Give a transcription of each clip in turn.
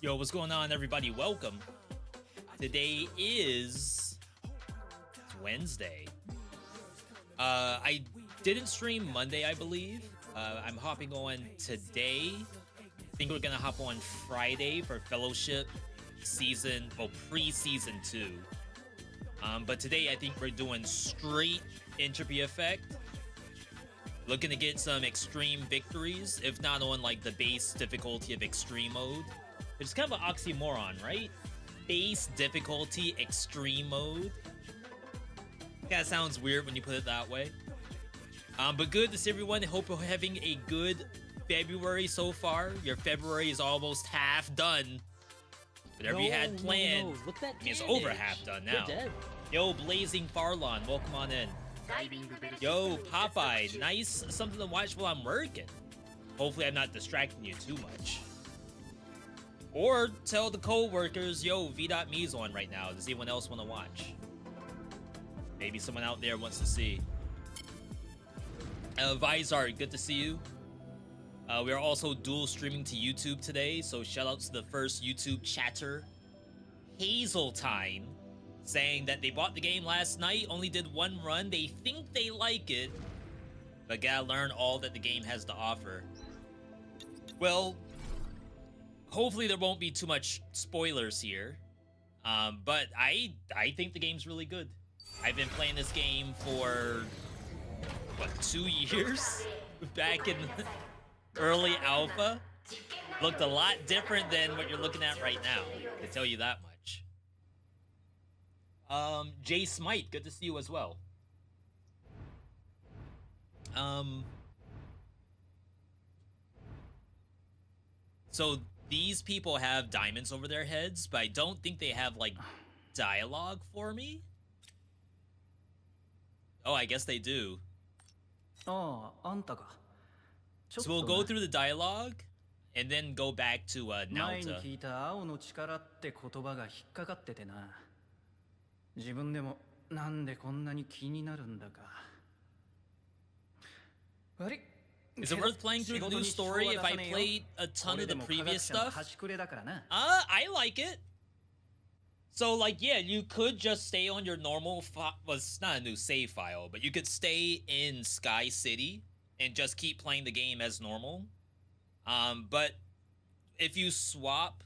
Yo, what's going on, everybody? Welcome. Today is Wednesday. I didn't stream Monday, I believe. I'm hopping on today. I think we're gonna hop on Friday for Fellowship season, well, pre-season 2. But today I think we're doing straight Entropy effect. Looking to get some extreme victories, if not on like the base difficulty of extreme mode. It's kind of an oxymoron, right? Base difficulty extreme mode. Kind of sounds weird when you put it that way. But good to see everyone. Hope you're having a good February so far. Your February is almost half done. Whatever you had planned, Look at that I mean, it's damage. over half done now. You're dead. Yo, Blazing Farlon, welcome on in. Yo, Popeye, nice something to watch while I'm working. Hopefully I'm not distracting you too much. Or tell the co-workers, yo, Veedotme is on right now. Does anyone else want to watch? Maybe someone out there wants to see. Vizar, good to see you. We are also dual streaming to YouTube today, so shout out to the first YouTube chatter, Hazeltine, saying that they bought the game last night, only did one run, they think they like it, but gotta learn all that the game has to offer. Well, hopefully there won't be too much spoilers here, but I think the game's really good. I've been playing this game for, what, 2 years? Back in early alpha. Looked a lot different than what you're looking at right now, I can tell you that much. Jay Smite, good to see you as well. So these people have diamonds over their heads, but I don't think they have, like, dialogue for me. Oh, I guess they do. So we'll go through the dialogue, and then go back to, Nauta. Is it worth playing through the new story if I played a ton of the previous stuff? I like it. So, like, yeah, you could just stay on your normal well, it's not a new save file, but you could stay in Sky City and just keep playing the game as normal. But if you swap,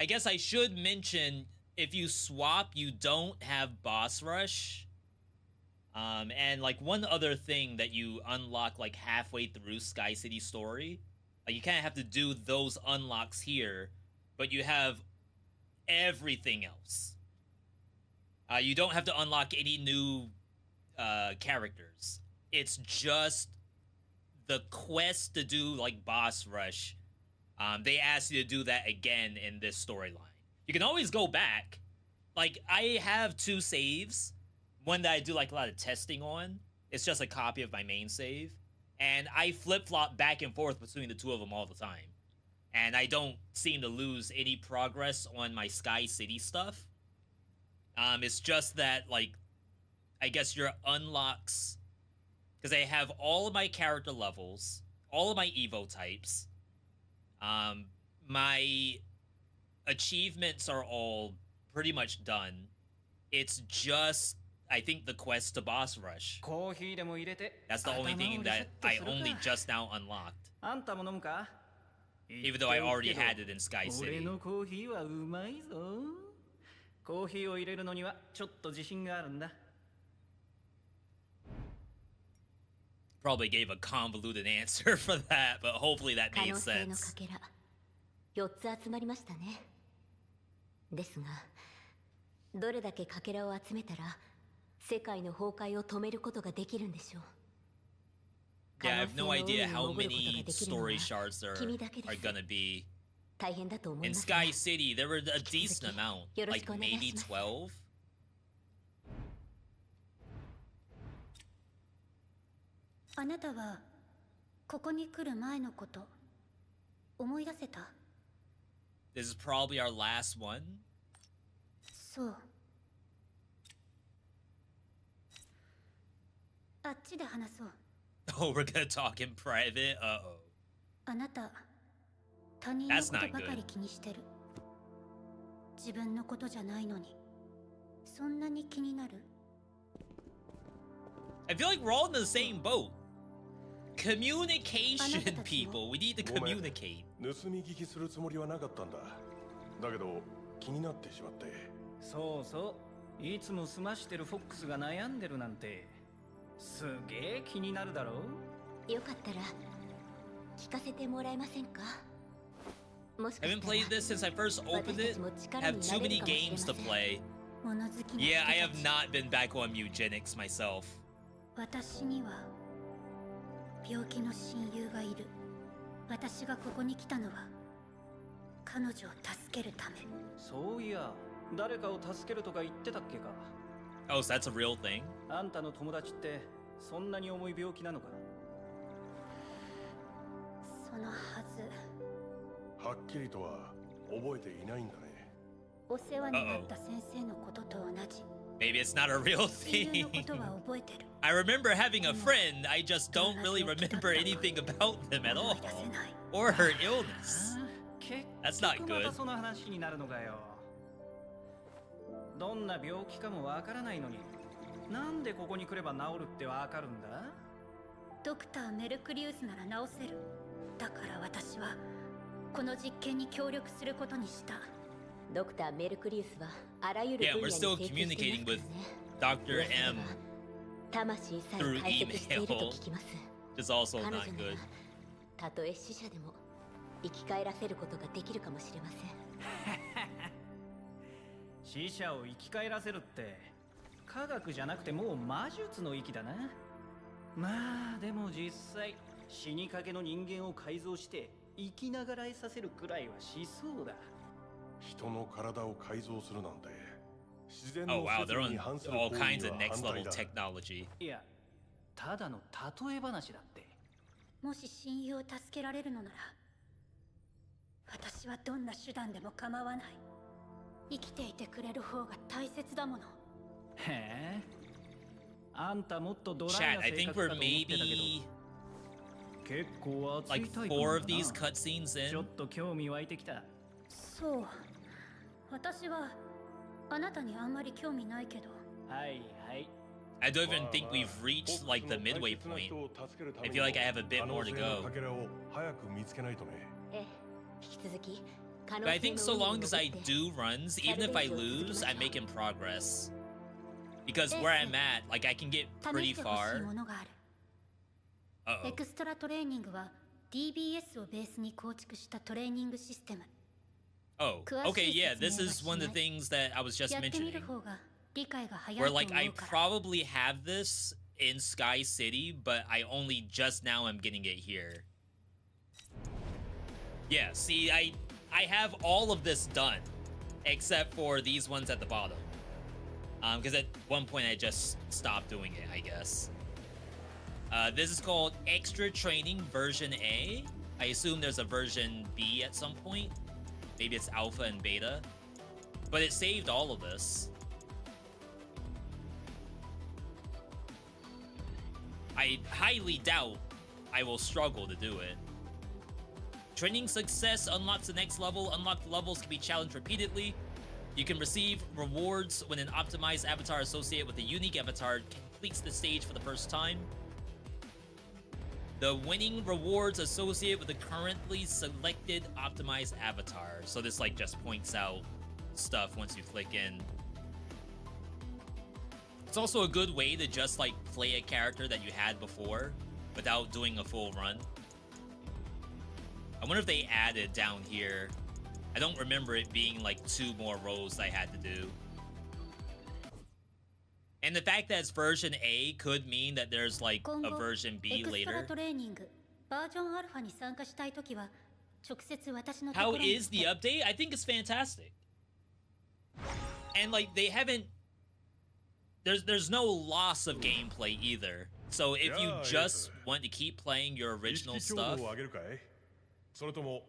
I guess I should mention, if you swap, you don't have boss rush. And like one other thing that you unlock like halfway through Sky City story, like you kind of have to do those unlocks here, but you have everything else. You don't have to unlock any new characters. It's just the quest to do like boss rush. They ask you to do that again in this storyline. You can always go back. Like, I have 2 saves. One that I do like a lot of testing on. It's just a copy of my main save. And I flip-flop back and forth between the 2 of them all the time. And I don't seem to lose any progress on my Sky City stuff. It's just that, like, I guess your unlocks, because I have all of my character levels, all of my Evo types. My achievements are all pretty much done. It's just, I think, the quest to boss rush. That's the only thing that I only just now unlocked. Even though I already had it in Sky City. Probably gave a convoluted answer for that, but hopefully that made sense. 4つ集まりましたね。ですが、どれだけかけらを集めたら世界の崩壊を止めることができるんでしょう。 Yeah, I have no idea how many story shards there are gonna be. In Sky City, there were a decent amount, like maybe 12. あなたはここに来る前のこと思い出せた？ This is probably our last one. そう。あっちで話そう。 Oh, we're gonna talk in private? Uh-oh. あなた、他人のことばかり気にしてる。自分のことじゃないのにそんなに気になる？ I feel like we're all in the same boat. Communication, people. We need to communicate. 盗み聞きするつもりはなかったんだ。だけど気になってしまって。そうそう。いつも済ましてるフォックスが悩んでるなんてすげえ気になるだろう。よかったら聞かせてもらえませんか？もしか I し haven't たら played this since I first opened it. Have too many games to play. 物好きな Yeah, 人 I た have ち not been back on eugenics myself. 私には病気の親友がいる。私がここに来たのは彼女を助けるため。そういや誰かを助けるとか言ってたっけか。 Oh, so that's a real thing? あんたの友達ってそんなに重い病気なのか？そのはず。はっきりとは覚えていないんだね。お世話になった先生のことと同じ。 Maybe it's not a real 親友のこ thing. とは覚えてる。 I remember having a friend, I just don't really remember anything about them at 思 all. い出せない。 Or her illness. 結 That's not 局ま good. たその話になるのかよ。どんな病気かもわからないのになんでここに来れば治るってわかるんだ？ドクター・メルクリウスなら治せる。だから私はこの実験に協力することにした。ドクター・メルクリウスはあらゆる Yeah, 分野 we're に still 精通してい communicating ます with からね。 Dr. M, 魂さえ through 解析していると email. 聞きます。 which is also 彼女 not なら good. たとえ死者でも生き返らせることができるかもしれません。死者を生き返らせるって科学じゃなくてもう魔術の域だな。まあでも実際死にかけの人間を改造して生きながらえさせるくらいはしそうだ。人の体を改造するなんて自然 Oh の wow, 摂 they're 理 on に反する all 行為 kinds に of は next 反 level 対だ。 technology. いやただの例え話だって。もし親友を助けられるのなら私はどんな手段でも構わない。生きていてくれる方が大切だもの。へえ。あんたもっとドライ Chat, な I 性 think 格か we're と思ってたけど maybe 結構熱い like タイプ 4 なん of だ these な。 cutscenes ちょ in. っと興味湧いてきた。そう。私はあなたにあんまり興味ないけど。はいはい。I don't even think we've reached like the midway point. I feel like I have a bit more to go. かけらを早く見つけないとね。ええ、引き続き可能 But I 性 think の so 海に long 潜 as I って do runs, even if I lose, I'm making progress. Because where I'm at, like I can get 試 pretty してほしい far. ものがある。エ Uh-oh. クストラトレーニングは DBS をベースに構築したトレーニングシステム。 Oh, okay, yeah, this is one of the things that I was just やってみ mentioning. る方が理解が早い Where と思 like I うから。 probably have this in Sky City, but I only just now am getting it here. Yeah, see, I have all of this done, except for these ones at the bottom. Because at one point I just stopped doing it, I guess. This is called Extra Training Version A. I assume there's a version B at some point. Maybe it's Alpha and Beta. But it saved all of this. I highly doubt I will struggle to do it. Training success unlocks the next level. Unlocked levels can be challenged repeatedly. You can receive rewards when an optimized avatar associated with a unique avatar completes the stage for the first time. The winning rewards associated with the currently selected optimized avatar. So this like just points out stuff once you click in. It's also a good way to just like play a character that you had before without doing a full run. I wonder if they added down here. I don't remember it being like 2 more rows I had to do. And the fact that it's version A could mean that there's like 今 a 後 version エ B クストラ later. トレーニングバージョンアルファに参加したいときは直接私のと How ころに is the update? I think it's fantastic. And like they haven't there's no loss of gameplay either. So if you just want to keep playing your original stuff, を上げるかい？それとも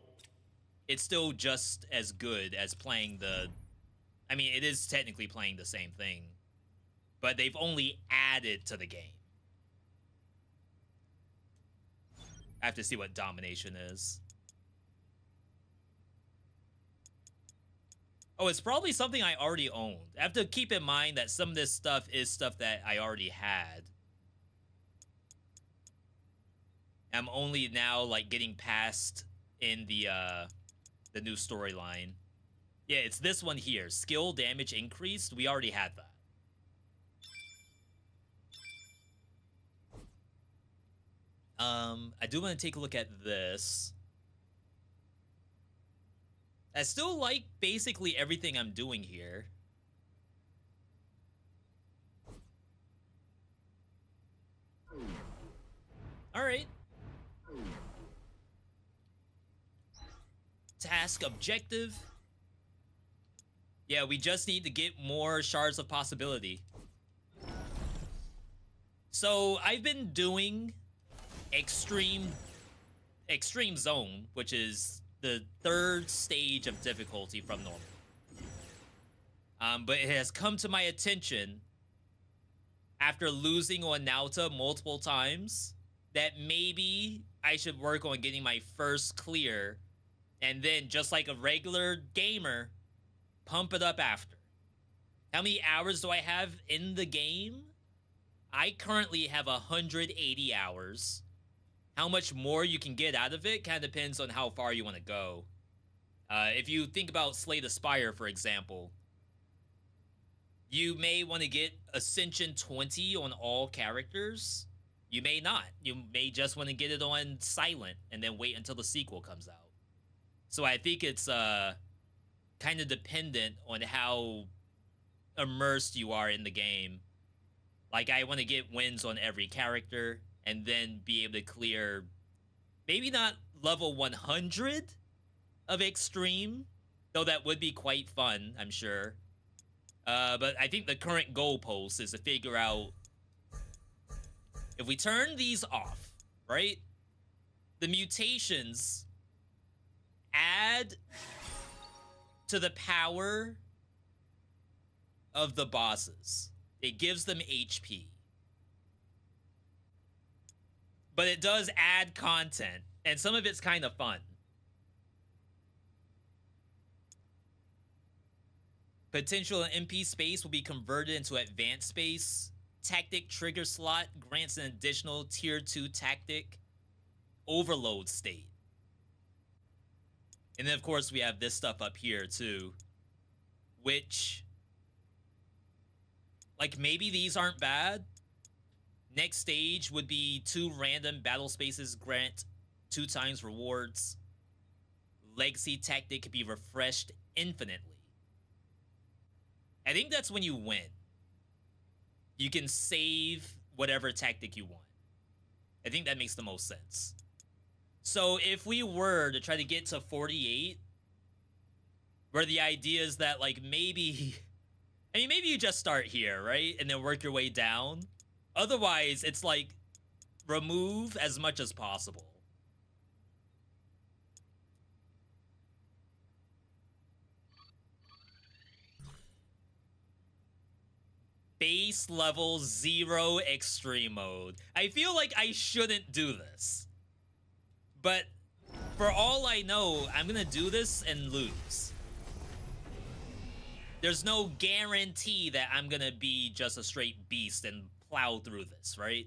it's still just as good as playing the I mean, it is technically playing the same thing, but they've only added to the game. I have to see what domination is. Oh, it's probably something I already owned. I have to keep in mind that some of this stuff is stuff that I already had. I'm only now, like, getting past in the new storyline. Yeah, it's this one here. Skill damage increased. We already had that. I do want to take a look at this. I still like basically everything I'm doing here. All right. Task objective. Yeah, we just need to get more shards of possibility. So I've been doing extreme zone, which is the 3rd stage of difficulty from normal. But it has come to my attention after losing on Nauta multiple times that maybe I should work on getting my first clear, and then, just like a regular gamer, pump it up after. How many hours do I have in the game? I currently have 180 hours. How much more you can get out of it kind of depends on how far you want to go. If you think about Slay the Spire, for example, you may want to get Ascension 20 on all characters. You may not. You may just want to get it on Silent and then wait until the sequel comes out. So I think it's kind of dependent on how immersed you are in the game. Like, I want to get wins on every character and then be able to clear maybe not level 100 of Extreme, though that would be quite fun, I'm sure. But I think the current goalpost is to figure out if we turn these off, right? The mutations add to the power of the bosses. It gives them HP. But it does add content, and some of it's kind of fun. Potential MP space will be converted into advanced space. Tactic trigger slot grants an additional tier 2 tactic overload state. And then, of course, we have this stuff up here, too. Which, like, maybe these aren't bad. Next stage would be 2 random battle spaces grant 2 times rewards. Legacy tactic can be refreshed infinitely. I think that's when you win. You can save whatever tactic you want. I think that makes the most sense. So if we were to try to get to 48, where the idea is that, like, maybe... I mean, maybe you just start here, right? And then work your way down. Otherwise, it's like, remove as much as possible. Base level 0 extreme mode. I feel like I shouldn't do this. But for all I know, I'm gonna do this and lose. There's no guarantee that I'm gonna be just a straight beast and plow through this, right?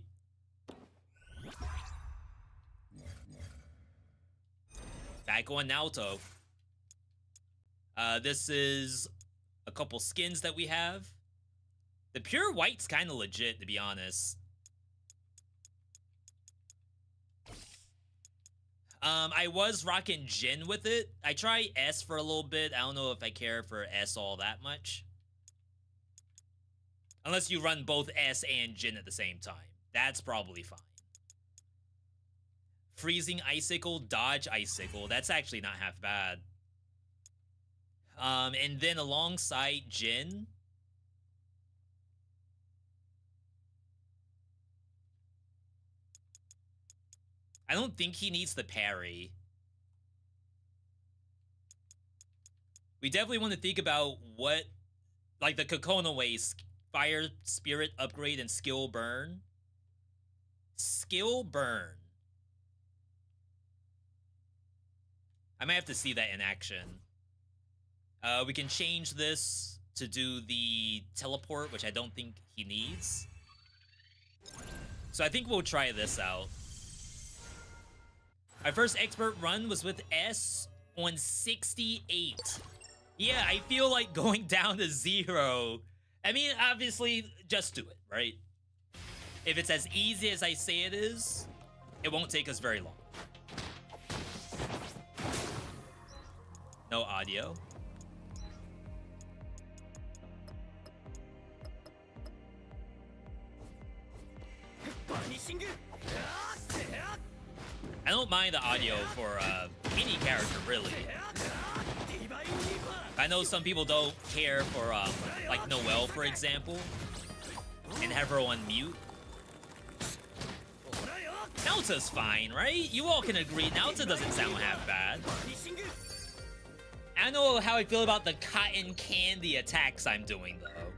Back on Naoto. This is a couple skins that we have. The pure white's kind of legit, to be honest. I was rocking Jin with it. I tried S for a little bit. I don't know if I care for S all that much. Unless you run both S and Jin at the same time. That's probably fine. Freezing Icicle, Dodge Icicle. That's actually not half bad. And then alongside Jin... I don't think he needs the parry. We definitely want to think about what, like the Kokona ways, Fire Spirit upgrade and Skill Burn. Skill Burn. I might have to see that in action. We can change this to do the teleport, which I don't think he needs. So I think we'll try this out. My first expert run was with S on 68. Yeah, I feel like going down to 0. I mean, obviously, just do it, right? If it's as easy as I say it is, it won't take us very long. No audio. I don't mind the audio for any character, really. I know some people don't care for, like Noelle, for example, and have her on mute. Naota's fine, right? You all can agree Naota doesn't sound half bad. I don't know how I feel about the cotton candy attacks I'm doing, though.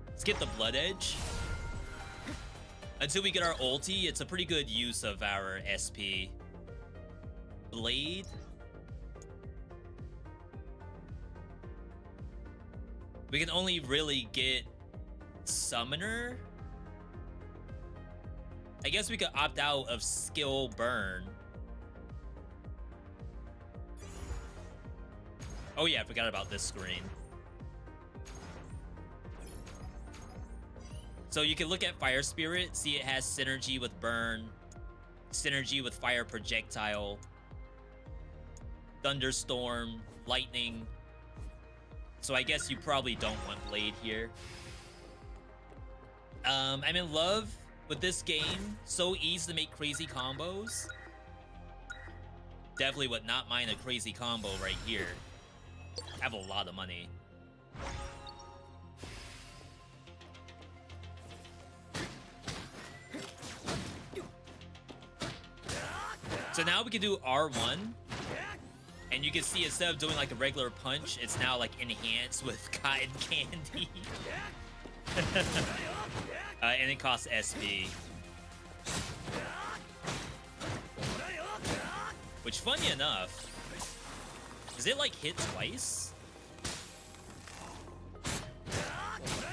Let's get the Blood Edge. Until we get our ulti, it's a pretty good use of our SP. Blade. We can only really get Summoner. I guess we could opt out of Skill Burn. Oh yeah, I forgot about this screen. So you can look at Fire Spirit, see it has synergy with Burn, synergy with Fire Projectile, Thunderstorm, Lightning. So I guess you probably don't want Blade here. I'm in love with this game. So easy to make crazy combos. Definitely would not mind a crazy combo right here. I have a lot of money. So now we can do R1. And you can see instead of doing like a regular punch, it's now like enhanced with cotton candy. And it costs SP. Which, funny enough, does it like hit twice?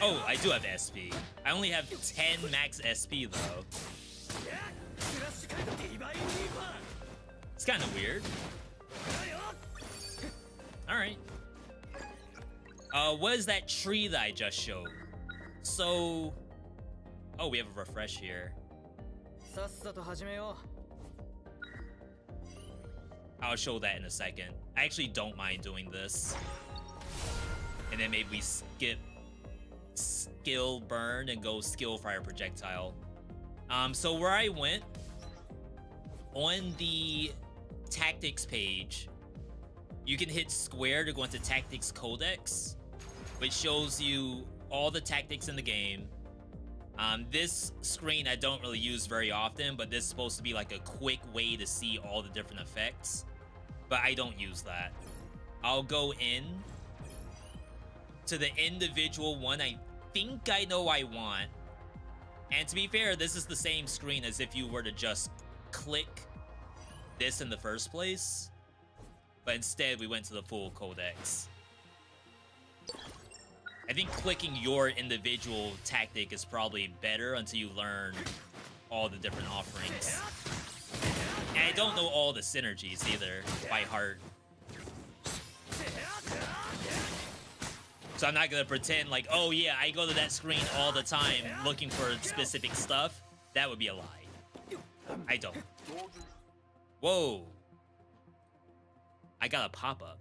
Oh, I do have SP. I only have 10 max SP though. It's kind of weird. Alright. What is that tree that I just showed? So... Oh, we have a refresh here. I'll show that in a second. I actually don't mind doing this. And then maybe we skip Skill Burn and go Skill Fire Projectile. So where I went, on the Tactics page, you can hit square to go into Tactics Codex, which shows you all the tactics in the game. This screen I don't really use very often, but this is supposed to be like a quick way to see all the different effects. But I don't use that. I'll go in to the individual one I think I know I want. And to be fair, this is the same screen as if you were to just click this in the first place. But instead, we went to the full codex. I think clicking your individual tactic is probably better until you learn all the different offerings. And I don't know all the synergies either by heart. So I'm not gonna pretend like, oh yeah, I go to that screen all the time looking for specific stuff. That would be a lie. I don't. Whoa. I got a pop-up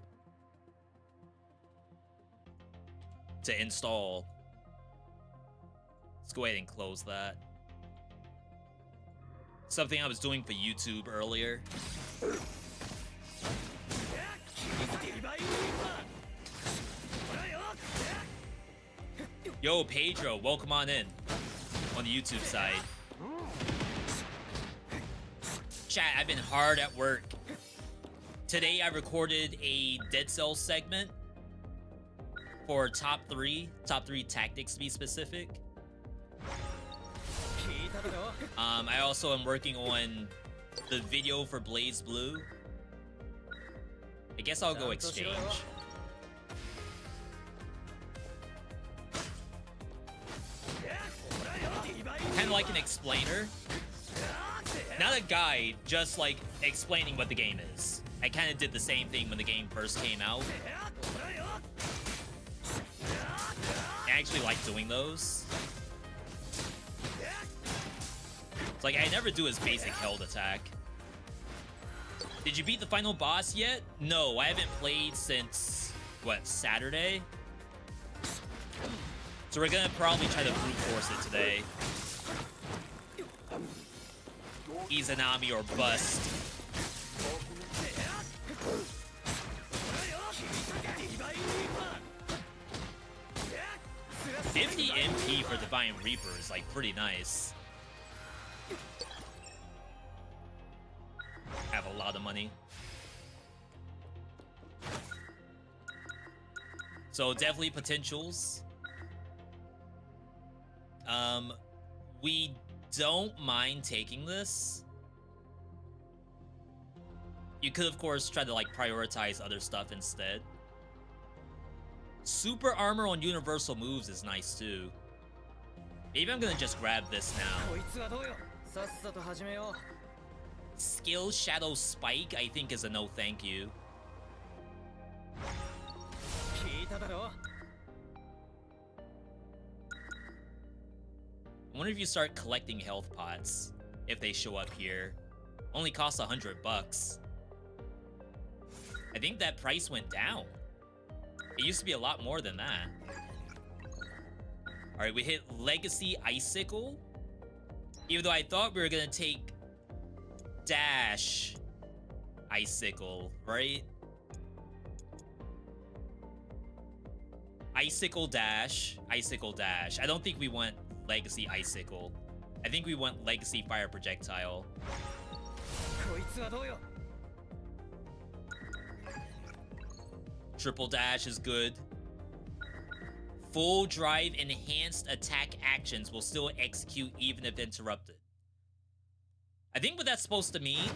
to install. Let's go ahead and close that. Something I was doing for YouTube earlier. Yo, Pedro, welcome on in on the YouTube side. Chat, I've been hard at work. Today I recorded a Dead Cells segment for top three tactics to be specific. I also am working on the video for Blazblue. guess I'll go exchange. Kind of like an explainer. Not a guide, just like explaining what the game is. I kind of did the same thing when the game first came out. I actually like doing those. It's like I never do his basic held attack. Did you beat the final boss yet? No, I haven't played since, what, Saturday? So we're gonna probably try to brute force it today. Izanami or bust. 50 MP for Divine Reaper is like pretty nice. Have a lot of money. So definitely potentials. We don't mind taking this. You could, of course, try to like prioritize other stuff instead. Super armor on universal moves is nice too. Maybe I'm gonna just grab this now. Skill Shadow Spike, I think, is a no thank you. I wonder if you start collecting health pots if they show up here. Only costs $100. I think that price went down. It used to be a lot more than that. All right, we hit Legacy Icicle. Even though I thought we were gonna take Dash Icicle, right? Icicle Dash, Icicle Dash. I don't think we want Legacy Icicle. I think we want Legacy Fire Projectile. Triple Dash is good. Full Drive enhanced attack actions will still execute even if interrupted. I think what that's supposed to mean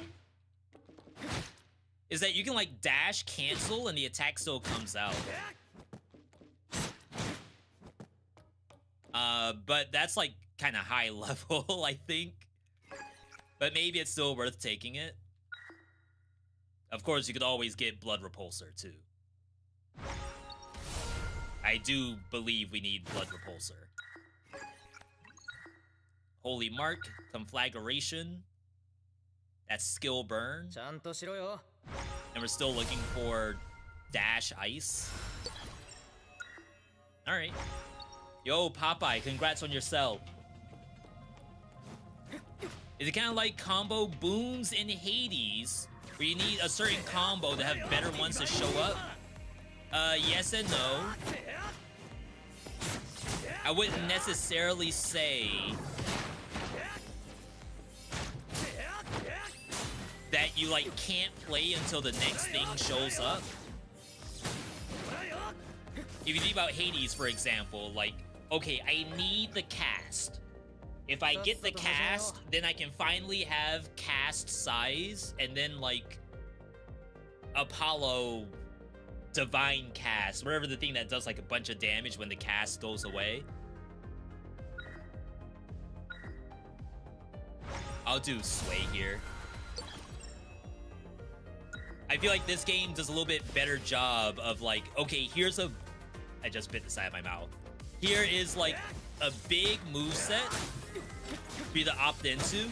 is that you can like dash cancel and the attack still comes out. But that's like kind of high level, I think. But maybe it's still worth taking it. Of course, you could always get Blood Repulsor too. I do believe we need Blood Repulsor. Holy Mark, Conflagration. That's Skill Burn. And we're still looking for Dash Ice. Alright. Yo, Popeye, congrats on your cell. Is it kind of like combo booms in Hades, where you need a certain combo to have better ones to show up? Yes and no. I wouldn't necessarily say that you like can't play until the next thing shows up. If you think about Hades, for example, like, okay, I need the cast. If I get the cast, then I can finally have cast size, and then like Apollo Divine Cast, whatever the thing that does like a bunch of damage when the cast goes away. I'll do Sway here. I feel like this game does a little bit better job of like, okay, here's a... I just bit the side of my mouth. Here is like a big moveset for you to opt into.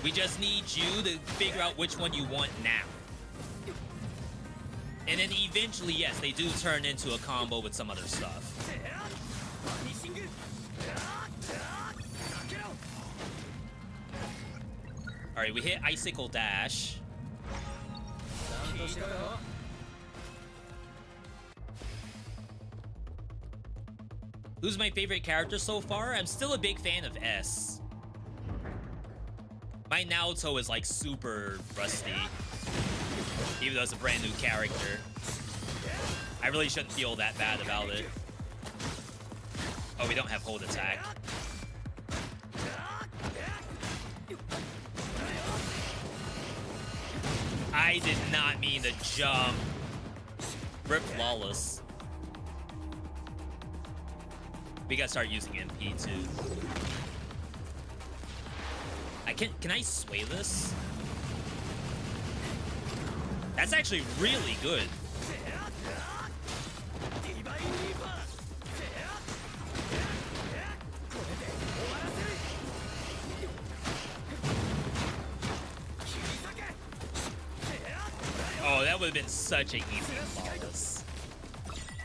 We just need you to figure out which one you want now. And then eventually, yes, they do turn into a combo with some other stuff. Alright, we hit Icicle Dash. Who's my favorite character so far? I'm still a big fan of S. My Naoto is like super rusty, even though it's a brand new character. I really shouldn't feel that bad about it. Oh, we don't have hold attack. I did not mean to jump. Rip Flawless. We gotta start using MP too. Can I sway this? That's actually really good. Oh, that would have been such an easy flawless.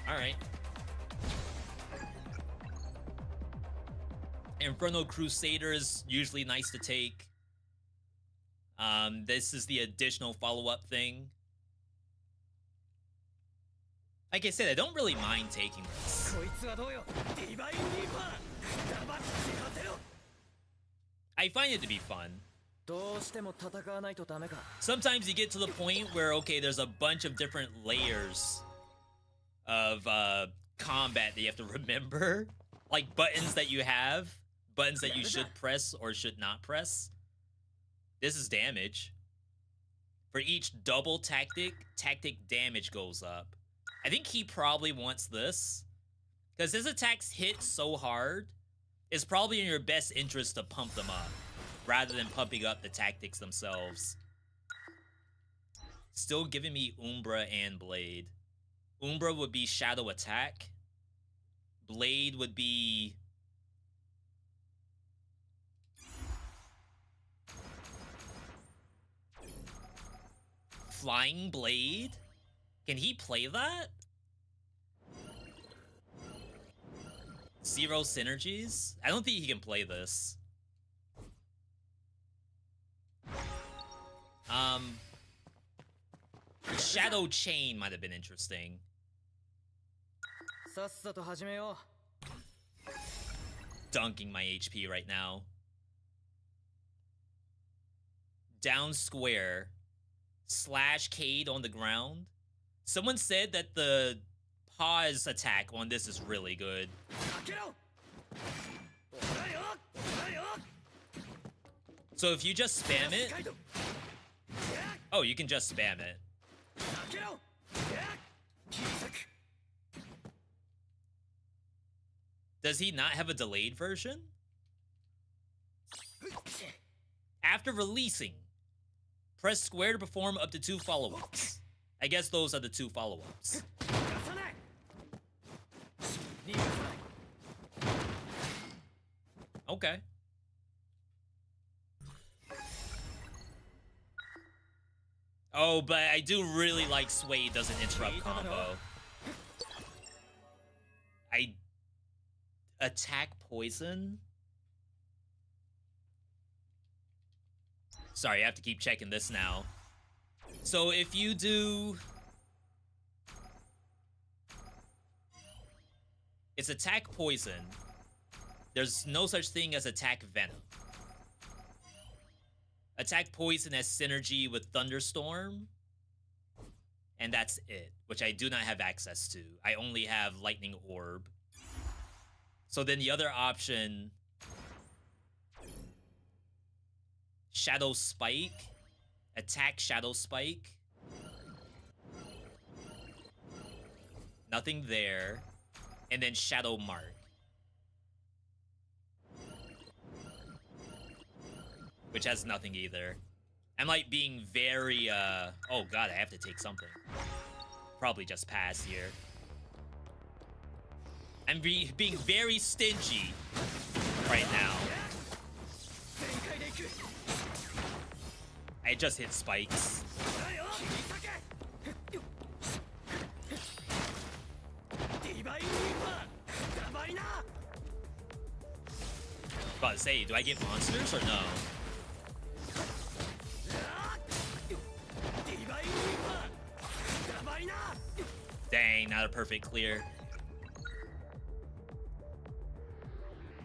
Alright. Inferno Crusader is usually nice to take. This is the additional follow-up thing. Like I said, I don't really mind taking this. I find it to be fun. Sometimes you get to the point where, okay, there's a bunch of different layers of combat that you have to remember. Like buttons that you have, buttons that you should press or should not press. This is damage. For each double tactic damage goes up. I think he probably wants this. Because his attacks hit so hard, it's probably in your best interest to pump them up, rather than pumping up the tactics themselves. Still giving me Umbra and Blade. Umbra would be Shadow Attack. Blade would be... Flying Blade? Can he play that? Zero synergies? I don't think he can play this. Shadow Chain might have been interesting. Dunking my HP right now. Down square. Slash Cade on the ground. Someone said that the pause attack on this is really good. So if you just spam it... Oh, you can just spam it. Does he not have a delayed version? After releasing, press square to perform up to 2 follow-ups. I guess those are the 2 follow-ups. Okay. Oh, but I do really like Sway doesn't interrupt combo. I attack poison. Sorry, I have to keep checking this now. So if you do... It's attack poison. There's no such thing as attack venom. Attack poison has synergy with Thunderstorm. And that's it, which I do not have access to. I only have Lightning Orb. So then the other option... Shadow Spike. Attack Shadow Spike. Nothing there. And then Shadow Mark. Which has nothing either. I'm like being very, oh god, I have to take something. Probably just pass here. I'm being very stingy right now. I just hit spikes. About to say, do I get monsters or no? Dang, not a perfect clear.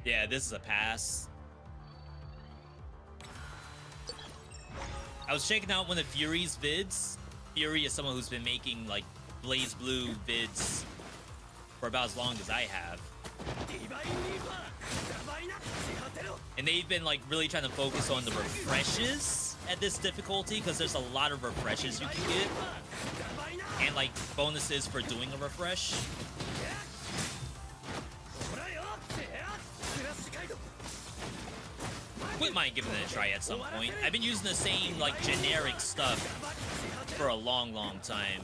Yeah, this is a pass. I was checking out one of Fury's vids. Fury is someone who's been making, like, Blazblue vids for about as long as I have. And they've been, like, really trying to focus on the refreshes at this difficulty because there's a lot of refreshes you can get. And like bonuses for doing a refresh. Wouldn't mind giving it a try at some point. I've been using the same like generic stuff for a long time.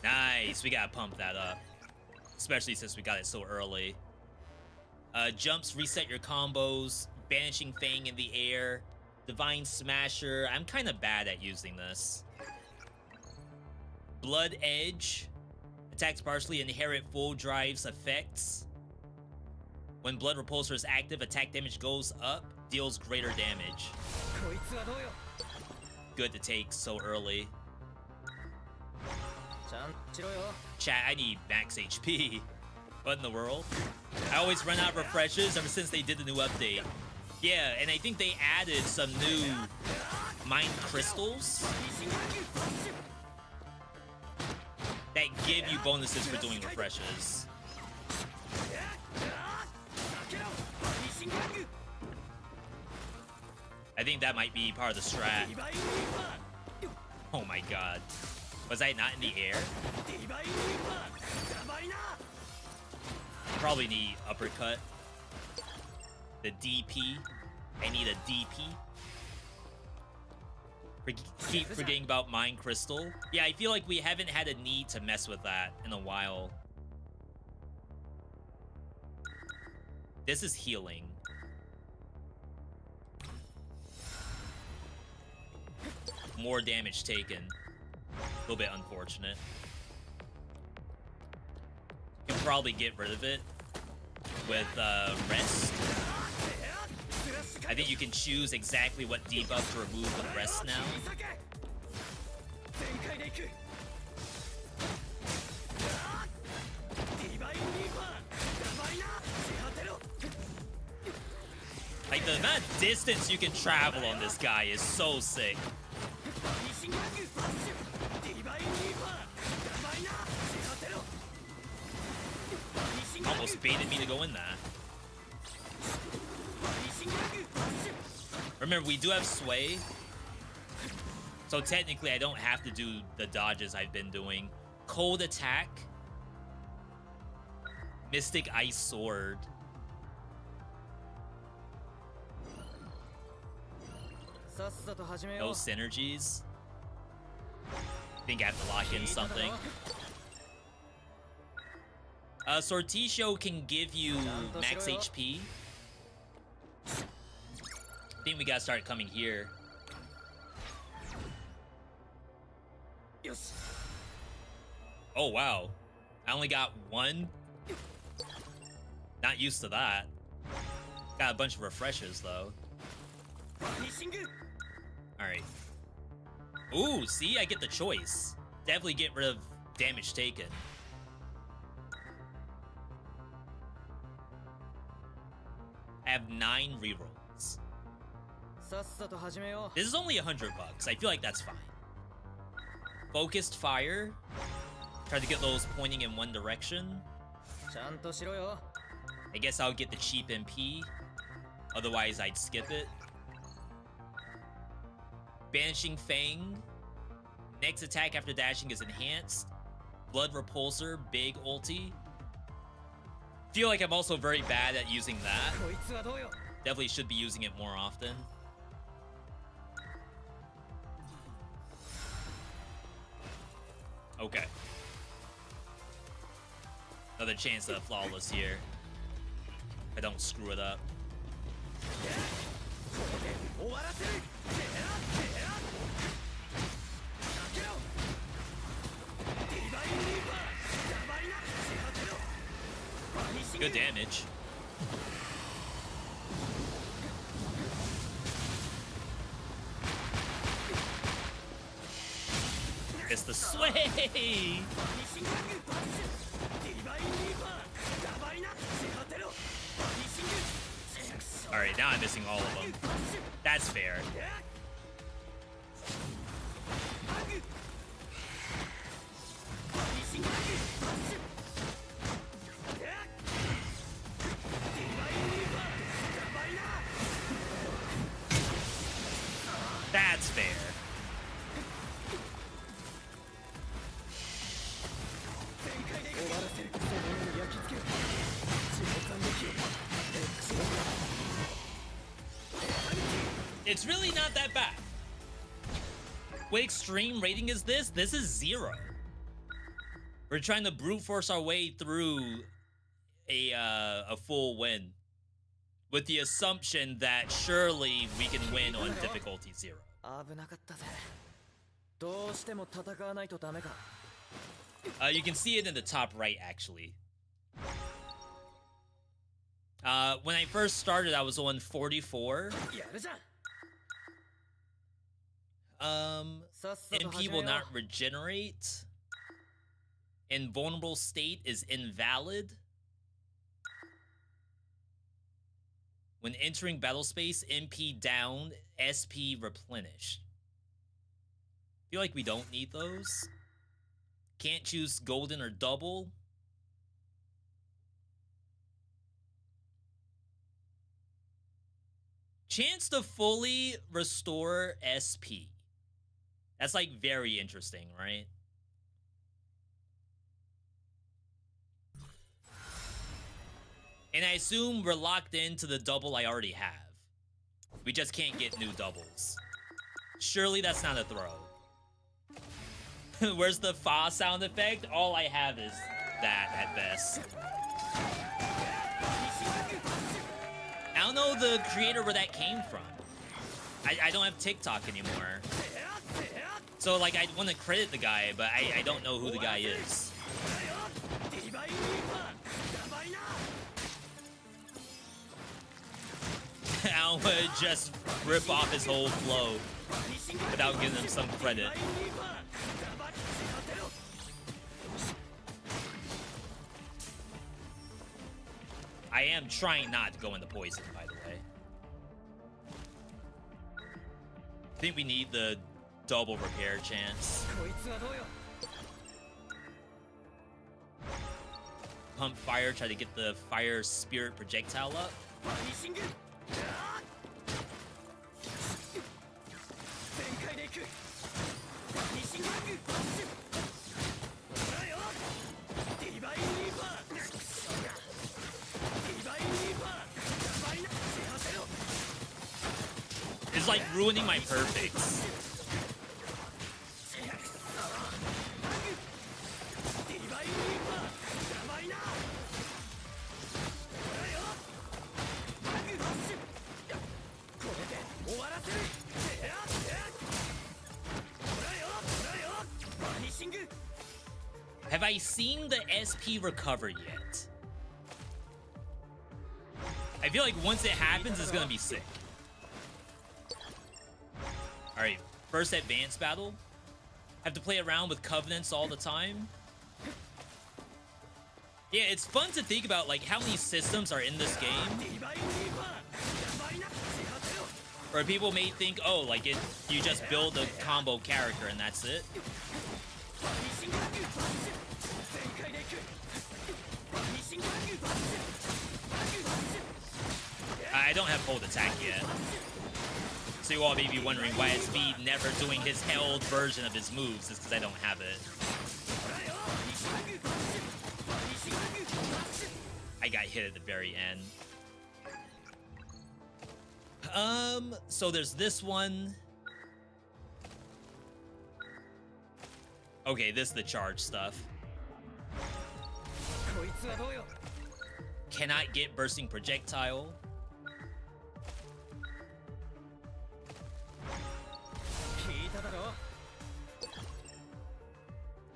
Nice, we gotta pump that up. Especially since we got it so early. Jumps reset your combos. Banishing Fang in the air. Divine Smasher. I'm kind of bad at using this. Blood Edge. Attacks partially inherit full drive's effects. When Blood Repulsor is active, attack damage goes up. Deals greater damage. Good to take so early. Chat, I need max HP. What in the world? I always run out of refreshes ever since they did the new update. Yeah, and I think they added some new mind crystals that give you bonuses for doing refreshes. I think that might be part of the strat. Oh my god. Was I not in the air? Probably need uppercut. The DP. I need a DP. Keep forgetting about Mind Crystal. Yeah, I feel like we haven't had a need to mess with that in a while. This is healing. More damage taken. A little bit unfortunate. Can probably get rid of it with rest. I think you can choose exactly what debuff to remove with rest now. Like the amount of distance you can travel on this guy is so sick. Almost baited me to go in that. Remember, we do have sway. So technically, I don't have to do the dodges I've been doing. Cold attack. Mystic Ice Sword. No synergies. I think I have to lock in something. Sortisho can give you max HP. I think we gotta start coming here. Oh wow. I only got one. Not used to that. Got a bunch of refreshes though. Alright. Ooh, see, I get the choice. Definitely get rid of damage taken. I have 9 rerolls. This is only $100. I feel like that's fine. Focused fire. Try to get those pointing in one direction. I guess I'll get the cheap MP. Otherwise, I'd skip it. Banishing Fang. Next attack after dashing is enhanced. Blood Repulsor, big ulti. Feel like I'm also very bad at using that. Definitely should be using it more often. Okay. Another chance at a flawless here. If I don't screw it up. Good damage. It's the sway! Alright, now I'm missing all of them. That's fair. That's fair. It's really not that bad. What extreme rating is this? This is 0. We're trying to brute force our way through a full win, with the assumption that surely we can win on difficulty 0. You can see it in the top right, actually. When I first started, I was on 44. MP will not regenerate. Invulnerable state is invalid. When entering battle space, MP down, SP replenished. Feel like we don't need those. Can't choose golden or double. Chance to fully restore SP. That's like very interesting, right? And I assume we're locked into the double I already have. We just can't get new doubles. Surely that's not a throw. Where's the fa sound effect? All I have is that at best. I don't know the creator where that came from. I don't have TikTok anymore. So like I want to credit the guy, but I don't know who the guy is. I would just rip off his whole flow without giving him some credit. I am trying not to go into poison, by the way. I think we need the double repair chance. Pump fire, try to get the fire spirit projectile up. It's like ruining my perfects. Have I seen the SP recover yet? I feel like once it happens, it's gonna be sick. Alright, first advanced battle. Have to play around with covenants all the time. Yeah, it's fun to think about like how many systems are in this game. Or people may think, oh, like you just build a combo character and that's it. I don't have hold attack yet. So you all may be wondering why is Veed never doing his held version of his moves. It's because I don't have it. I got hit at the very end. So there's this one. Okay, this is the charge stuff. Cannot get bursting projectile.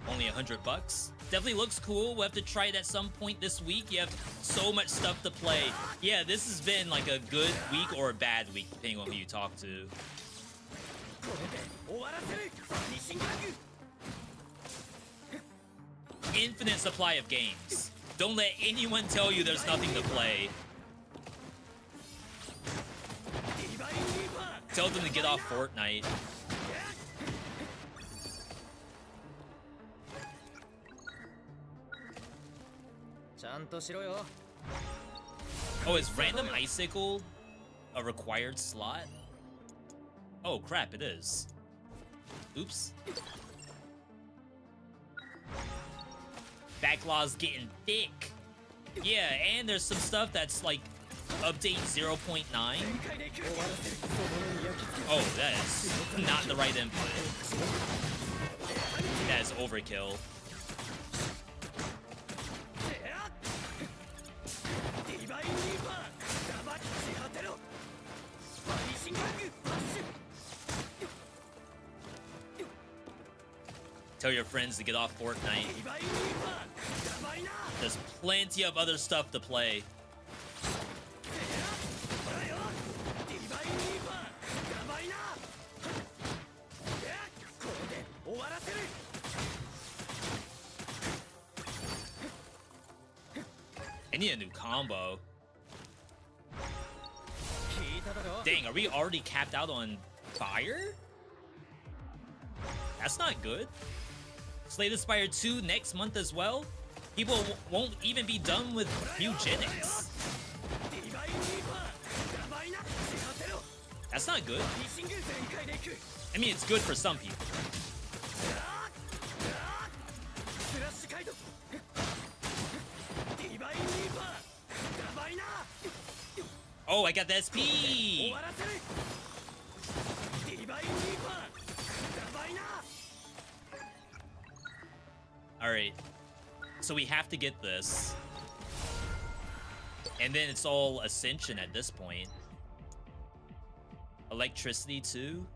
Only $100. Definitely looks cool. We'll have to try it at some point this week. You have so much stuff to play. Yeah, this has been like a good week or a bad week, depending on who you talk to. Infinite supply of games. Don't let anyone tell you there's nothing to play. Tell them to get off Fortnite. Oh, is Random Icicle a required slot? Oh crap, it is. Oops. Backlog's getting thick. Yeah, and there's some stuff that's like update 0.9. Oh, that is not the right input. That is overkill. Tell your friends to get off Fortnite. There's plenty of other stuff to play. I need a new combo. Dang, are we already capped out on fire? That's not good. Slay the Spire 2 next month as well. People won't even be done with eugenics. That's not good. I mean, it's good for some people. Oh, I got the SP! Alright. So we have to get this. And then it's all Ascension at this point. Electricity too.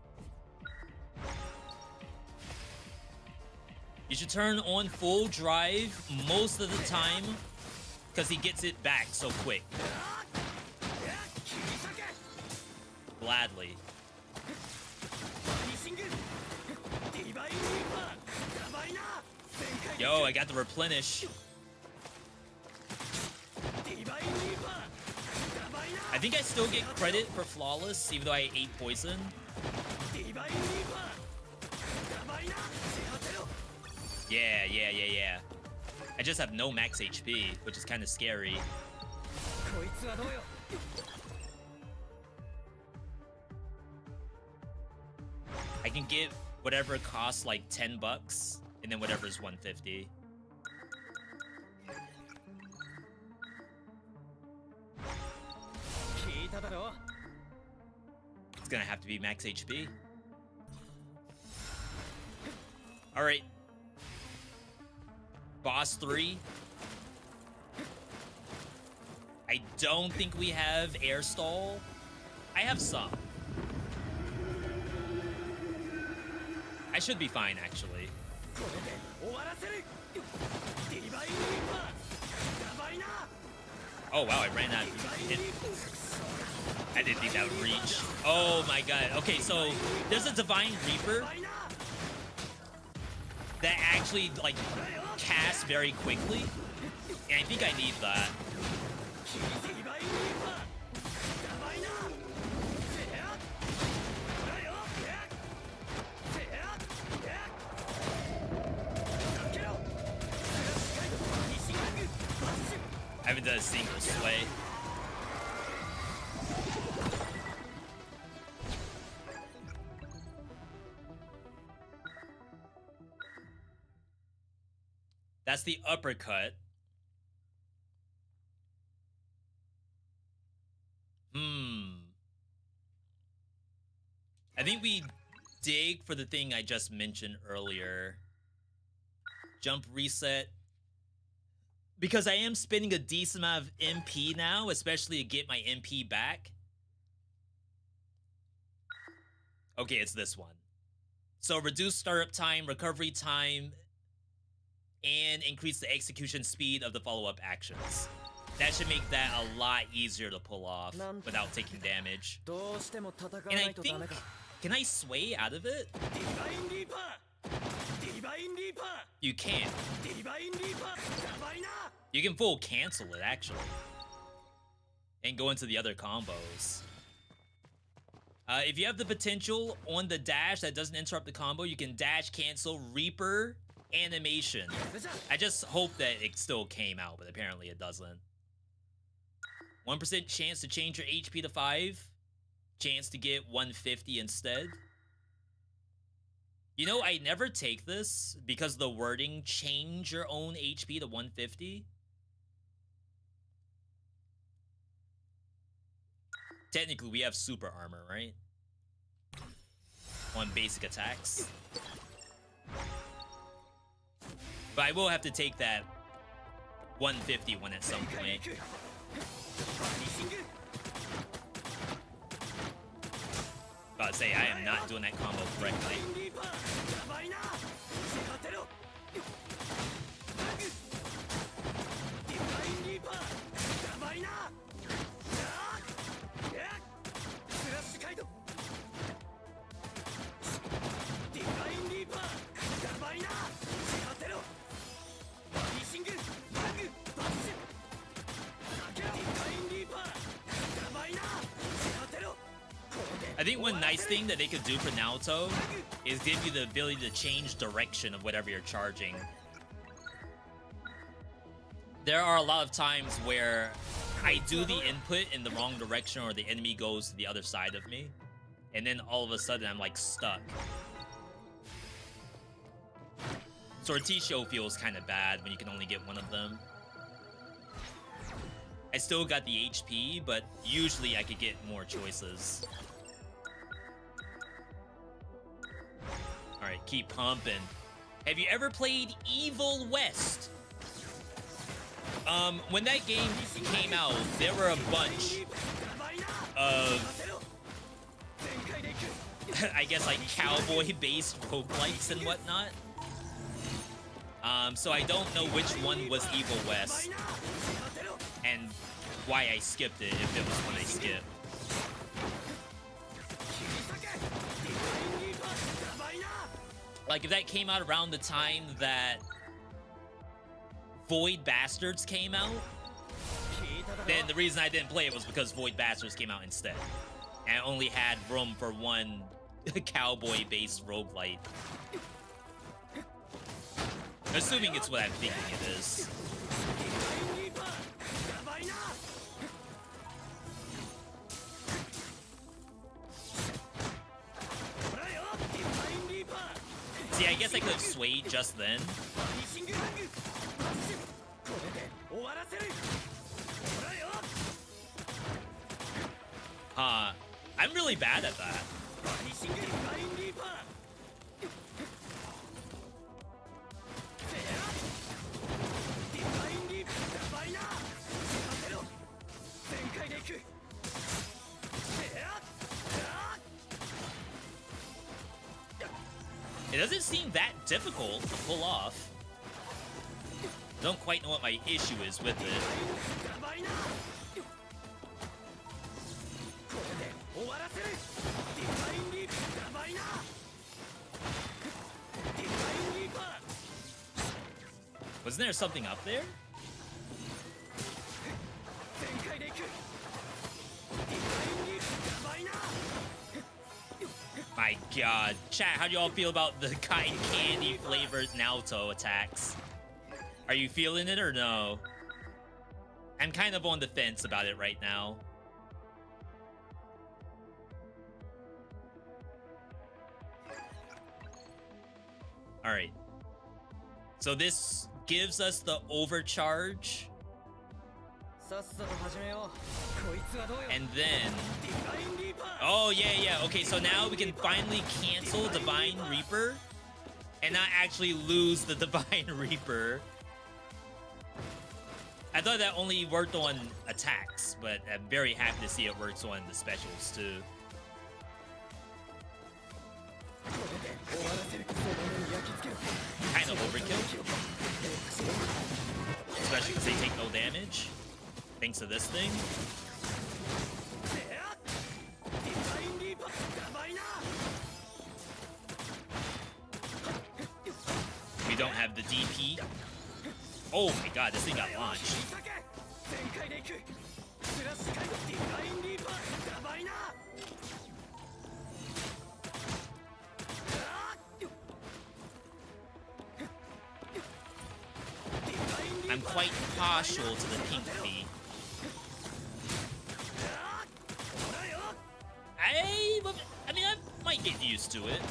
You should turn on full drive most of the time because he gets it back so quick. Gladly. Yo, I got the replenish. I think I still get credit for flawless, even though I ate poison. Yeah. I just have no max HP, which is kind of scary. I can get whatever costs like 10 bucks, and then whatever's 150. It's gonna have to be max HP. Alright. Boss 3. I don't think we have air stall. I have some. I should be fine, actually. Oh, wow, I ran out. I didn't think that would reach. Oh, my God. Okay, so there's a Divine Reaper that actually, like, casts very quickly. And I think I need that. I haven't done a single sway. That's the uppercut. I think we dig for the thing I just mentioned earlier. Jump reset. Because I am spending a decent amount of MP now, especially to get my MP back. Okay, it's this one. So reduce startup time, recovery time, and increase the execution speed of the follow-up actions. That should make that a lot easier to pull off without taking damage. And I think... Can I sway out of it? You can. You can full cancel it, actually. And go into the other combos. If you have the potential on the dash that doesn't interrupt the combo, you can dash, cancel, Reaper, animation. I just hope that it still came out, but apparently it doesn't. 1% chance to change your HP to 5. chance to get 150 instead. You know, I never take this because the wording change your own HP to 150. Technically, we have super armor, right? On basic attacks. But I will have to take that 150 one at some point. About to say, I am not doing that combo correctly. I think one nice thing that they could do for Naoto is give you the ability to change direction of whatever you're charging. There are a lot of times where I do the input in the wrong direction or the enemy goes to the other side of me, and then all of a sudden I'm like stuck. Sorticio feels kind of bad when you can only get one of them. I still got the HP, but usually I could get more choices. Alright, keep pumping. Have you ever played Evil West? When that game came out, there were a bunch of, I guess, like, cowboy-based roguelikes and whatnot. So I don't know which one was Evil West and why I skipped it, if it was one I skipped. Like, if that came out around the time that Void Bastards came out, then the reason I didn't play it was because Void Bastards came out instead. And I only had room for one cowboy-based roguelite. Assuming it's what I'm thinking it is. See, I guess I could have swayed just then. I'm really bad at that. It doesn't seem that difficult to pull off. Don't quite know what my issue is with it. Wasn't there something up there? My god. Chat, how do y'all feel about the cotton candy flavored Naoto attacks? Are you feeling it or no? I'm kind of on the fence about it right now. Alright. So this gives us the overcharge. And then... Oh, yeah. Okay, so now we can finally cancel Divine Reaper and not actually lose the Divine Reaper. I thought that only worked on attacks, but I'm very happy to see it works on the specials, too. Kind of overkill. Especially because they take no damage. Thanks to this thing. We don't have the DP. Oh my god, this thing got launched. I'm quite partial to the pink feet. might get used to it.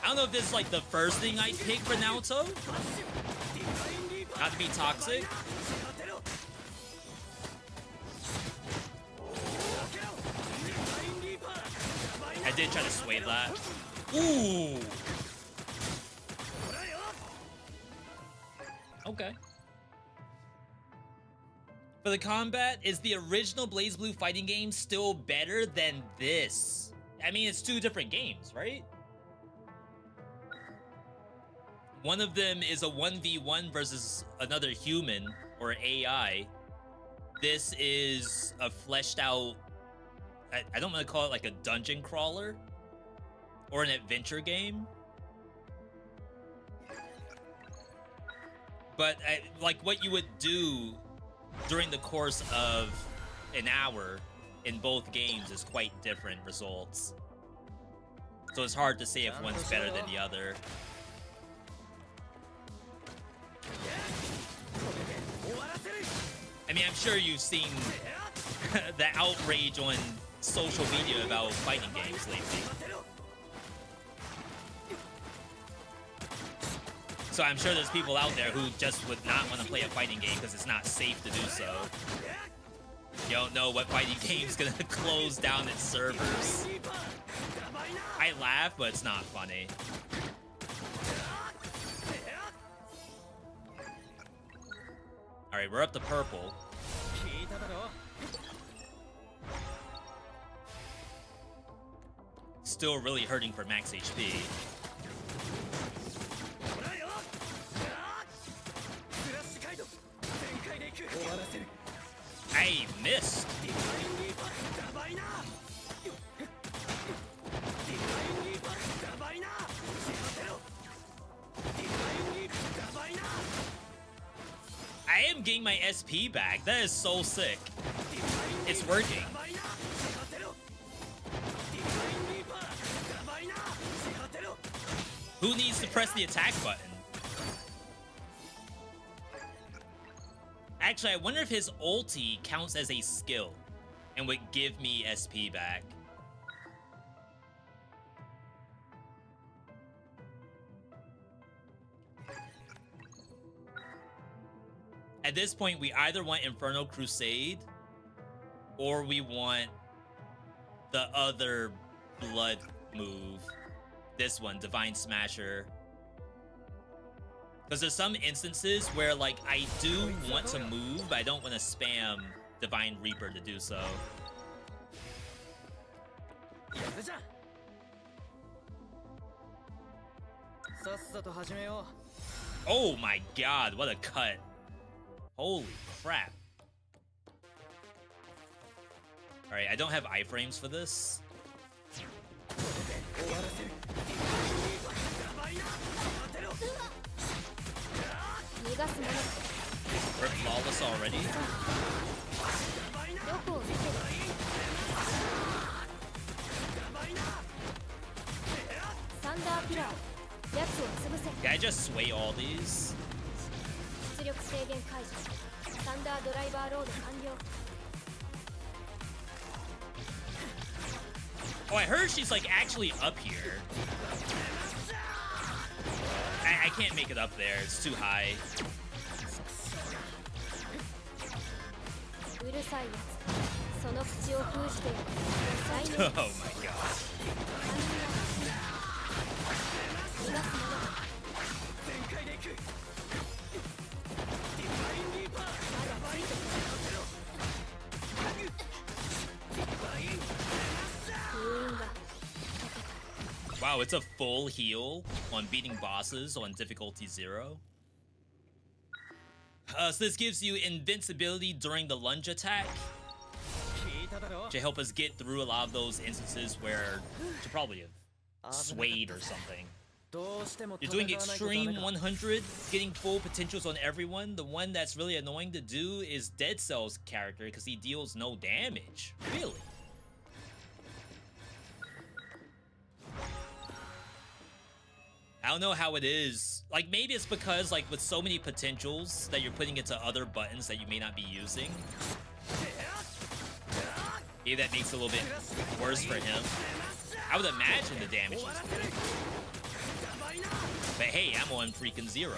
I don't know if this is like the first thing I'd pick for Naruto. Not to be toxic. I did try to sway that. Ooh. Okay. For the combat, is the original BlazBlue fighting game still better than this? I mean, it's two different games, right? One of them is a 1v1 versus another human or AI. This is a fleshed out, I don't want to call it like a dungeon crawler or an adventure game. But like what you would do during the course of an hour in both games is quite different results. So it's hard to say if one's better than the other. I mean, I'm sure you've seen the outrage on social media about fighting games lately. So I'm sure there's people out there who just would not want to play a fighting game because it's not safe to do so. You don't know what fighting game's gonna close down its servers. I laugh, but it's not funny. Alright, we're up to purple. Still really hurting for max HP. I missed. I am getting my SP back. That is so sick. It's working. Who needs to press the attack button? Actually, I wonder if his ulti counts as a skill and would give me SP back. At this point, we either want Inferno Crusade or we want the other blood move. This one, Divine Smasher. Because there's some instances where, like, I do want to move, but I don't want to spam Divine Reaper to do so. Oh my god, what a cut. Holy crap. Alright, I don't have iframes for this. We're flawless already. Can I just sway all these? Oh, I heard she's like actually up here. I can't make it up there, it's too high. Oh my gosh. Wow, it's a full heal on beating bosses on difficulty 0. So this gives you invincibility during the lunge attack to help us get through a lot of those instances where you probably have swayed or something. You're doing extreme 100, getting full potentials on everyone. The one that's really annoying to do is Dead Cell's character because he deals no damage. Really? I don't know how it is. Like, maybe it's because, like, with so many potentials that you're putting into other buttons that you may not be using. Maybe that makes it a little bit worse for him. I would imagine the damage is big. But hey, I'm on freaking 0.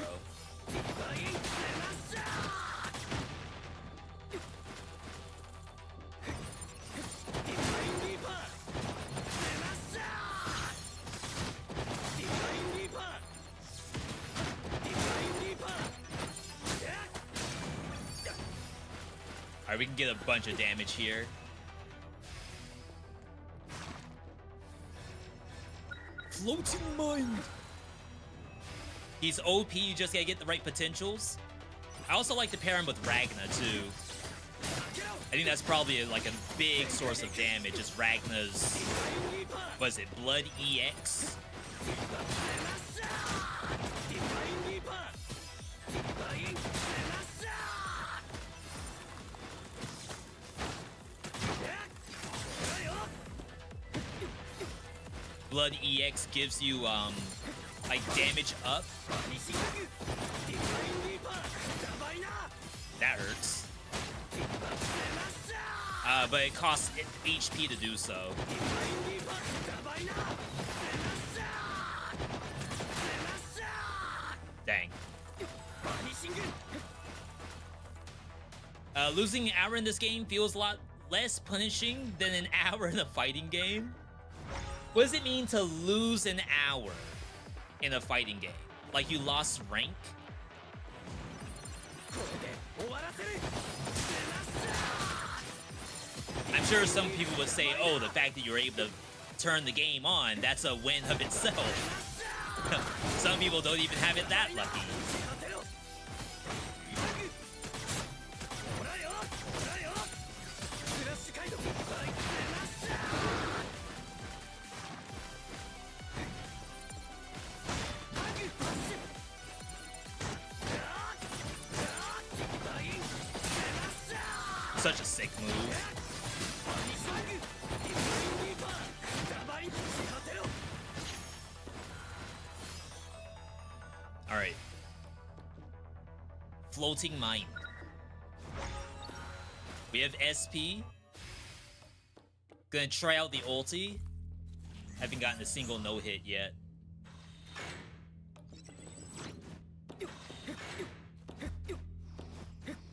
Alright, we can get a bunch of damage here. Floating mind. He's OP, you just gotta get the right potentials. I also like to pair him with Ragna too. I think that's probably like a big source of damage, is Ragna's, what is it, Blood EX? Blood EX gives you like damage up. That hurts. But it costs HP to do so. Dang. Losing an hour in this game feels a lot less punishing than an hour in a fighting game. What does it mean to lose an hour in a fighting game? Like you lost rank? I'm sure some people would say, oh, the fact that you're able to turn the game on, that's a win of itself. Some people don't even have it that lucky. Such a sick move. Alright. Floating Mind. We have SP. Gonna try out the ulti. Haven't gotten a single no-hit yet.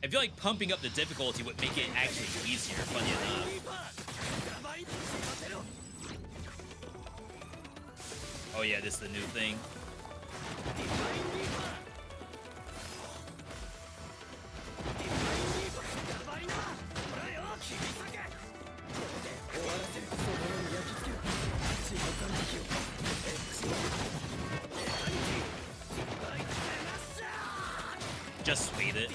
I feel like pumping up the difficulty would make it actually easier, funny enough. Oh yeah, this is the new thing. Just wait it.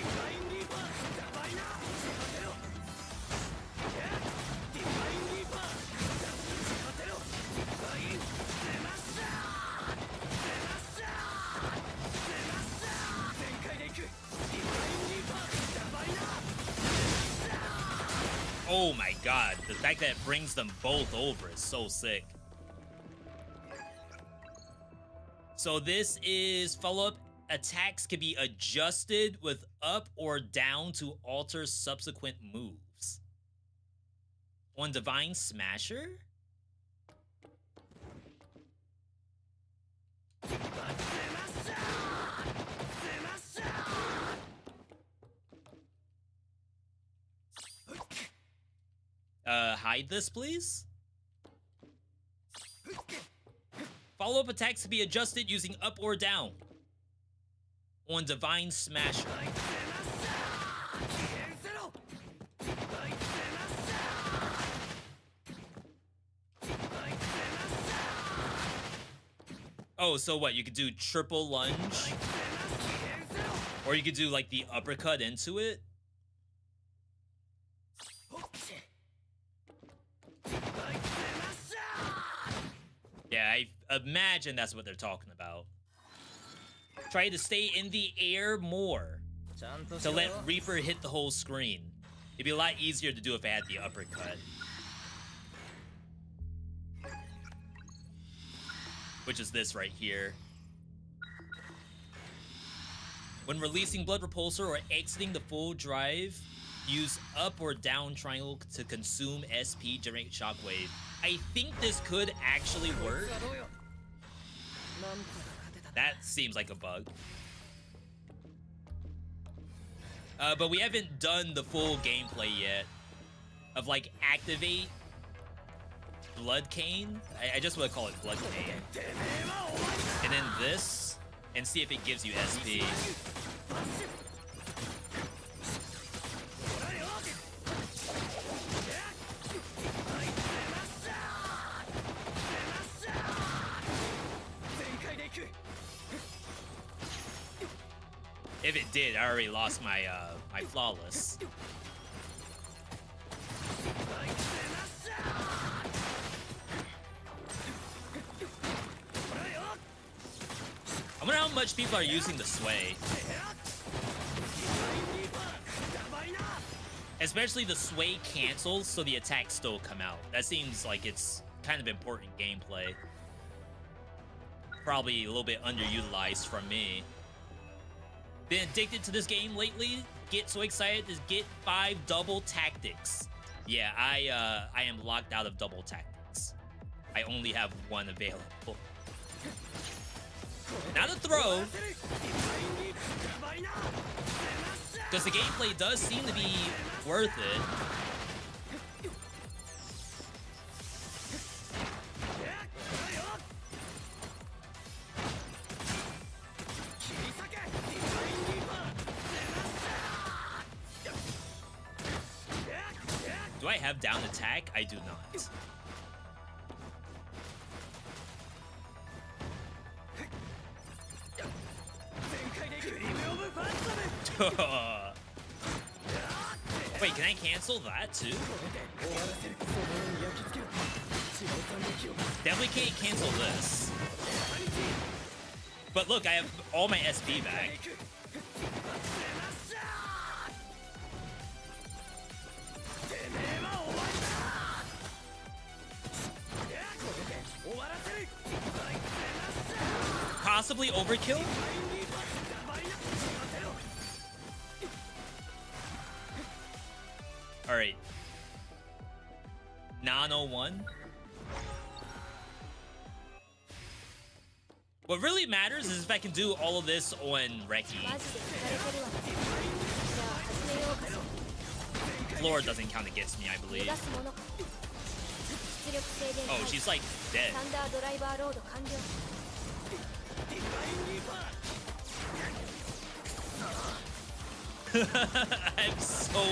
Oh my god, the fact that it brings them both over is so sick. So this is follow-up attacks can be adjusted with up or down to alter subsequent moves. On Divine Smasher? Hide this, please. Follow-up attacks can be adjusted using up or down. On Divine Smasher. Oh, so what? You could do triple lunge? Or you could do like the uppercut into it? Yeah, I imagine that's what they're talking about. Try to stay in the air more to let Reaper hit the whole screen. It'd be a lot easier to do if I had the uppercut. Which is this right here. When releasing Blood Repulsor or exiting the full drive, Use up or down triangle to consume SP, generate shockwave. I think this could actually work. That seems like a bug. But we haven't done the full gameplay yet of like activate Blood Cane. I just want to call it Blood Cane. And then this, and see if it gives you SP. If it did, I already lost my my flawless. I wonder how much people are using the sway. Especially the sway cancels, so the attacks still come out. That seems like it's kind of important gameplay. Probably a little bit underutilized from me. Been addicted to this game lately. Get so excited to get 5 double tactics. Yeah, I am locked out of double tactics. I only have 1 available. Not a throw. Because the gameplay does seem to be worth it. Do I have down attack? I do not. Wait, can I cancel that too? Definitely can't cancel this. But look, I have all my SP back. Possibly overkill? Alright. Nano 1. What really matters is if I can do all of this on Reki. Floor doesn't count against me, I believe. Oh, she's like dead. I'm so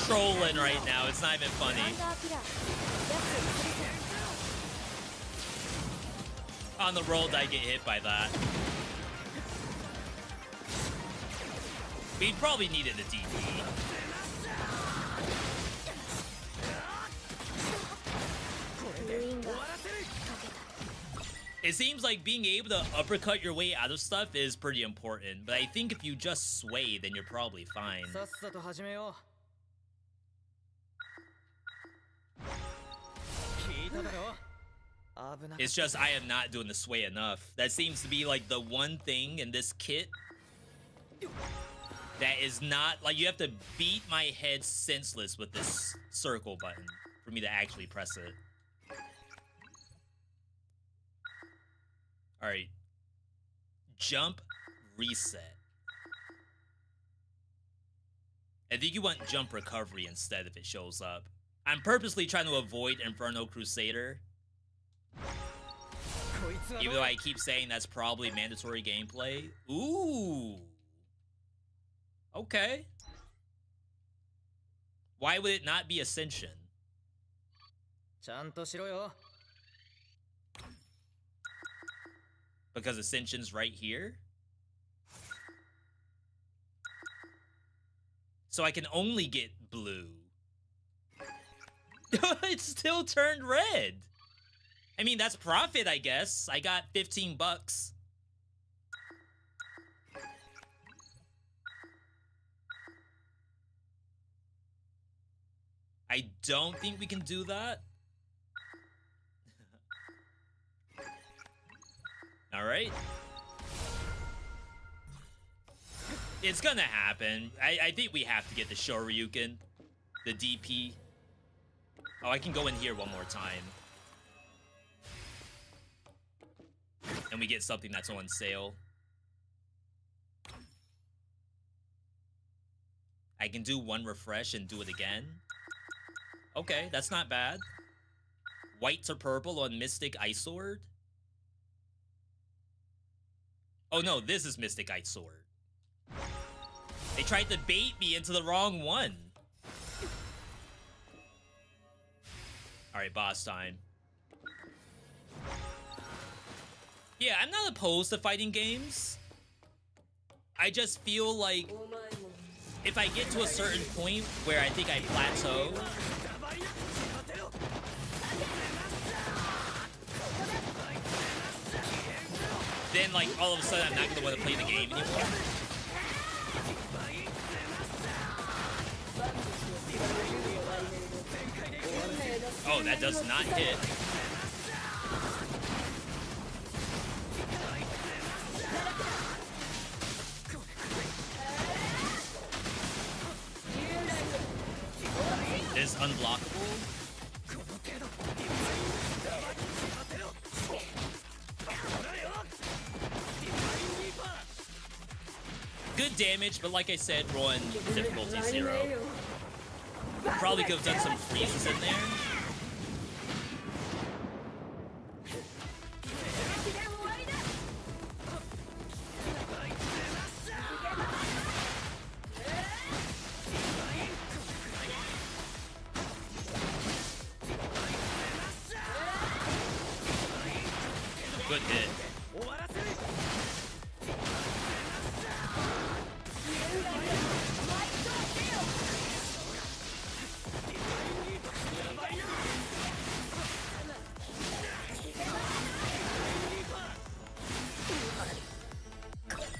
trolling right now. It's not even funny. On the roll, I get hit by that. We probably needed a DP. It seems like being able to uppercut your way out of stuff is pretty important, but I think if you just sway, then you're probably fine. It's just I am not doing the sway enough. That seems to be like the one thing in this kit that is not, like, you have to beat my head senseless with this circle button for me to actually press it. Alright. Jump, reset. I think you want jump recovery instead if it shows up. I'm purposely trying to avoid Inferno Crusader. Even though I keep saying that's probably mandatory gameplay. Ooh. Okay. Why would it not be Ascension? Because Ascension's right here? So I can only get blue. It still turned red. I mean, that's profit, I guess. I got 15 bucks. I don't think we can do that. All right. It's gonna happen. I think we have to get the Shoryuken, the DP. Oh, I can go in here one more time. And we get something that's on sale. I can do one refresh and do it again. Okay, that's not bad. White to purple on Mystic Ice Sword. Oh no, this is Mystic Ice Sword. They tried to bait me into the wrong one. Alright, boss time. Yeah, I'm not opposed to fighting games. I just feel like if I get to a certain point where I think I plateau, then like all of a sudden I'm not gonna want to play the game anymore. Oh, that does not hit. Is unblockable. Good damage, but like I said, we're on difficulty 0. Probably could have done some freezes in there. Good hit.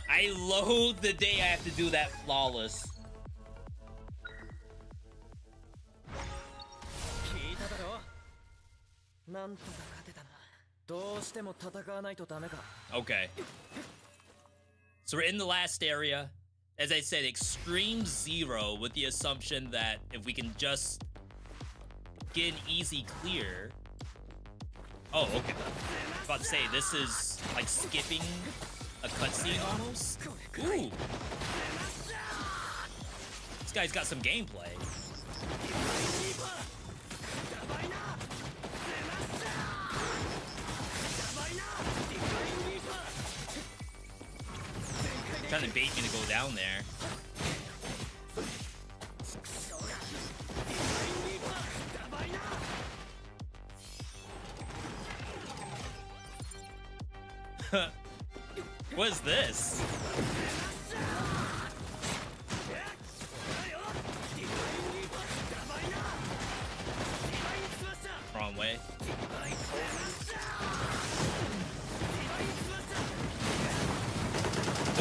I loathe the day I have to do that flawless. Okay. So we're in the last area. As I said, extreme 0 with the assumption that if we can just get an easy clear. Oh, okay. I was about to say, this is like skipping a cutscene almost. Ooh. This guy's got some gameplay. Trying to bait me to go down there. What is this? Wrong way.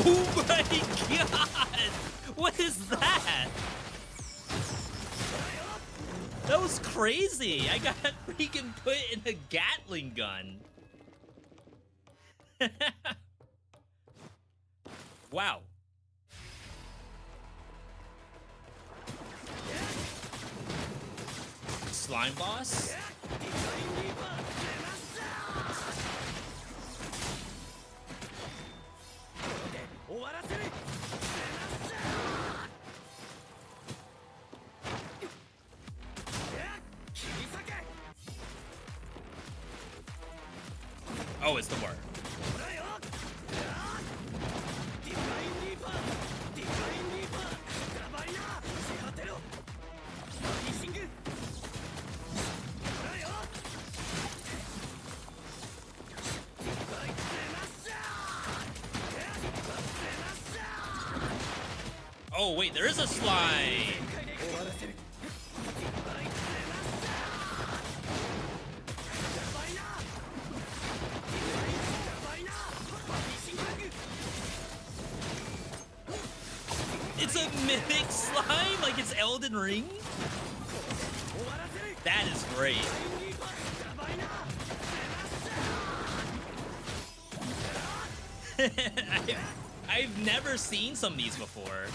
Oh my god! What is that? That was crazy! I got freaking put in a Gatling gun. Wow. Slime boss? Oh, it's the word. Oh, wait, there is a slime! It's a mythic slime, like it's Elden Ring? That is great. I've never seen some of these before.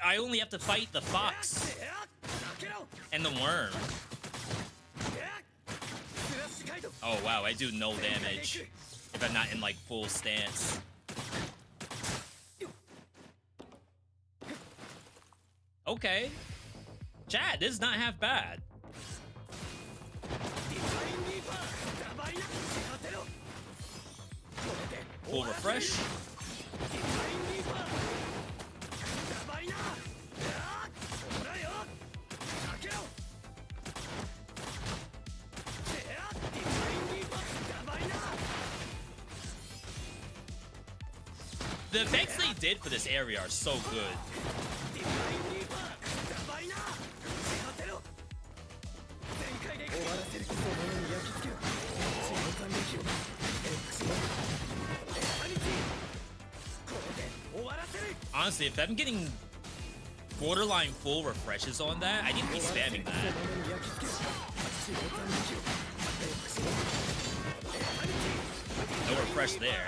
I only have to fight the fox and the worm. Oh wow, I do no damage if I'm not in like full stance. Okay. Chad, this is not half bad. Full refresh. The effects they did for this area are so good. Honestly, if I'm getting borderline full refreshes on that, I need to be spamming that. No refresh there.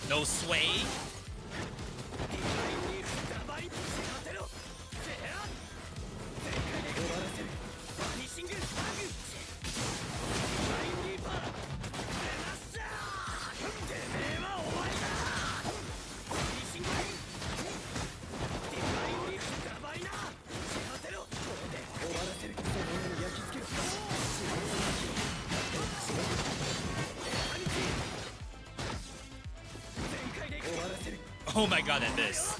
No sway. Oh my god, at this.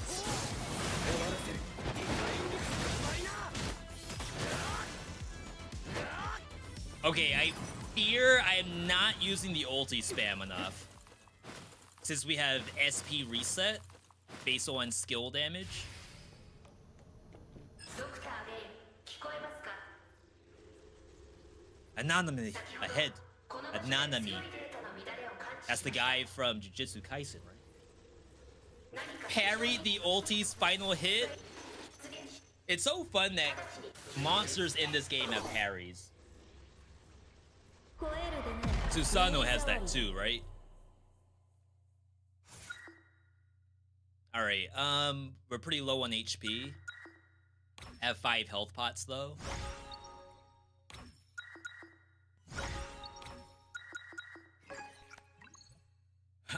Okay, I fear I am not using the ulti spam enough. Since we have SP reset based on skill damage. Anonymity ahead. Anonymity. That's the guy from Jujutsu Kaisen, right? Parry the ulti's final hit. It's so fun that monsters in this game have parries. Susanoo has that too, right? Alright, we're pretty low on HP. Have 5 health pots though.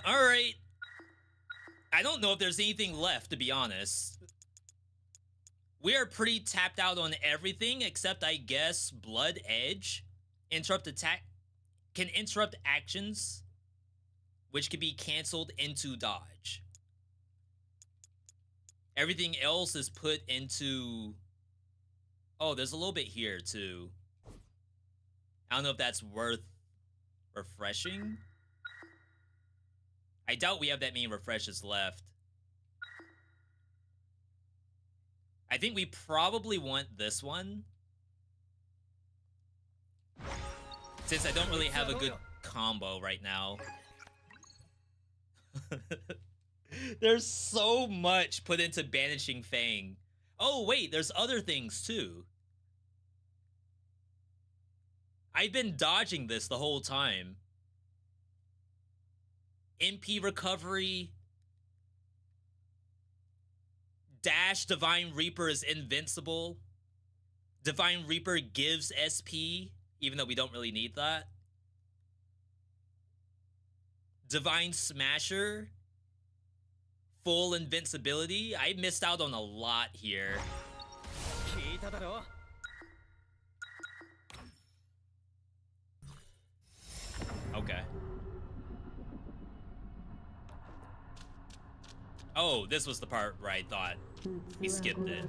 Alright. I don't know if there's anything left, to be honest. We are pretty tapped out on everything except, I guess, Blood Edge. Interrupt attack can interrupt actions, which can be canceled into dodge. Everything else is put into... Oh, there's a little bit here, too. I don't know if that's worth refreshing. I doubt we have that many refreshes left. I think we probably want this one. Since I don't really have a good combo right now. There's so much put into Banishing Fang. Oh, wait, there's other things too. I've been dodging this the whole time. MP recovery. Dash Divine Reaper is invincible. Divine Reaper gives SP, even though we don't really need that. Divine Smasher. Full invincibility. I missed out on a lot here. Okay. Oh, this was the part where I thought we skipped it.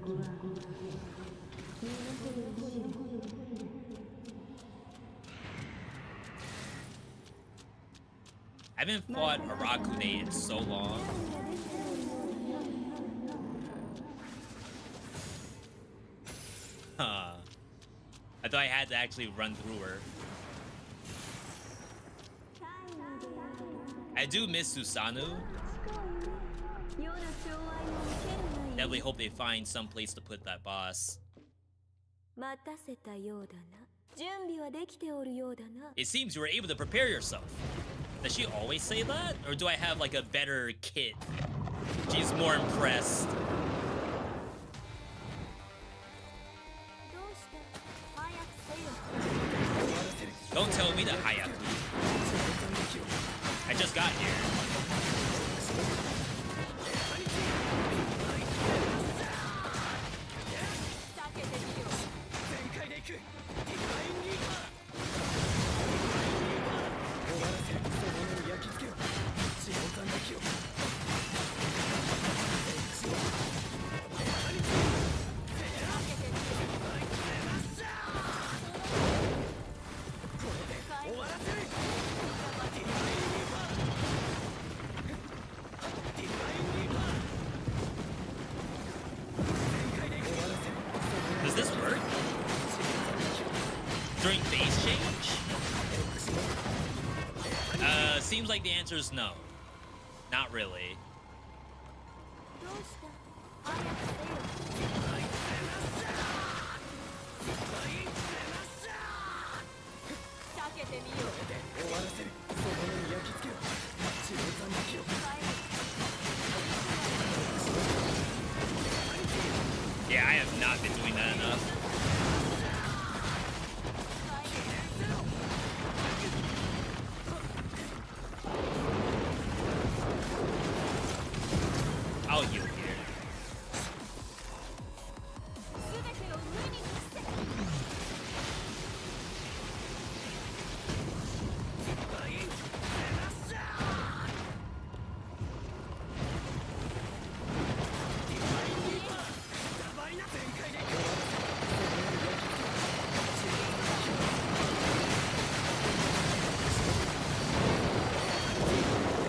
I haven't fought Arakune in so long. Huh. I thought I had to actually run through her. I do miss Susanoo. Definitely hope they find some place to put that boss. 待たせたようだな。準備はできておるようだな。 It seems you were able to prepare yourself. Does she always say that? Or do I have like a better kit? She's more impressed. どうした？早くせよ。 Don't tell me that Hayaku. I just got here. Does this work? During phase change? Seems like the answer is no. Not really. どうした？早くせよ。 Yeah, I have not been doing that enough. I'll heal here.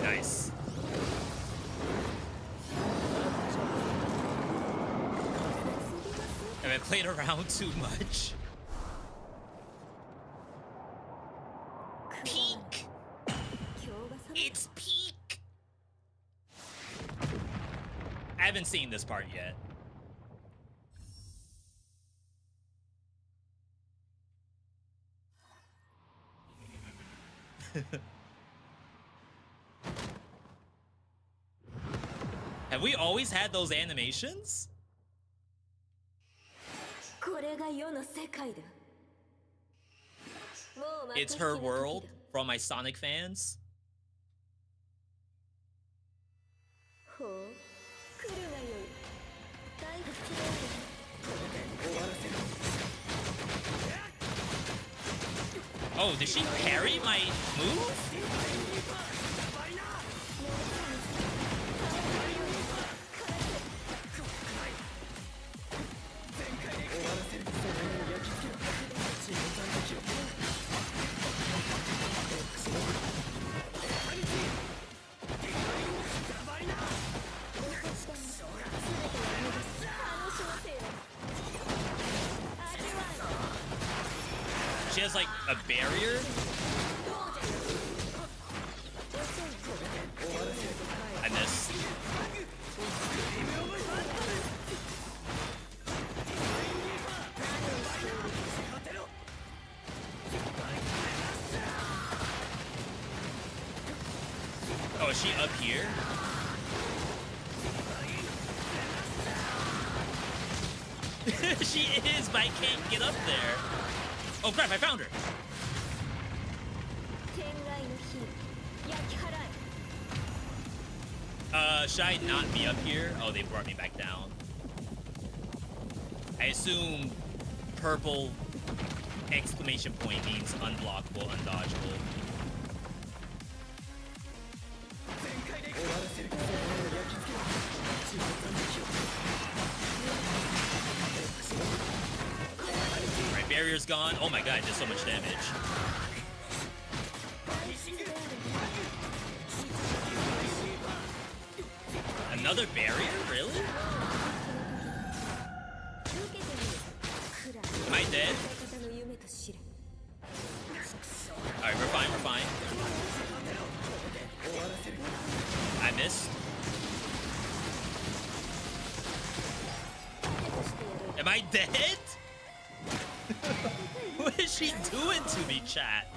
Nice. Have I played around too much? Peak! It's peak! I haven't seen this part yet. Have we always had those animations? これが世の世界だ。もう It's 任 her せる時 world だ。 for all my Sonic fans. ほう、来るがよい。だいぶ違う Oh, did she parry my move? She has like a barrier. I missed. Oh, is she up here? She is, but I can't get up there. Oh crap, I found her! 天外の火、焼き払え。 Should I not be up here? Oh, they brought me back down. I assume purple exclamation point means unblockable, undodgeable. Alright, barrier's gone. Oh my god, I did so much damage. Another barrier? Really? Am I dead? Alright, we're fine, we're fine. I missed. I dead? What is she doing to me, chat?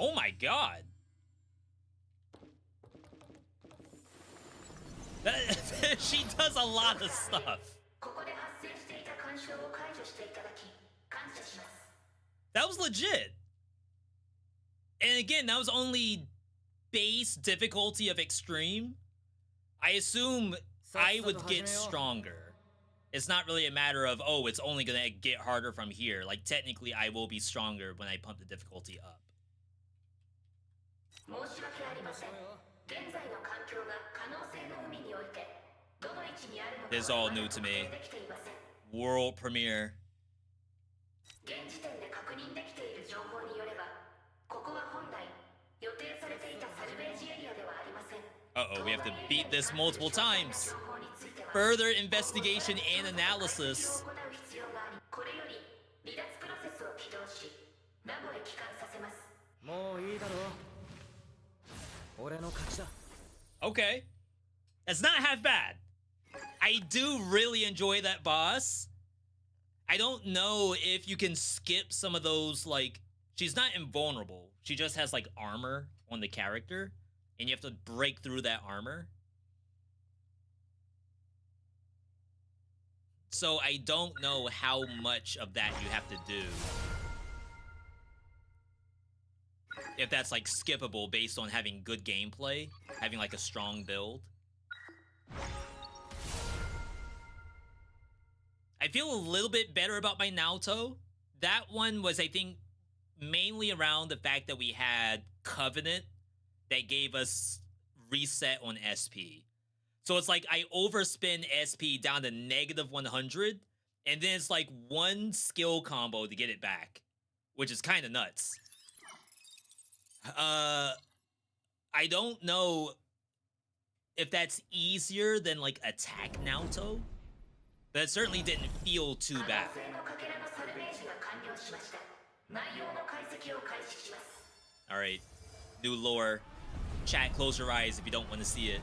Oh my god. She does a lot of stuff. That was legit. And again, that was only base difficulty of extreme. I assume I would get stronger. It's not really a matter of, oh, it's only gonna get harder from here. Like, technically, I will be stronger when I pump the difficulty up. This is all new to me. World premiere. Uh-oh, we have to beat this multiple times. Further investigation and analysis. Okay. That's not half bad. I do really enjoy that boss. I don't know if you can skip some of those, like, she's not invulnerable. She just has, like, armor on the character, and you have to break through that armor. So I don't know how much of that you have to do. If that's, like, skippable based on having good gameplay, having, like, a strong build. I feel a little bit better about my Naoto. That one was, I think, mainly around the fact that we had Covenant that gave us reset on SP. So it's like I overspend SP down to -100, and then it's like one skill combo to get it back, which is kind of nuts. I don't know if that's easier than, like, attack Naoto, but it certainly didn't feel too bad. Alright, new lore. Chat, close your eyes if you don't want to see it.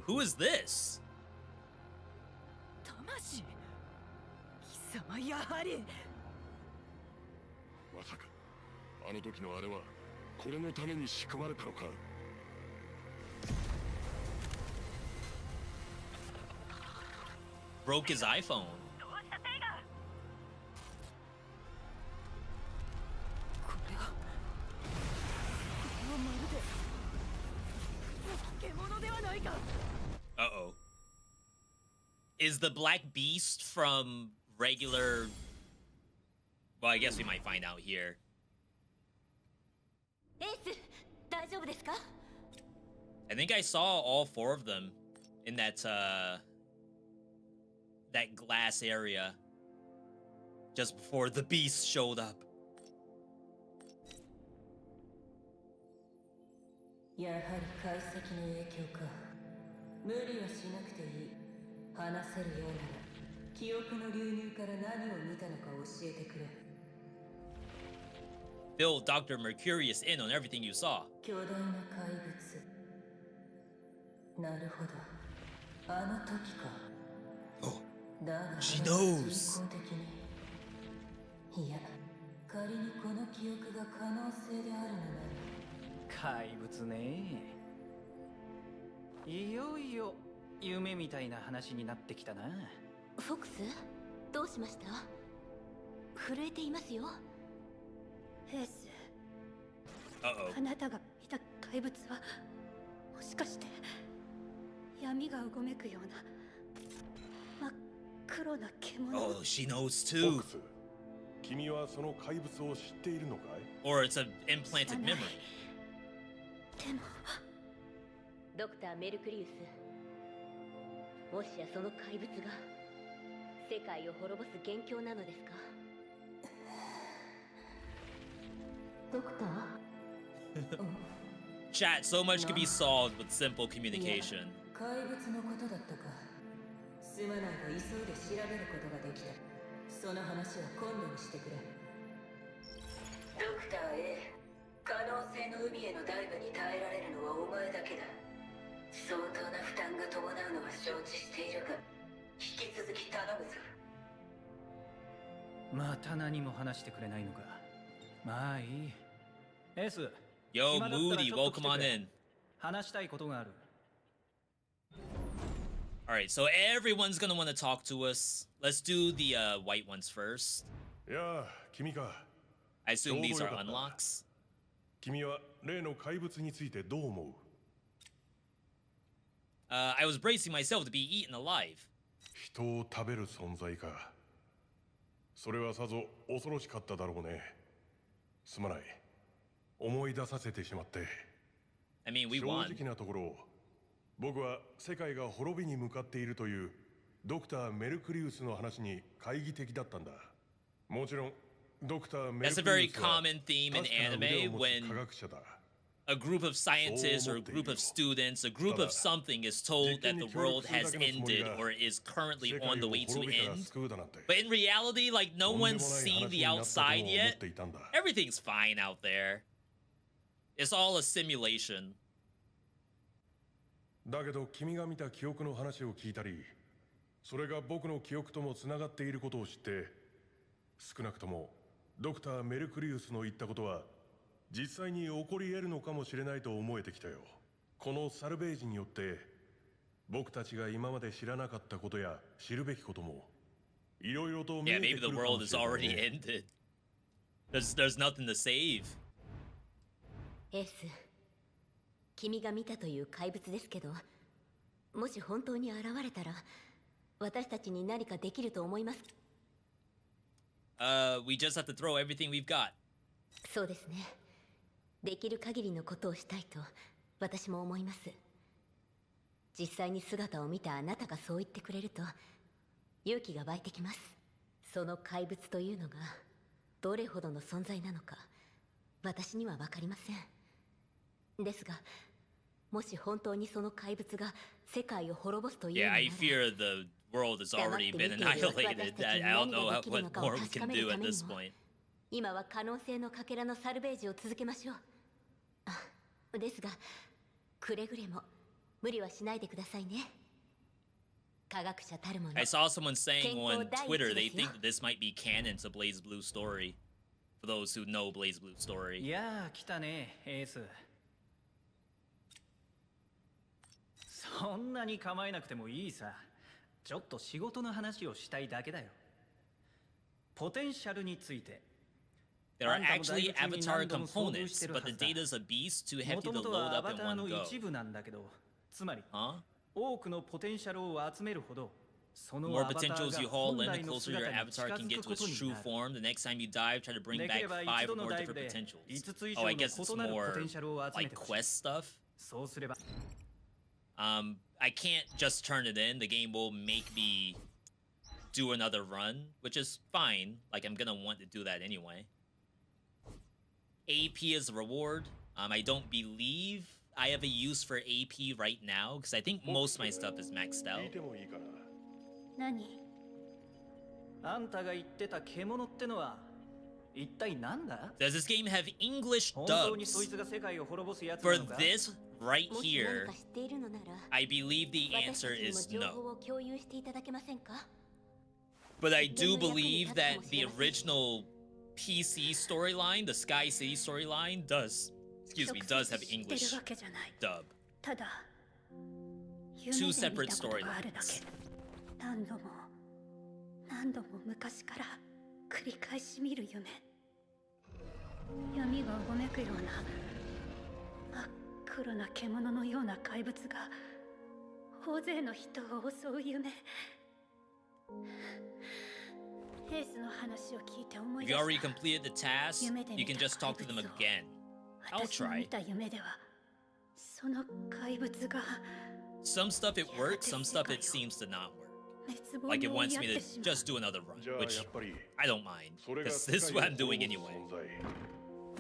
Who is this? まさかあの時のあれはこれのために仕組まれたのか Broke his iPhone. Uh-oh. Is the Black Beast from regular... Well, I guess we might find out here. I think I saw all 4 of them in that, that glass area just before the beast showed up. やはり解析の影響か。無理はしなくていい。話せるようなら記憶の流入から何を見たのか教えてくれ。Fill Dr. Mercurius in on everything you saw. 巨大な怪物。なるほど。あの時か。Oh, だが she knows. 人工的に。いや、仮にこの記憶が可能性であるのなら。怪物ね。いよいよ夢みたいな話になってきたな。フォックス、どうしました？震えていますよ。エース。あなたが見た怪物はもしかして闇がうごめくような真っ黒な獣。 Oh, she knows フォ too. ックス、君はその怪物を知っているのかい？ Or it's an implanted memory. でもドクター・メルクリウス、もしやその怪物が世界を滅ぼす元凶なのですか？ドクターChat, so much could be solved with simple communication. 怪物のことだったか。すまないが急いで調べることができた。その話は今度にしてくれ。ドクター A、 可能性の海へのダイブに耐えられるのはお前だけだ。相当な負担が伴うのは承知しているが、引き続き頼むぞ。また何も話してくれないのか。まあいい。S、 Yo, 暇だったら Moody, ちょっと来て welcome くれ。 on in. 話したいことがある。Alright, so everyone's gonna want to talk to us. Let's do the white ones first. いやあ、君か。 I assume these are ちょうどよかった。 unlocks. 君は例の怪物についてどう思う？ I was bracing myself to be eaten alive. 人を食べる存在か。それはさぞ恐ろしかっただろうね。すまない。思い出させてしまって。 I mean, we 正 won. 直なところ、僕は世界が滅びに向かっているというドクター・メルクリウスの話に懐疑的だったんだ。もちろん、ドクター・メル That's ク a リ very ウスは common theme in 確かな腕 anime を持つ when 科学者だ。 a group of scientists or a group of students, a group of something is told that the world has ended or is currently on the way to end. But in reality, like, no one's seen the outside yet. Everything's fine out there. It's all a simulation. だけど君が見た記憶の話を聞いたり、それが僕の記憶ともつながっていることを知って、少なくともドクター・メルクリウスの言ったことは実際に起こり得るのかもしれないと思えてきたよ。このサルベージによって僕たちが今まで知らなかったことや知るべきこともいろいろと見え Yeah, て maybe く the るか world も is しれない already ね。 ended. There's nothing to save. エース、君が見たという怪物ですけど、もし本当に現れたら私たちに何かできると思います？ We just have to throw everything we've got. そうですね。できる限りのことをしたいと私も思います。実際に姿を見たあなたがそう言ってくれると勇気が湧いてきます。その怪物というのがどれほどの存在なのか私には分かりません。ですが、もし本当にその怪物が世界を滅ぼすというの Yeah, なら I fear the world has already been annihilated. I don't know what more we can do at this point. 今は可能性のかけらのサルベージを続けましょう。ですが、くれぐれも無理はしないでくださいね。科学者たるもの。 I saw someone saying on Twitter they think that this might be canon to Blazblue story. For those who know Blazblue story. いやー来たねエース。そんなに構えなくてもいいさ。ちょっと仕事の話をしたいだけだよ。ポテンシャルについて。 There are actually avatar components, but the data's a beast too hefty to load up in one go. 一部なんだけど、つまり Huh? 多くのポテンシャルを集めるほど、そ The の more アバターが potentials you haul 本 in, 来 the の closer 姿 your に avatar 近 can づ get く to こと its に true なる。 form. The next time you dive, try to bring でき back れば 5 一度 or の more ダイブ different で potentials. 5つ以 Oh, 上 I の guess it's 異なるポ more テンシャルを集め like てほしい。 quest stuff. そうすれば I can't just turn it in. The game will make me do another run, which is fine. Like, I'm gonna want to do that anyway. AP is a reward. I don't believe I have a use for AP right now, because I think most of my stuff is maxed 聞い out. てもいいかな。何？あんたが言ってた獣ってのは一体なんだ？ Does this game have English 本当にそ dubs? いつが世界を滅ぼすやつ For なのか？ this right もし何 here, か知っているのなら、 I believe the 私た answer ちに is も情 no. 報を共有していただけませんか？ But I do believe that the original PC storyline, the Sky City storyline, does have 直接知って English るわけじゃない。 dub. ただ Two 夢で separate 見たことがあるだけ。 storylines. 何度も何度も昔から繰り返し見る夢。闇がうごめくような真っ黒な獣のような怪物が大勢の人を襲う夢。エースの話を聞いて思い If 出 you した already completed the task, you can just talk to them again. I'll 私の try. 見た夢ではその怪物が Some stuff it works, some stuff it seems to not work. 滅亡 Like に it 追い wants やっ me て to しまう just do another run, じゃあ which やっぱり I don't mind, それが because this is what I'm doing anyway. 存在。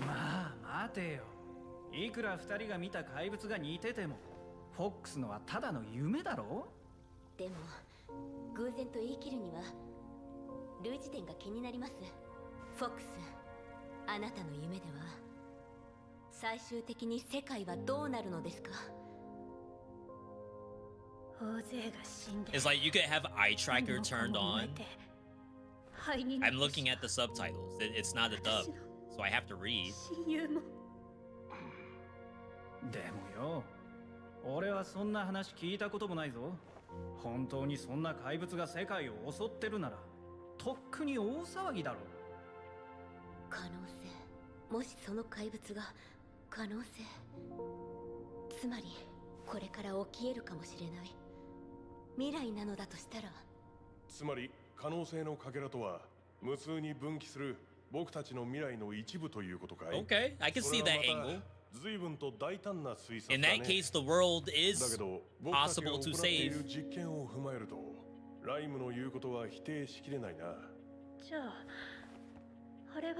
まあ待てよ。いくら二人が見た怪物が似ててもフォックスのはただの夢だろ。でも偶然と言い切るには類似点が気になります。フォックス、あなたの夢では最終的に世界はどうなるのですか？大勢が死んで It's like you could have eye tracker turned 何もかも on. 燃えて灰になって I'm looking at the subtitles. It's not a dub, so I have to read. 親友もでもよ、俺はそんな話聞いたこともないぞ。本当にそんな怪物が世界を襲ってるならとっくに大騒ぎだろ。可能性、もしその怪物が可能性、つまりこれから起き得るかもしれない未来なのだとしたら、つまり可能性のかけらとは無数に分岐する僕たちの未来の一部ということかい？ Okay, I can see that angle. 随分と大胆な推測 In だ that ね。 case, the world だ is けど僕たちが possible 行 to ってい save. る実験を踏まえるとライムの言うことは否定しきれないな。じゃああれは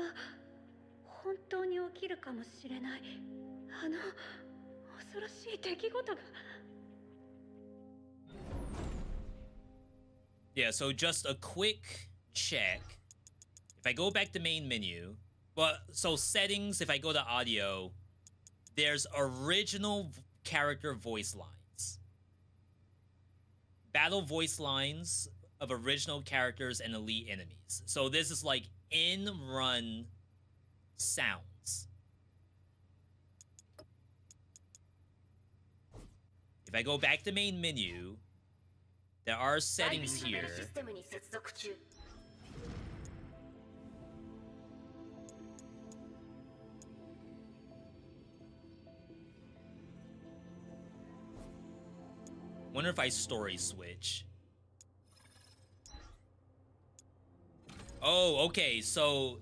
本当に起きるかもしれないあの恐ろしい出来事が Yeah, so just a quick check. If I go back to main menu, but so settings, if I go to audio, there's original character voice lines. Battle voice lines of original characters and elite enemies. So this is like in-run sounds. If I go back to main menu, there are settings here. システムに接続中。 Wonder if I story switch. Oh, okay. So,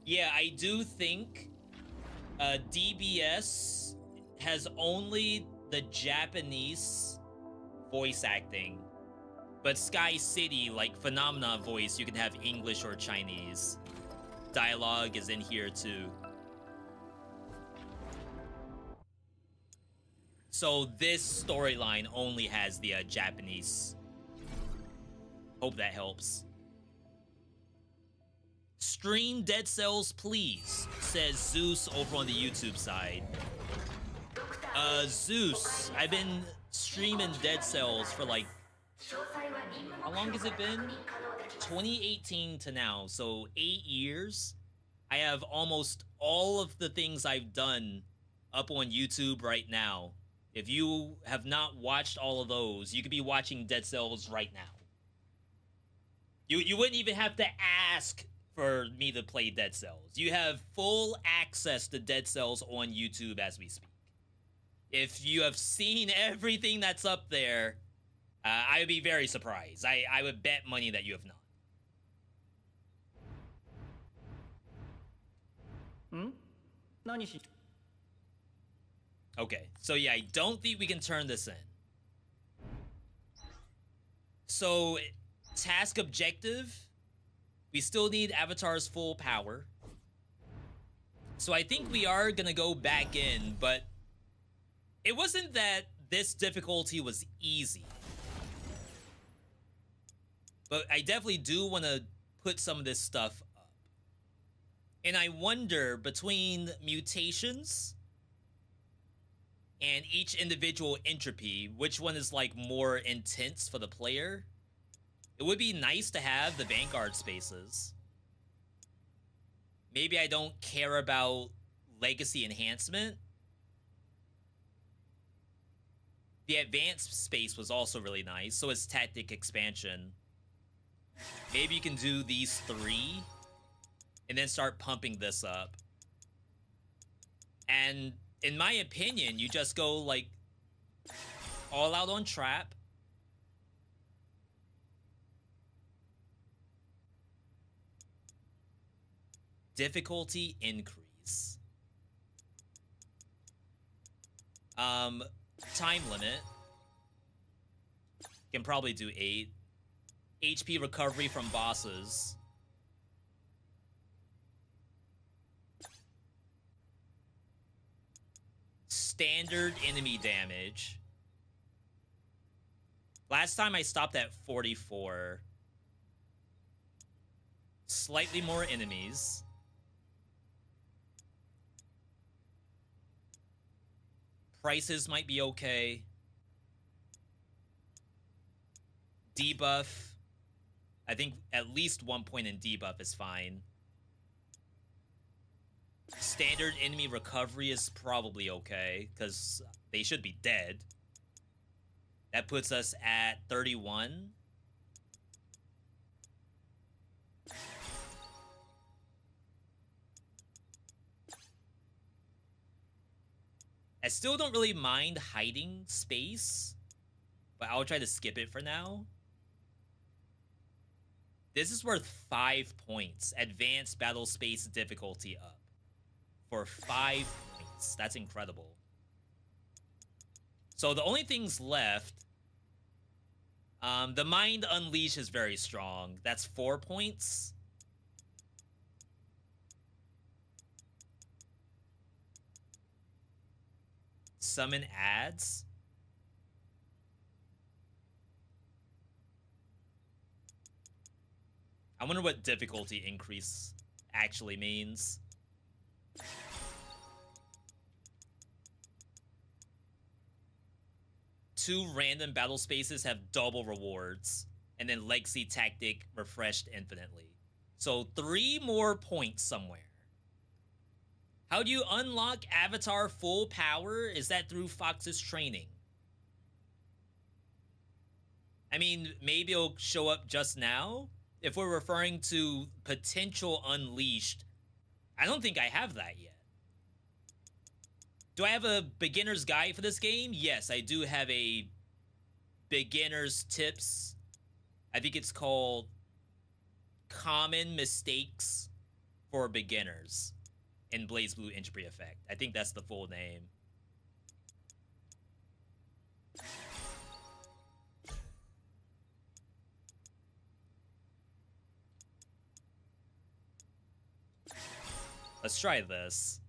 yeah, I do think DBS has only the Japanese voice acting. But Sky City, like Phenomena voice, you can have English or Chinese. Dialogue is in here too. So this storyline only has the Japanese. Hope that helps. Stream Dead Cells, please, says Zeus over on the YouTube side. Zeus, I've been streaming Dead Cells for like, how long has it been? 2018 to now, so 8 years. I have almost all of the things I've done up on YouTube right now. If you have not watched all of those, you could be watching Dead Cells right now. You wouldn't even have to ask for me to play Dead Cells. You have full access to Dead Cells on YouTube as we speak. If you have seen everything that's up there, I would be very surprised. I would bet money that you have not. ん？何し Okay, so yeah, I don't think we can turn this in. So, task objective, we still need Avatar's full power. So I think we are gonna go back in, but it wasn't that this difficulty was easy. But I definitely do want to put some of this stuff up. And I wonder, between mutations and each individual entropy, which one is like more intense for the player? It would be nice to have the Vanguard spaces. Maybe I don't care about legacy enhancement. The advanced space was also really nice, so is tactic expansion. Maybe you can do these 3 and then start pumping this up. And in my opinion, you just go like all out on trap. difficulty increase. Time limit. Can probably do 8. HP recovery from bosses. Standard enemy damage. Last time I stopped at 44. Slightly more enemies. Prices might be okay. Debuff. I think at least 1 point in debuff is fine. Standard enemy recovery is probably okay, because they should be dead. That puts us at 31. I still don't really mind hiding space, but I'll try to skip it for now. This is worth 5 points. Advanced battle space difficulty up. For 5 points. That's incredible. So the only things left... the Mind Unleash is very strong. That's 4 points. Summon ads. I wonder what difficulty increase actually means. Two random battle spaces have double rewards, and then Legacy Tactic refreshed infinitely. So 3 more points somewhere. How do you unlock Avatar full power? Is that through Fox's training? I mean, maybe it'll show up just now. If we're referring to potential unleashed, I don't think I have that yet. Do I have a beginner's guide for this game? Yes, I do have a beginner's tips. I think it's called Common Mistakes for Beginners in Blazblue Entropy Effect. I think that's the full name. Let's try this.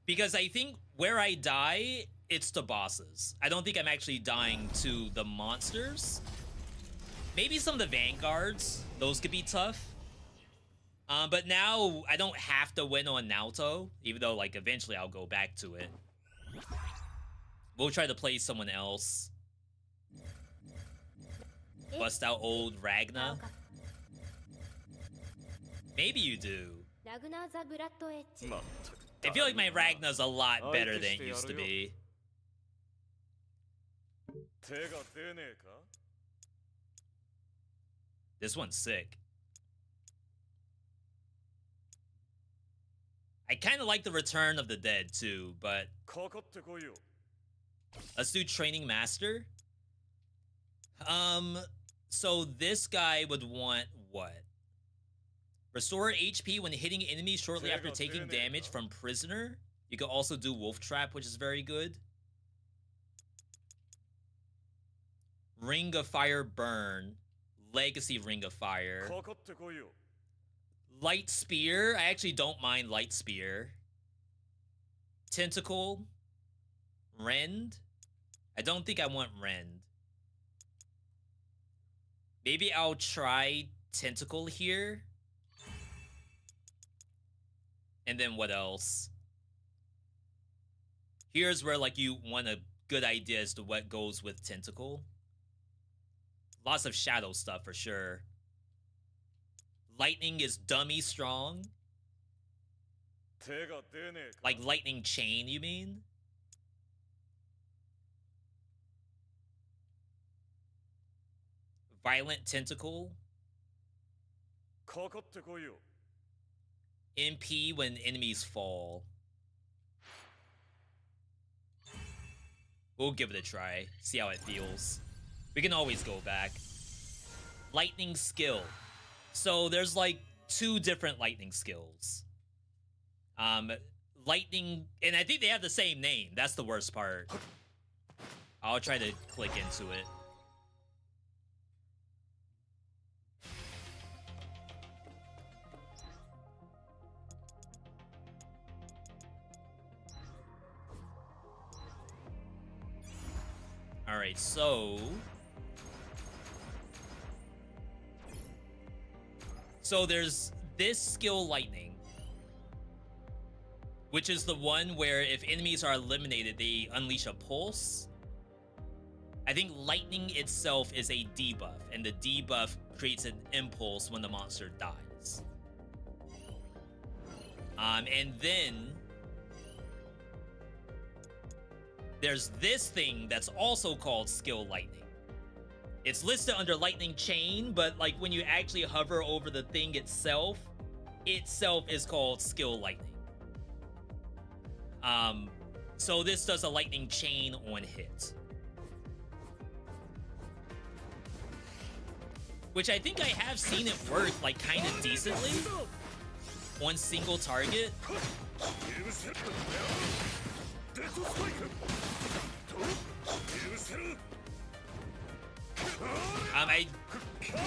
Because I think where I die, it's to bosses. I don't think I'm actually dying to the monsters. Maybe some of the vanguards. Those could be tough. But now I don't have to win on Naoto, even though like eventually I'll go back to it. We'll try to play someone else. Bust out old Ragna. Maybe you do. I feel like my Ragna's a lot better than it used to be. This one's sick. I kind of like the Return of the Dead too, but let's do Training Master. So this guy would want what? Restore HP when hitting enemies shortly after taking damage from Prisoner. You can also do Wolf Trap, which is very good. Ring of Fire Burn. Legacy Ring of Fire. Light Spear. I actually don't mind Light Spear. Tentacle. Rend. I don't think I want Rend. Maybe I'll try Tentacle here. And then what else? Here's where like you want a good idea as to what goes with Tentacle. Lots of shadow stuff for sure. Lightning is dummy strong. Like Lightning Chain, you mean? Violent Tentacle. MP when enemies fall. We'll give it a try. See how it feels. We can always go back. Lightning Skill. So there's like 2 different lightning skills. Lightning, and I think they have the same name. That's the worst part. I'll try to click into it. All right, so there's this skill lightning, which is the one where if enemies are eliminated, they unleash a pulse. I think lightning itself is a debuff, and the debuff creates an impulse when the monster dies. And then there's this thing that's also called skill lightning. It's listed under lightning chain, but like when you actually hover over the thing itself is called skill lightning. So this does a lightning chain on hit, which I think I have seen it work like kind of decently on single target.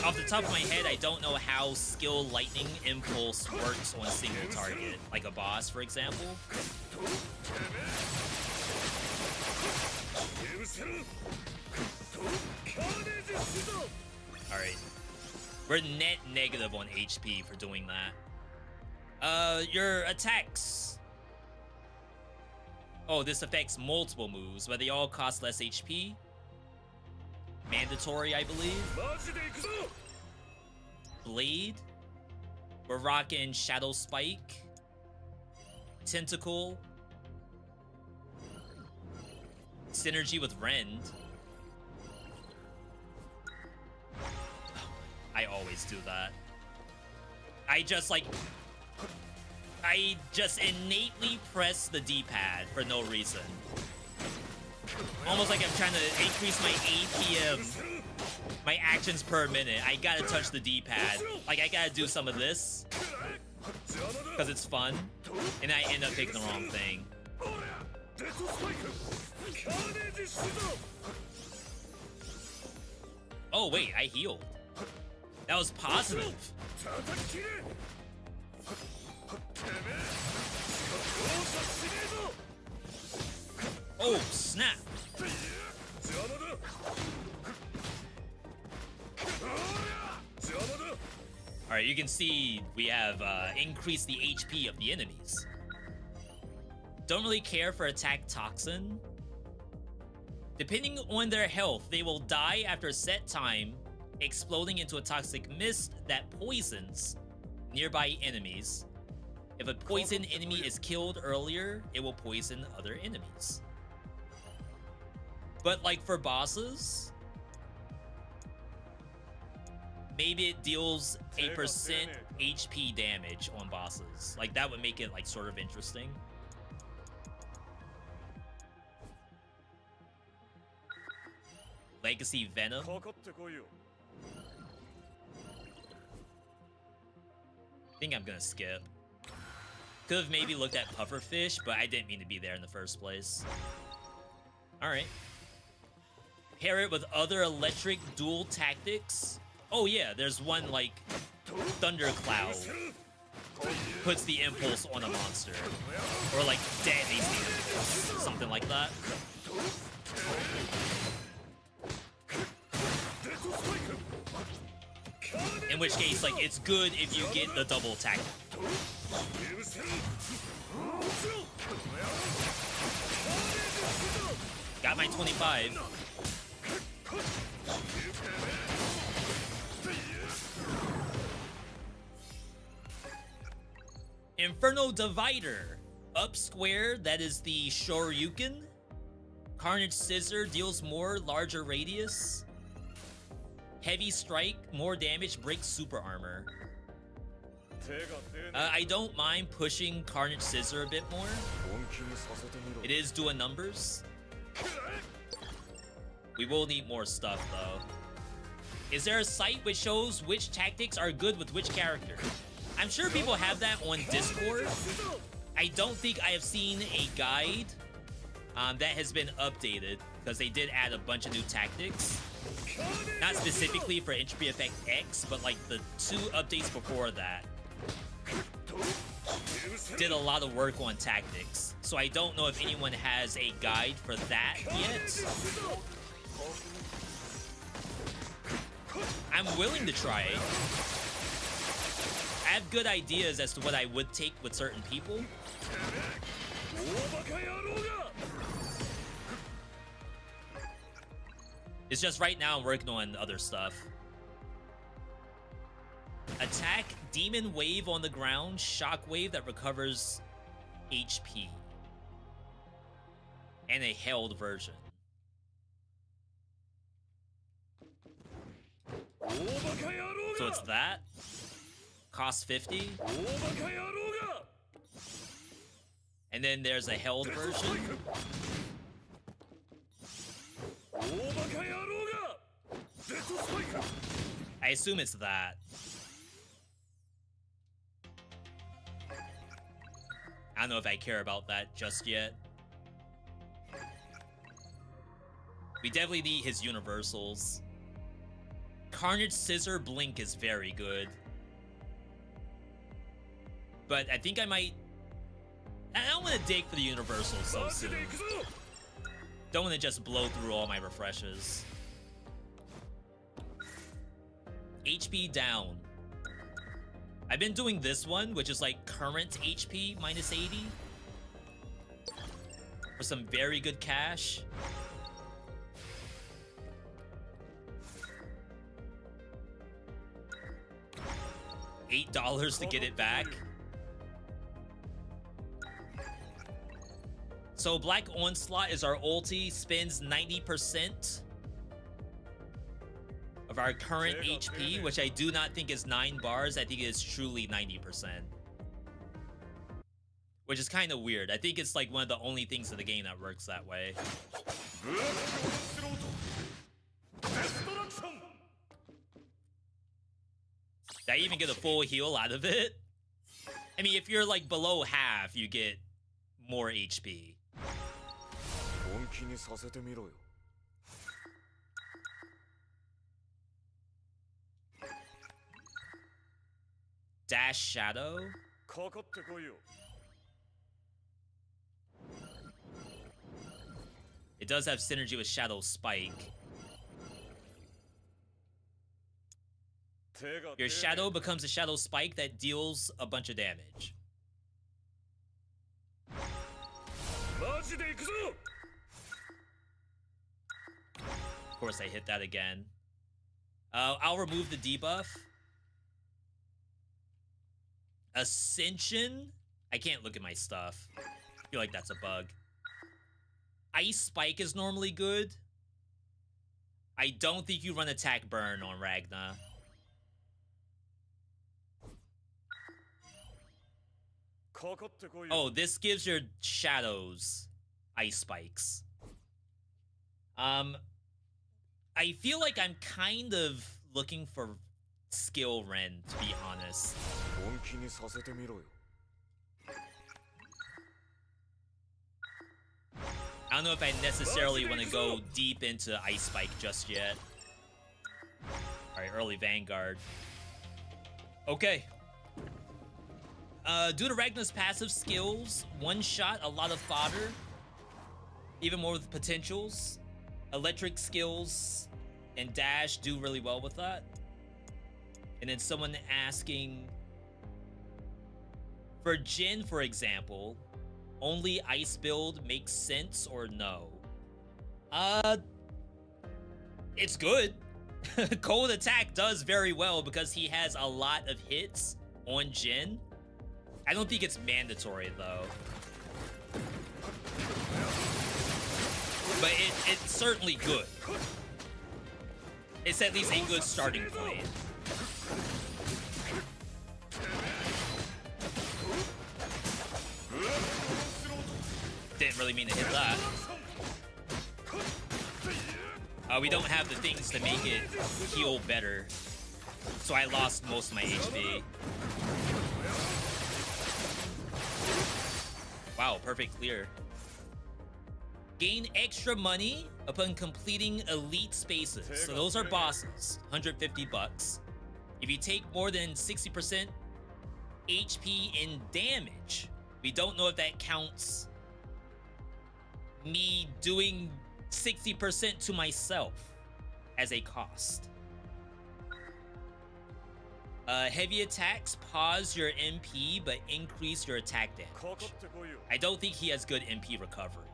Off the top of my head, I don't know how skill lightning impulse works on single target, like a boss, for example. Alright. We're net negative on HP for doing that. Your attacks. Oh, this affects multiple moves, but they all cost less HP. Mandatory, I believe. Blade. We're rocking Shadow Spike. Tentacle. Synergy with Rend. I always do that. I just innately press the D-pad for no reason. Almost like I'm trying to increase my APM, my actions per minute. I gotta touch the D-pad. Like, I gotta do some of this, because it's fun, and I end up picking the wrong thing. Oh wait, I healed. That was positive. Oh, snap. Alright, you can see we have increased the HP of the enemies. Don't really care for attack toxin. Depending on their health, they will die after a set time, exploding into a toxic mist that poisons nearby enemies. If a poison enemy is killed earlier, it will poison other enemies. But like for bosses, maybe it deals a % HP damage on bosses. Like that would make it like sort of interesting. Legacy Venom. I think I'm gonna skip. Could have maybe looked at Pufferfish, but I didn't mean to be there in the first place. Alright. Pair it with other electric dual tactics. Oh yeah, there's one like Thundercloud puts the impulse on a monster. Or like detonates the impulse. Something like that. In which case, like, it's good if you get the double attack. Got my 25. Inferno Divider. Up square, that is the Shoryuken. Carnage Scissor deals more, larger radius. Heavy Strike, more damage, breaks super armor. I don't mind pushing Carnage Scissor a bit more. It is doing numbers. We will need more stuff though. Is there a site which shows which tactics are good with which character? I'm sure people have that on Discord. I don't think I have seen a guide that has been updated, because they did add a bunch of new tactics. Not specifically for Entropy Effect X, but like the 2 updates before that did a lot of work on tactics. So I don't know if anyone has a guide for that yet. I'm willing to try it. I have good ideas as to what I would take with certain people. It's just right now I'm working on other stuff. Attack Demon Wave on the ground, Shock Wave that recovers HP. And a held version. So it's that. Cost 50. And then there's a held version. I assume it's that. I don't know if I care about that just yet. We definitely need his universals. Carnage Scissor Blink is very good. But I think I might... I don't want to dig for the universals so soon. Don't want to just blow through all my refreshes. HP down. I've been doing this one, which is like current HP minus 80. For some very good cash. $8 to get it back. So Black Onslaught is our ulti, spends 90% of our current HP, which I do not think is 9 bars. I think it is truly 90%. Which is kind of weird. I think it's like one of the only things in the game that works that way. Did I even get a full heal out of it? I mean, if you're like below half, you get more HP. Dash Shadow? It does have synergy with Shadow Spike. Your Shadow becomes a Shadow Spike that deals a bunch of damage. Of course I hit that again. I'll remove the debuff. Ascension? I can't look at my stuff. I feel like that's a bug. Ice Spike is normally good. I don't think you run attack burn on Ragna. Oh, this gives your shadows ice spikes. I feel like I'm kind of looking for skill Ren, to be honest. I don't know if I necessarily want to go deep into Ice Spike just yet. Alright, early Vanguard. Okay. Due to Ragna's passive skills, one shot, a lot of fodder. Even more with potentials. Electric skills and dash do really well with that. And then someone asking... For Jin, for example, only ice build makes sense or no? It's good. Cold attack does very well because he has a lot of hits on Jin. I don't think it's mandatory though. But it's certainly good. It's at least a good starting point. Didn't really mean to hit that. We don't have the things to make it heal better. So I lost most of my HP. Wow, perfect clear. Gain extra money upon completing elite spaces. So those are bosses, 150 bucks. If you take more than 60% HP in damage, we don't know if that counts me doing 60% to myself as a cost. Heavy attacks pause your MP but increase your attack damage. I don't think he has good MP recovery.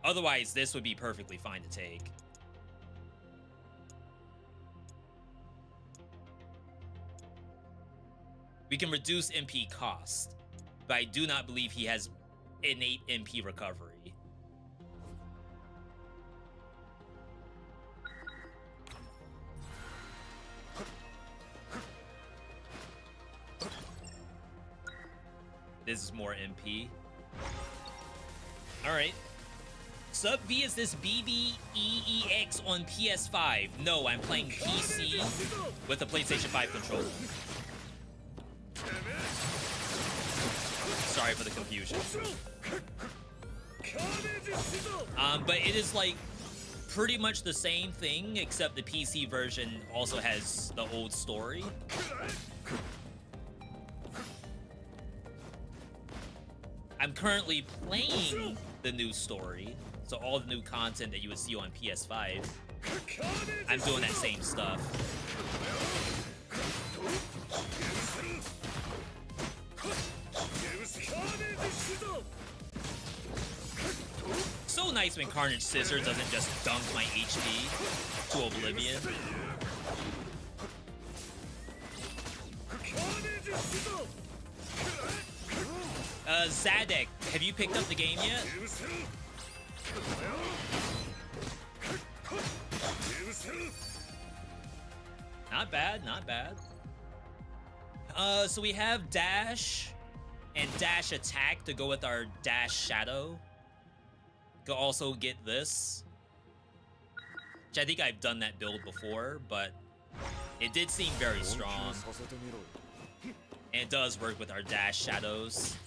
Otherwise, this would be perfectly fine to take. We can reduce MP cost, but I do not believe he has innate MP recovery. This is more MP. Alright. Sub V, is this BBEEX on PS5? No, I'm playing PC with a PlayStation 5 controller. Sorry for the confusion. But it is like pretty much the same thing, except the PC version also has the old story. I'm currently playing the new story, so all the new content that you would see on PS5, I'm doing that same stuff. So nice when Carnage Scissor doesn't just dunk my HP to oblivion. Zadek, have you picked up the game yet? Not bad, not bad. So we have dash and dash attack to go with our dash shadow. Could also get this, which I think I've done that build before, but it did seem very strong. And it does work with our dash shadows.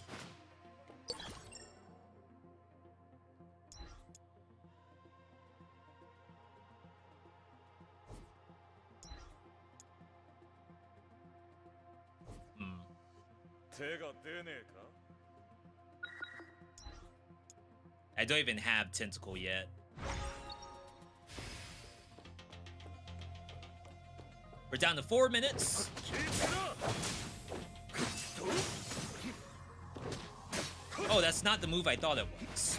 I don't even have Tentacle yet. We're down to 4 minutes. Oh, that's not the move I thought it was.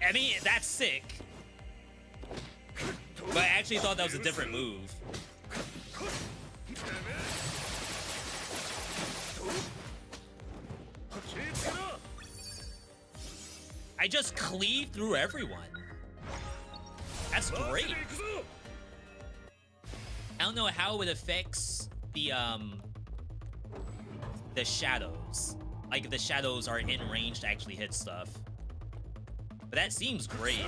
I mean, that's sick. But I actually thought that was a different move. I just cleave through everyone. That's great. I don't know how it affects the shadows. Like if the shadows are in range to actually hit stuff. But that seems great.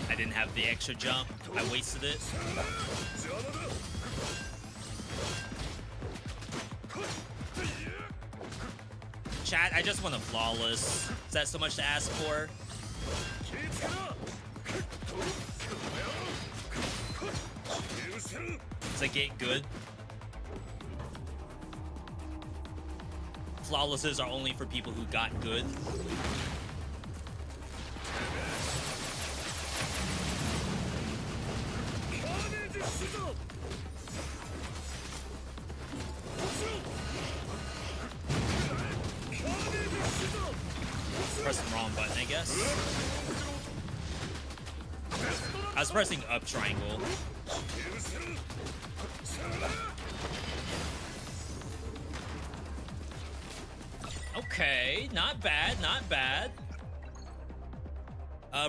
I didn't have the extra jump. I wasted it. Chat, I just want a flawless. Is that so much to ask for? Does it get good? Flawlesses are only for people who got good. Pressing the wrong button, I guess. I was pressing up triangle. Okay, not bad, not bad.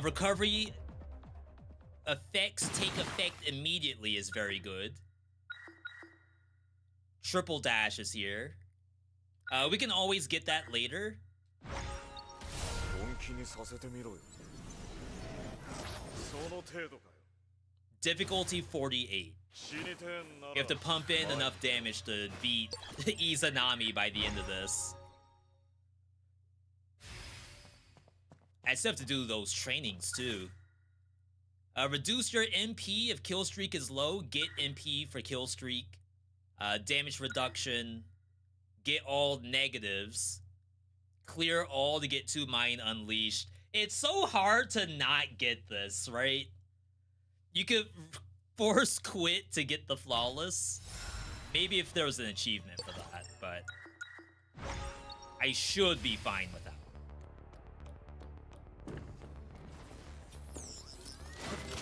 Recovery effects take effect immediately is very good. Triple dash is here. We can always get that later. Difficulty 48. You have to pump in enough damage to beat Izanami by the end of this. I still have to do those trainings too. Reduce your MP if kill streak is low. Get MP for kill streak. Damage reduction. Get all negatives. Clear all to get 2 Mind Unleashed. It's so hard to not get this, right? You could force quit to get the flawless. Maybe if there was an achievement for that, but I should be fine with that.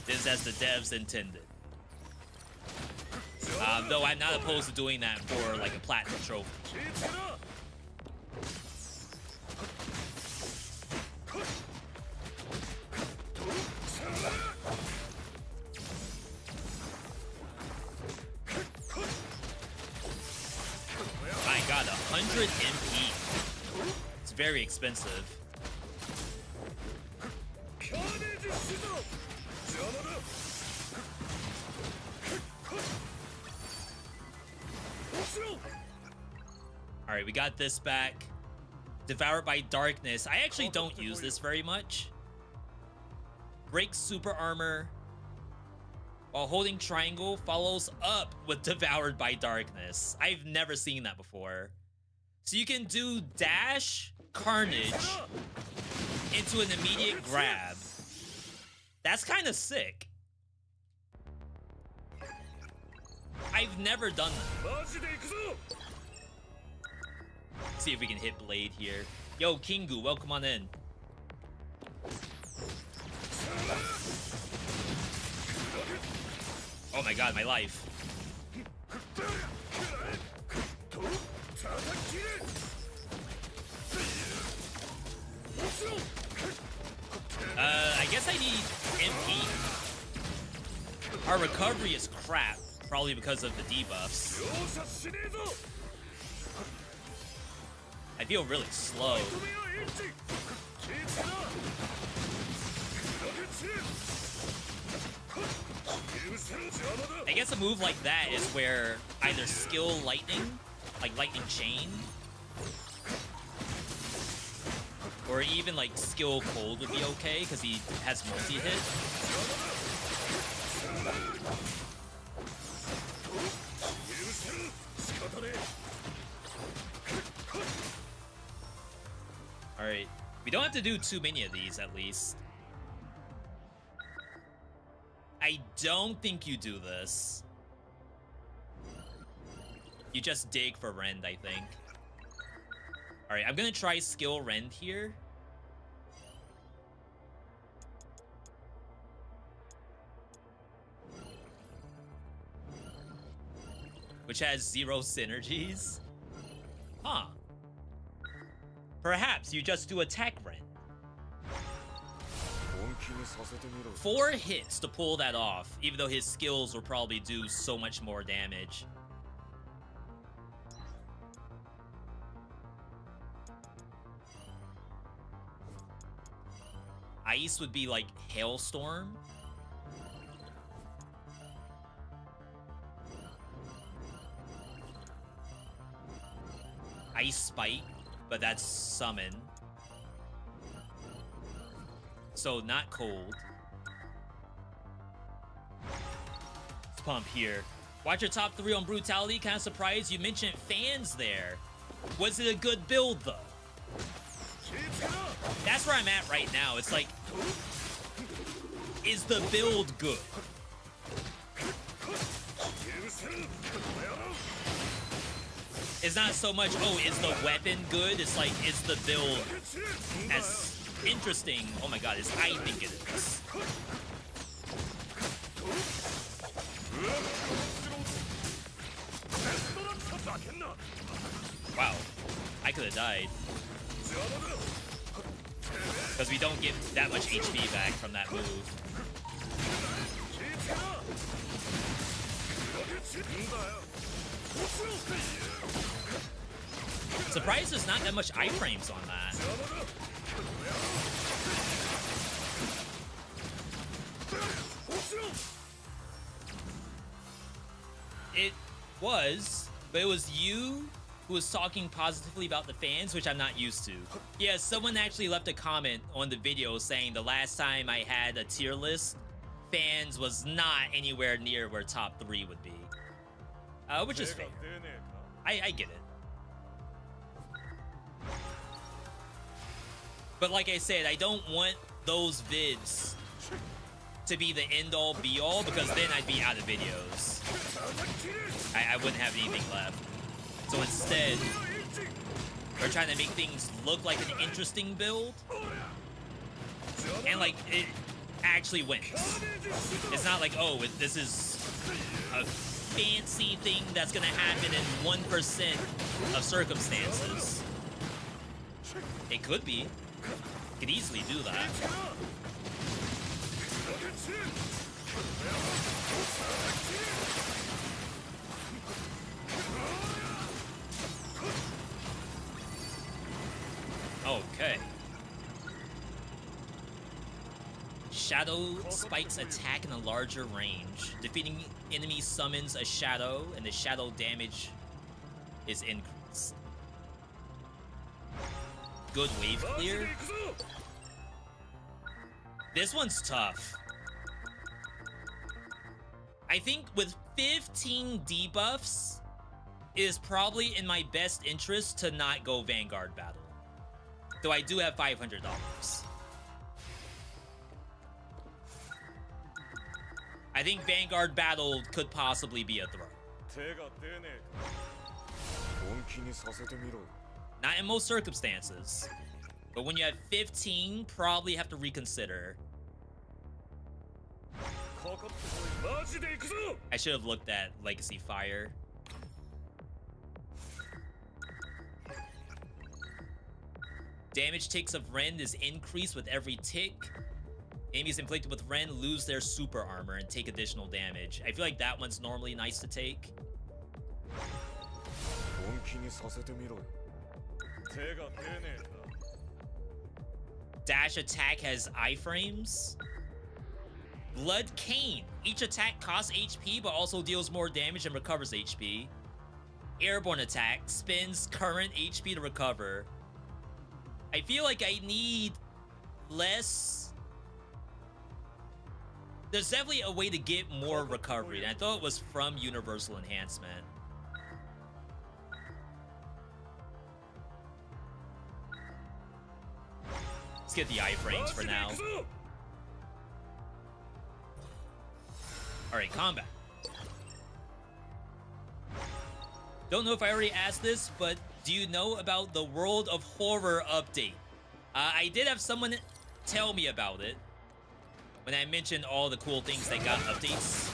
This is as the devs intended. Though I'm not opposed to doing that for like a platinum trophy. My god, 100 MP. It's very expensive. Alright, we got this back. Devoured by Darkness. I actually don't use this very much. Breaks super armor. While holding triangle, follows up with Devoured by Darkness. I've never seen that before. So you can do dash, carnage, into an immediate grab. That's kind of sick. I've never done that. See if we can hit Blade here. Yo, Kingu, welcome on in. Oh my god, my life. I guess I need MP. Our recovery is crap, probably because of the debuffs. I feel really slow. I guess a move like that is where either skill lightning, like lightning chain, or even like skill cold would be okay because he has multi-hit. Alright, we don't have to do too many of these at least. I don't think you do this. You just dig for Rend, I think. Alright, I'm gonna try skill Rend here. Which has 0 synergies. Huh. Perhaps you just do attack Rend. 4 hits to pull that off, even though his skills will probably do so much more damage. Ice would be like Hailstorm. Ice Spike, but that's Summon. So not cold. Let's pump here. Watch your top 3 on Brutality. Kind of surprised you mentioned fans there. Was it a good build though? That's where I'm at right now. It's like, is the build good? It's not so much, oh, is the weapon good? It's like, is the build as interesting? Oh my god, I think it is. Wow, I could have died. Because we don't get that much HP back from that move. Surprised there's not that much iframes on that. It was, but it was you who was talking positively about the fans, which I'm not used to. Yeah, someone actually left a comment on the video saying the last time I had a tier list, fans was not anywhere near where top 3 would be. Which is fair. I get it. But like I said, I don't want those vids to be the end-all be-all, because then I'd be out of videos. I wouldn't have anything left. So instead, we're trying to make things look like an interesting build. And like, it actually wins. It's not like, oh, this is a fancy thing that's gonna happen in 1% of circumstances. It could be. Could easily do that. Okay. Shadow spikes attack in a larger range. Defeating enemy summons a shadow, and the shadow damage is increased. Good wave clear. This one's tough. I think with 15 debuffs, it is probably in my best interest to not go Vanguard battle. Though I do have $500. I think Vanguard battle could possibly be a throw. Not in most circumstances. But when you have 15, probably have to reconsider. I should have looked at Legacy Fire. Damage ticks of Rend is increased with every tick. Enemies inflicted with Rend lose their super armor and take additional damage. I feel like that one's normally nice to take. Dash attack has iframes. Blood Cane. Each attack costs HP but also deals more damage and recovers HP. Airborne attack spends current HP to recover. I feel like I need less. There's definitely a way to get more recovery, and I thought it was from Universal Enhancement. Let's get the iframes for now. Alright, combat. Don't know if I already asked this, but do you know about the World of Horror update? I did have someone tell me about it when I mentioned all the cool things that got updates.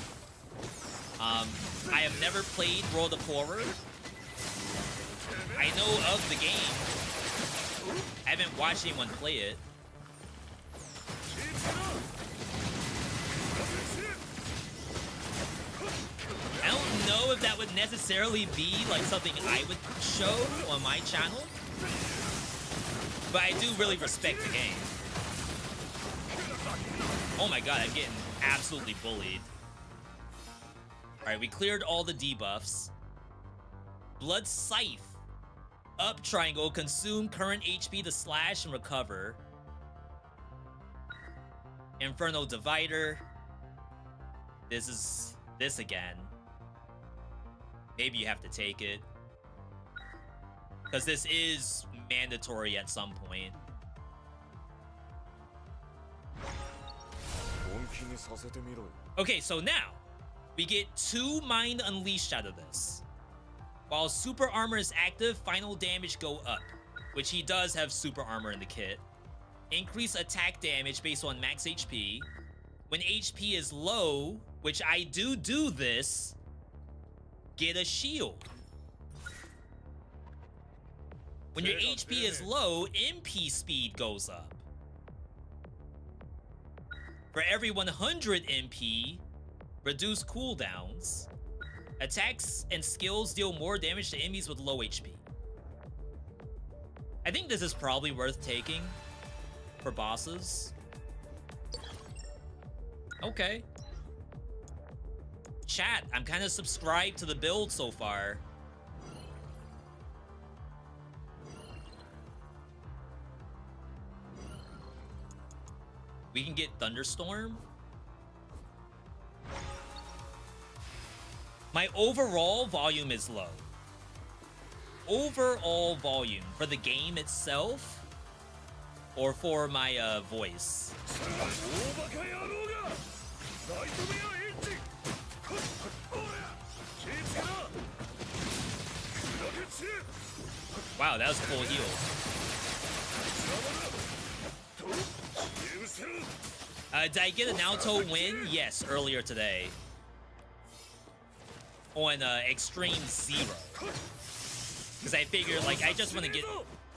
I have never played World of Horror. I know of the game. I haven't watched anyone play it. I don't know if that would necessarily be like something I would show on my channel, but I do really respect the game. Oh my god, I'm getting absolutely bullied. Alright, we cleared all the debuffs. Blood Scythe. Up triangle, consume current HP to slash and recover. Inferno Divider. This is this again. Maybe you have to take it, because this is mandatory at some point. Okay, so now we get 2 Mind Unleashed out of this. While super armor is active, final damage go up, which he does have super armor in the kit. Increase attack damage based on max HP. When HP is low, which I do this, get a shield. When your HP is low, MP speed goes up. For every 100 MP, reduce cooldowns. Attacks and skills deal more damage to enemies with low HP. I think this is probably worth taking for bosses. Okay. Chat, I'm kind of subscribed to the build so far. We can get Thunderstorm. My overall volume is low. Overall volume for the game itself or for my voice? Wow, that was a full heal. Did I get a Naoto win? Yes, earlier today. On Extreme 0. Because I figured, like, I just want to get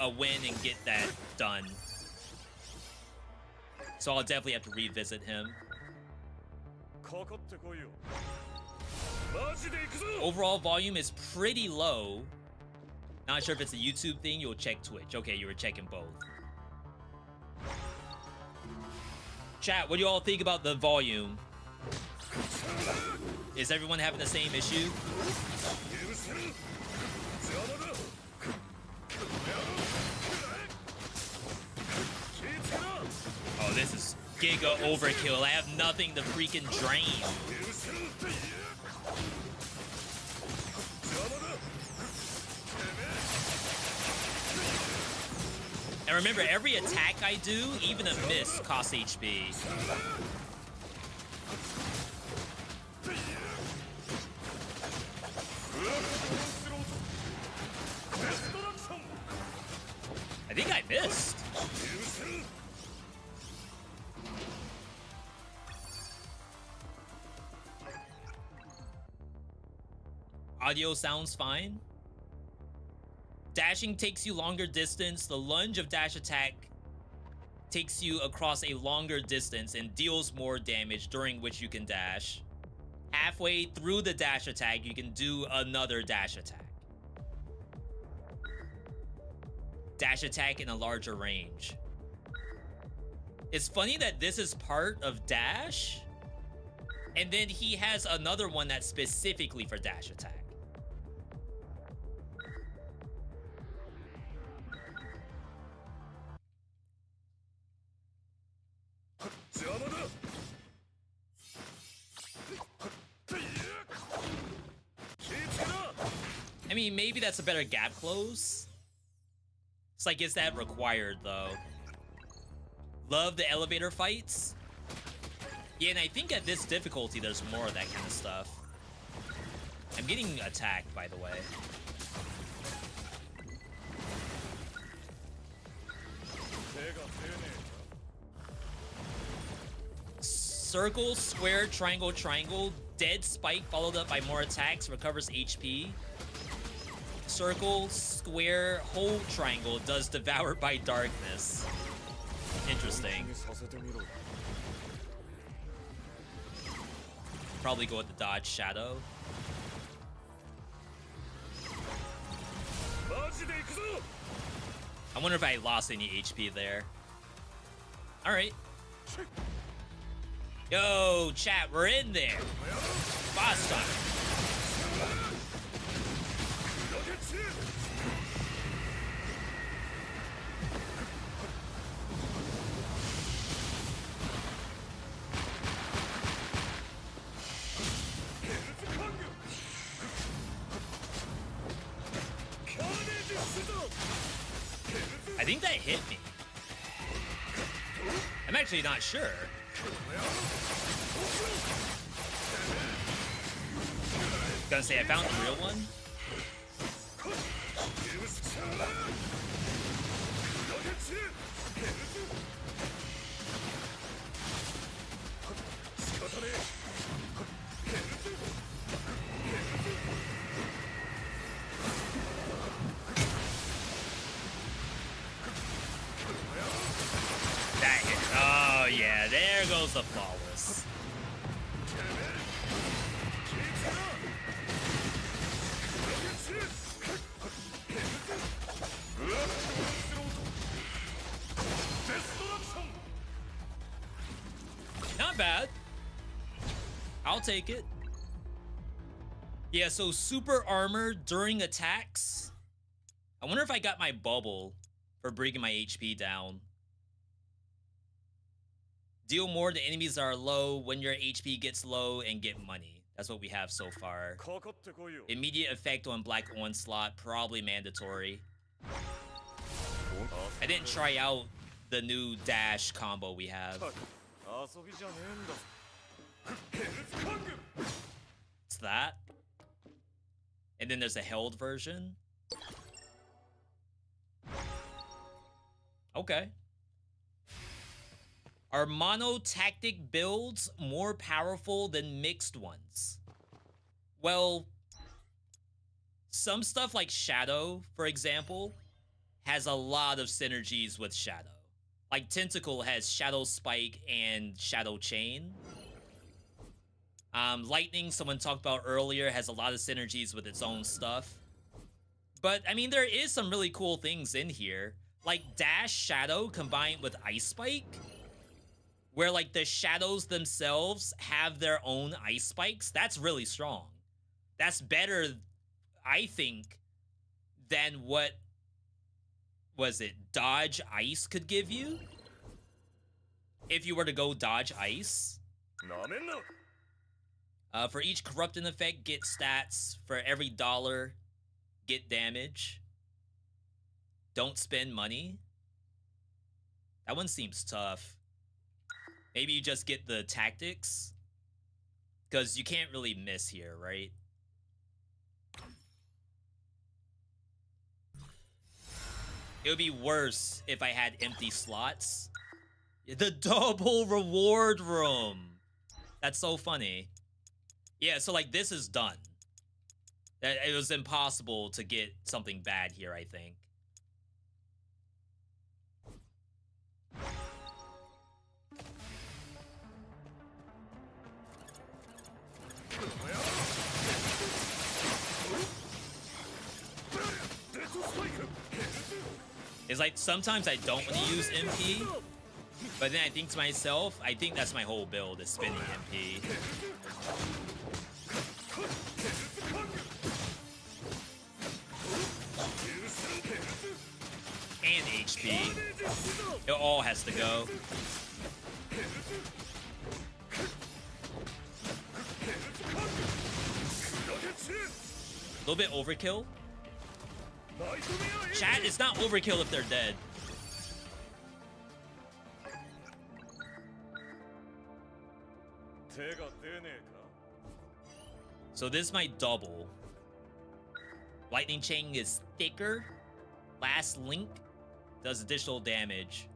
a win and get that done. So I'll definitely have to revisit him. Overall volume is pretty low. Not sure if it's a YouTube thing. You'll check Twitch. Okay, you were checking both. Chat, what do you all think about the volume? Is everyone having the same issue? Oh, this is giga overkill. I have nothing to freaking drain. And remember, every attack I do, even a miss, costs HP. I think I missed. Audio sounds fine. Dashing takes you longer distance. The lunge of dash attack takes you across a longer distance and deals more damage, during which you can dash. Halfway through the dash attack, you can do another dash attack. Dash attack in a larger range. It's funny that this is part of dash, and then he has another one that's specifically for dash attack. I mean, maybe that's a better gap close. It's like, is that required, though? Love the elevator fights. Yeah, and I think at this difficulty, there's more of that kind of stuff. I'm getting attacked, by the way. Circle, square, triangle, triangle. Dead spike followed up by more attacks, recovers HP. Circle, square, hold triangle does devour by darkness. Interesting. Probably go with the dodge shadow. I wonder if I lost any HP there. Alright. Yo, chat, we're in there. Boss time. I think that hit me. I'm actually not sure. Gonna say I found the real one. That hit. Oh yeah, there goes the flawless. bad. I'll take it. Yeah, so super armor during attacks. I wonder if I got my bubble for bringing my HP down. Deal more to enemies that are low when your HP gets low and get money. That's what we have so far. Immediate effect on Black Onslaught, probably mandatory. I didn't try out the new dash combo we have. It's that. And then there's a held version. Okay. Are mono tactic builds more powerful than mixed ones? Well, some stuff like Shadow, for example, has a lot of synergies with Shadow. Like Tentacle has Shadow Spike and Shadow Chain. Lightning, someone talked about earlier, has a lot of synergies with its own stuff. But, I mean, there is some really cool things in here. Like Dash Shadow combined with Ice Spike, where, like, the shadows themselves have their own ice spikes. That's really strong. That's better, I think, than what, was it, Dodge Ice could give you? If you were to go Dodge Ice. For each corrupting effect, get stats. For every dollar, get damage. Don't spend money. That one seems tough. Maybe you just get the tactics, because you can't really miss here, right? It would be worse if I had empty slots. The double reward room. That's so funny. Yeah, so like this is done. It was impossible to get something bad here, I think. It's like sometimes I don't want to use MP, but then I think to myself, I think that's my whole build is spinning MP. And HP. It all has to go. A little bit overkill. Chat, it's not overkill if they're dead. So this is my double. Lightning Chain is thicker. Last Link does additional damage.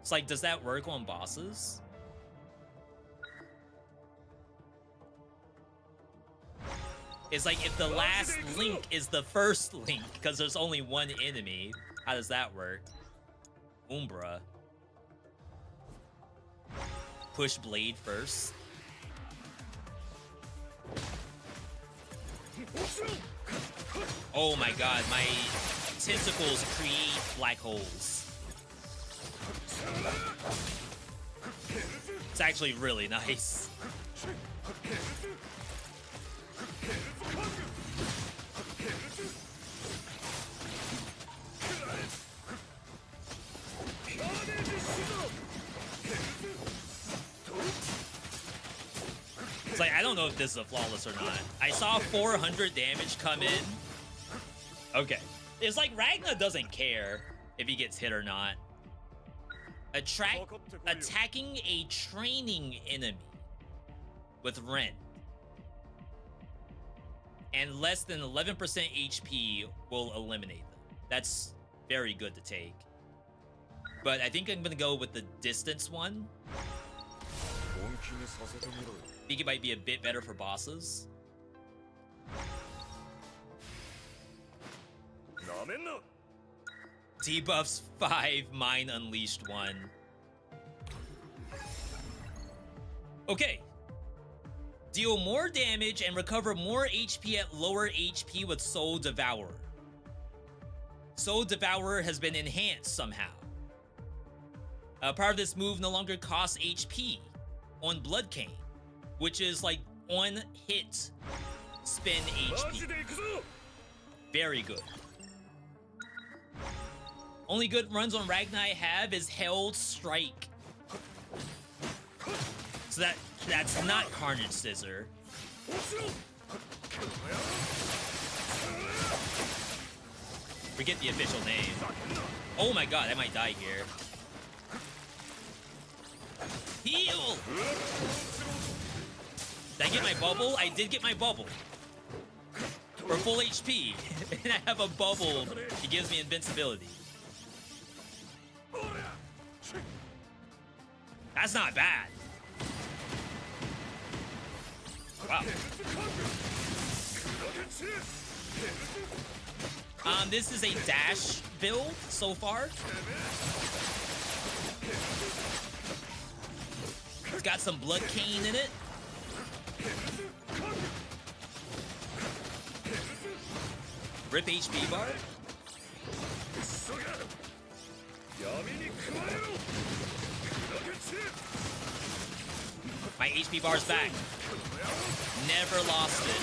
It's like, does that work on bosses? It's like if the last link is the first link, because there's only one enemy. How does that work? Umbra. Push blade first. Oh my god, my tentacles create black holes. It's actually really nice. It's like, I don't know if this is a flawless or not. I saw 400 damage come in. Okay. It's like Ragna doesn't care if he gets hit or not. Attacking a training enemy with Rent and less than 11% HP will eliminate them. That's very good to take. But I think I'm gonna go with the distance one. I think it might be a bit better for bosses. Debuffs 5, mine unleashed 1. Okay. Deal more damage and recover more HP at lower HP with Soul Devourer. Soul Devourer has been enhanced somehow. Part of this move no longer costs HP on Blood Cane, which is like on hit spin HP. Very good. Only good runs on Ragnar I have is Held Strike. So that's not Carnage Scissor. Forget the official name. Oh my god, I might die here. Heal! Did I get my bubble? I did get my bubble. For full HP. And I have a bubble. It gives me invincibility. That's not bad. Wow. This is a dash build so far. It's got some Blood Cane in it. Rip HP bar. My HP bar's back. Never lost it.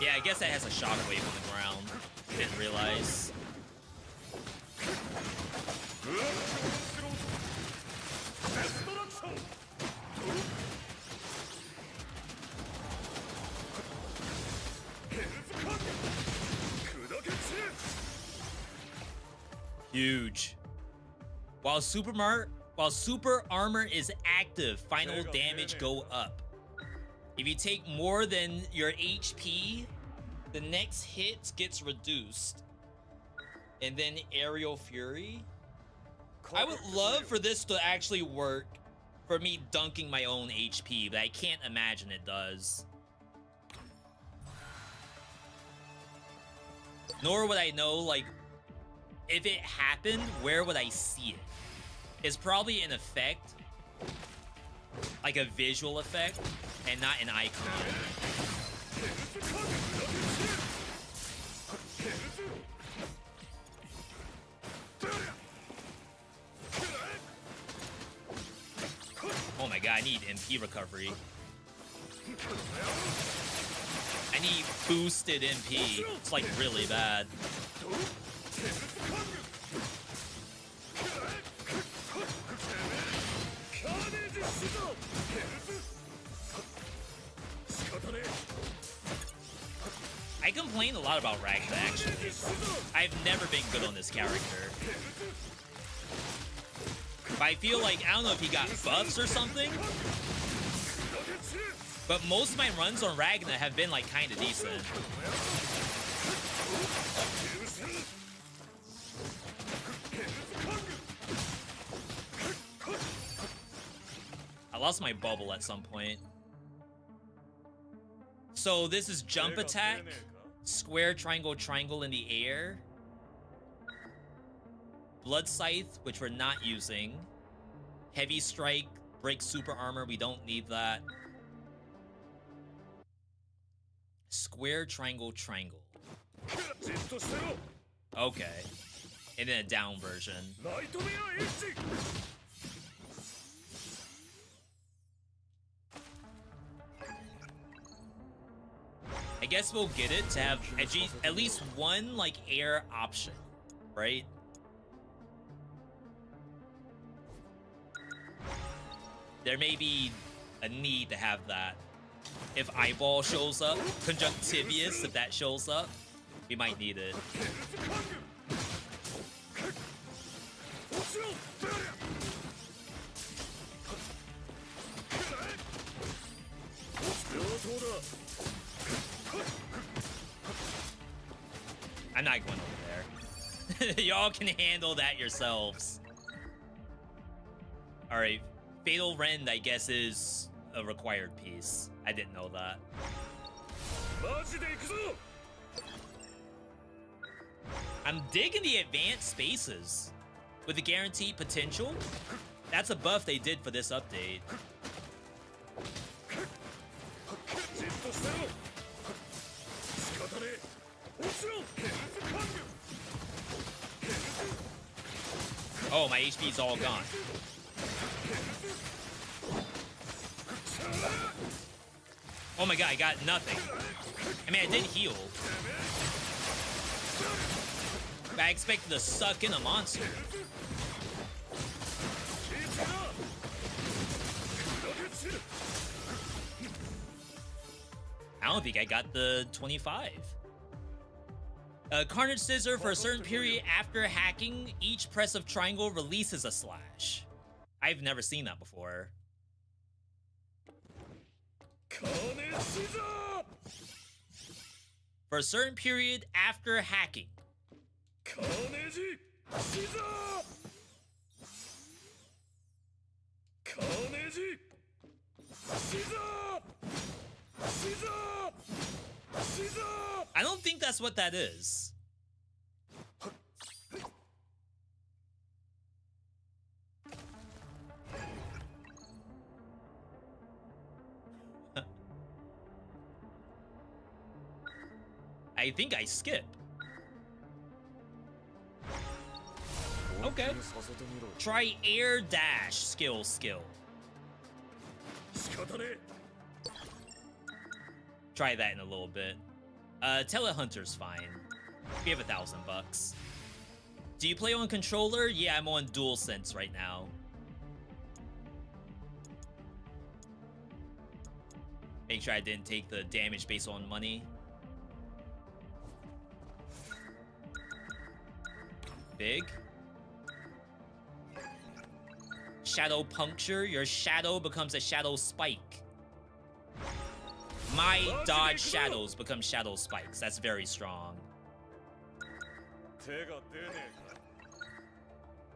Yeah, I guess that has a shockwave on the ground. Didn't realize. Huge. While super armor is active, final damage go up. If you take more than your HP, the next hit gets reduced. And then Aerial Fury. I would love for this to actually work for me dunking my own HP, but I can't imagine it does. Nor would I know, like, if it happened, where would I see it? It's probably an effect, like a visual effect, and not an icon. Oh my god, I need MP recovery. I need boosted MP. It's like really bad. I complain a lot about Ragnar, actually. I've never been good on this character. But I feel like, I don't know if he got buffs or something, but most of my runs on Ragnar have been like kind of decent. I lost my bubble at some point. So this is jump attack, square, triangle, triangle in the air. Blood Scythe, which we're not using. Heavy Strike, break super armor, we don't need that. Square, triangle, triangle. Okay. And then a down version. I guess we'll get it to have at least one, like, air option, right? There may be a need to have that. If Eyeball shows up, Conjunctivius, if that shows up, we might need it. I'm not going over there. Y'all can handle that yourselves. Alright, Fatal Rend, I guess, is a required piece. I didn't know that. I'm digging the advanced spaces with the guaranteed potential. That's a buff they did for this update. Oh, my HP's all gone. Oh my god, I got nothing. I mean, I did heal. But I expected to suck in a monster. I don't think I got the 25. Carnage Scissor, for a certain period after hacking, each press of triangle releases a slash. I've never seen that before. For a certain period after hacking. I don't think that's what that is. I think I skip. Okay. Try air dash skill. Try that in a little bit. Telehunter's fine. We have $1,000. Do you play on controller? Yeah, I'm on DualSense right now. Make sure I didn't take the damage based on money. Big. Shadow puncture. Your shadow becomes a shadow spike. My dodge shadows become shadow spikes. That's very strong.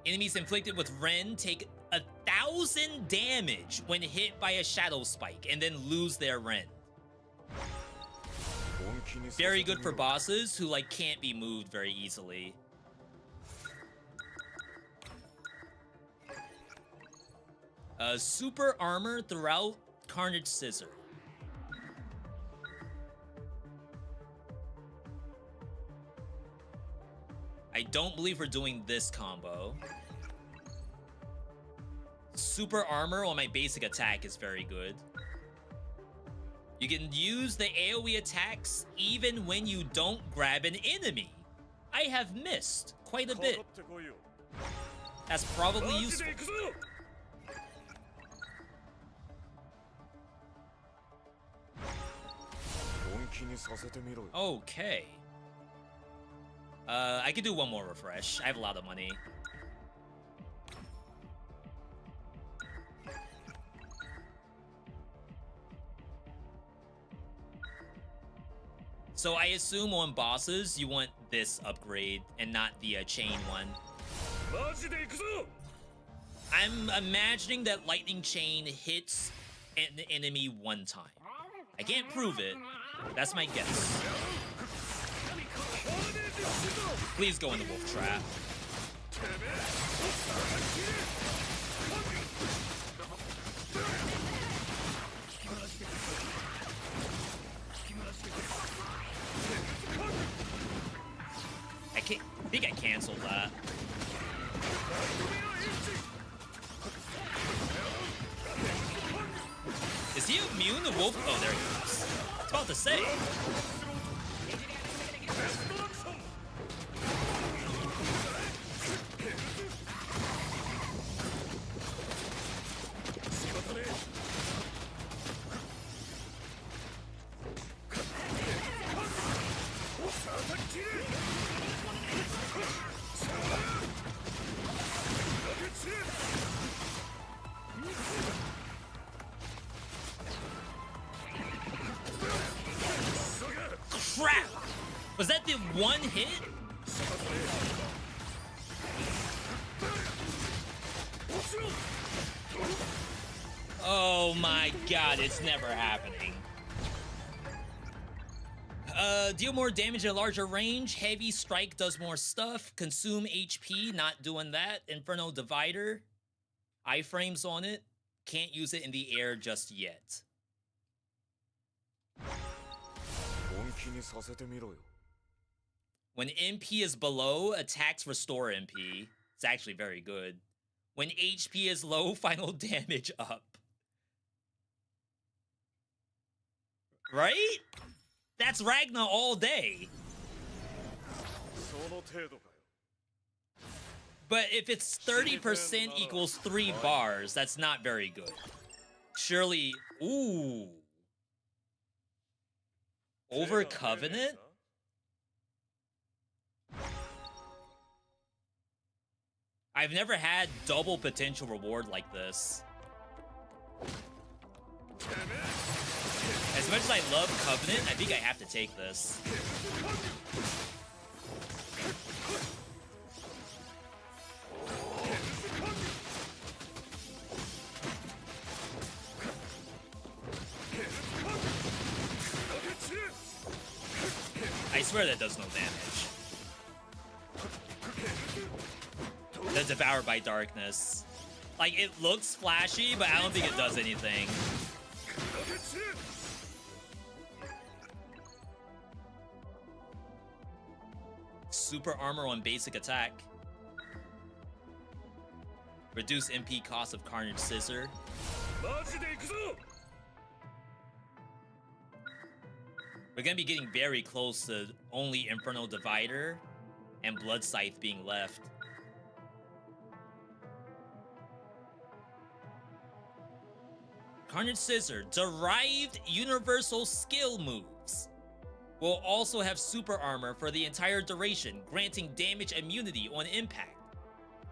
Enemies inflicted with Ren take 1,000 damage when hit by a shadow spike and then lose their Ren. Very good for bosses who like can't be moved very easily. Super armor throughout Carnage Scissor. I don't believe we're doing this combo. Super armor on my basic attack is very good. You can use the AoE attacks even when you don't grab an enemy. I have missed quite a bit. That's probably useful. Okay. I could do one more refresh. I have a lot of money. So I assume on bosses, you want this upgrade and not the chain one. I'm imagining that lightning chain hits an enemy one time. I can't prove it. That's my guess. Please go in the wolf trap. I think I canceled that. Is he immune to wolf? Oh, there he is. I was about to say. Crap! Was that the one hit? Oh my god, it's never happening. Deal more damage at a larger range. Heavy strike does more stuff. Consume HP, not doing that. Inferno Divider. Iframes on it. Can't use it in the air just yet. When MP is below, attacks restore MP. It's actually very good. When HP is low, final damage up. Right? That's Ragna all day. But if it's 30% equals 3 bars, that's not very good. Surely, ooh. Over Covenant? I've never had double potential reward like this. As much as I love Covenant, I think I have to take this. I swear that does no damage. The Devoured by Darkness. Like, it looks flashy, but I don't think it does anything. Super armor on basic attack. Reduce MP cost of Carnage Scissor. We're gonna be getting very close to only Infernal Divider and Blood Scythe being left. Carnage Scissor, derived universal skill moves. Will also have super armor for the entire duration, granting damage immunity on impact.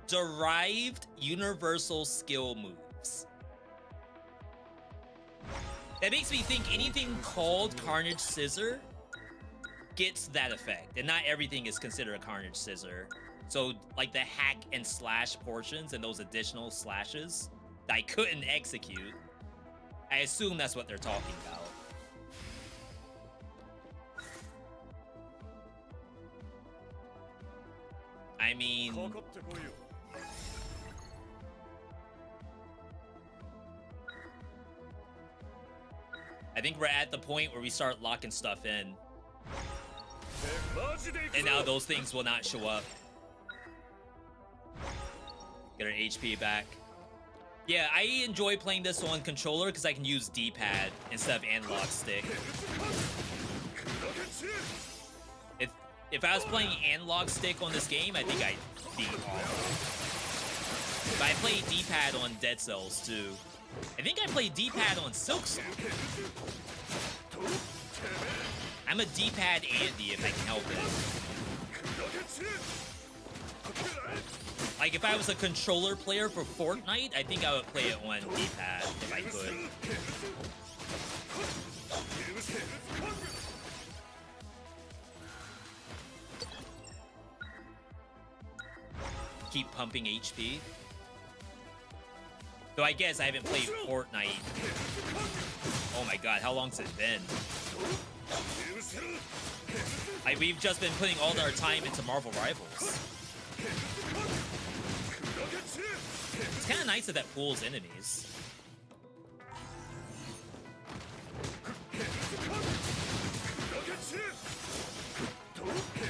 Derived universal skill moves. That makes me think anything called Carnage Scissor gets that effect, and not everything is considered a Carnage Scissor. So, like the hack and slash portions and those additional slashes that I couldn't execute, I assume that's what they're talking about. I mean, I think we're at the point where we start locking stuff in. And now those things will not show up. Get our HP back. Yeah, I enjoy playing this on controller because I can use D-pad instead of analog stick. If I was playing analog stick on this game, I think I'd be awful. But I play D-pad on Dead Cells too. I think I play D-pad on Silksong. I'm a D-pad Andy if I can help it. Like if I was a controller player for Fortnite, I think I would play it on D-pad if I could. Keep pumping HP. Though I guess I haven't played Fortnite. Oh my god, how long's it been? We've just been putting all our time into Marvel Rivals. It's kind of nice that that pulls enemies.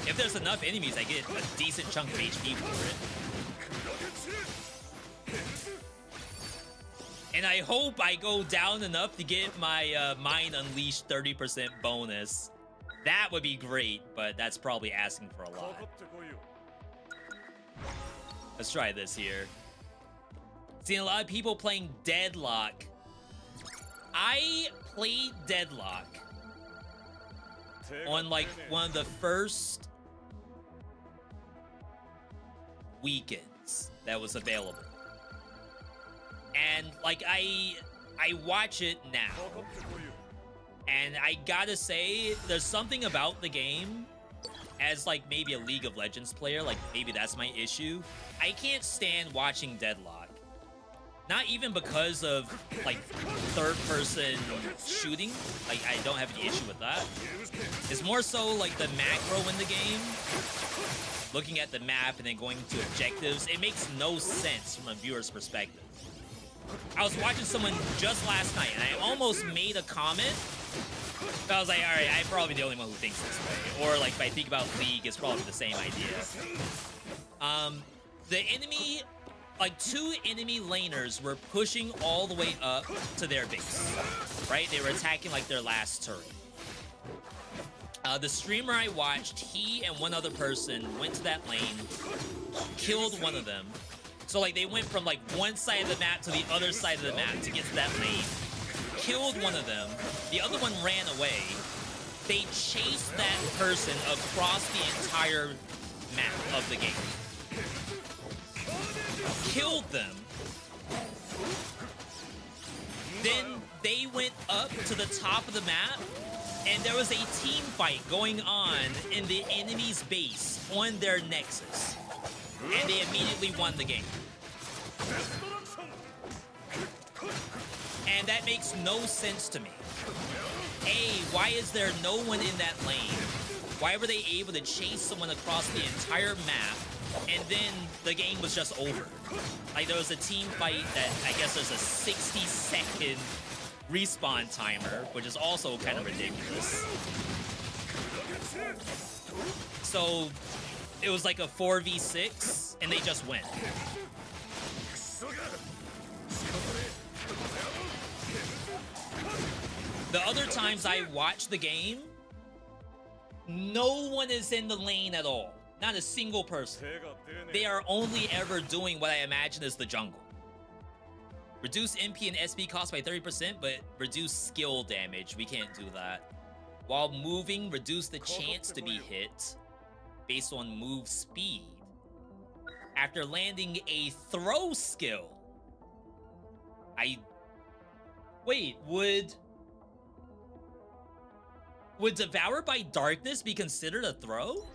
If there's enough enemies, I get a decent chunk of HP for it. And I hope I go down enough to get my Mind Unleashed 30% bonus. That would be great, but that's probably asking for a lot. Let's try this here. Seen a lot of people playing Deadlock. I played Deadlock on like one of the first weekends that was available. And like I watch it now, and I gotta say there's something about the game, as like maybe a League of Legends player, like maybe that's my issue. I can't stand watching Deadlock. Not even because of like third person shooting, like I don't have any issue with that. It's more so like the macro in the game, looking at the map and then going to objectives. It makes no sense from a viewer's perspective. I was watching someone just last night, and I almost made a comment. But I was like, all right, I'm probably the only one who thinks this way. Or like, if I think about League, it's probably the same idea. the enemy, like 2 enemy laners were pushing all the way up to their base, right? They were attacking like their last turret. The streamer I watched, he and one other person went to that lane, killed one of them. So like they went from like one side of the map to the other side of the map to get to that lane, killed one of them, the other one ran away. They chased that person across the entire map of the game. Killed them. Then they went up to the top of the map, and there was a team fight going on in the enemy's base on their nexus. And they immediately won the game. And that makes no sense to me. A, why is there no one in that lane? Why were they able to chase someone across the entire map, and then the game was just over? Like, there was a team fight that I guess there's a 60-second respawn timer, which is also kind of ridiculous. So, it was like a 4v6, and they just went. The other times I watch the game, no one is in the lane at all. Not a single person. They are only ever doing what I imagine is the jungle. Reduce MP and SP cost by 30%, but reduce skill damage. We can't do that. While moving, reduce the chance to be hit based on move speed. After landing a throw skill. Wait, would Devour by Darkness be considered a throw?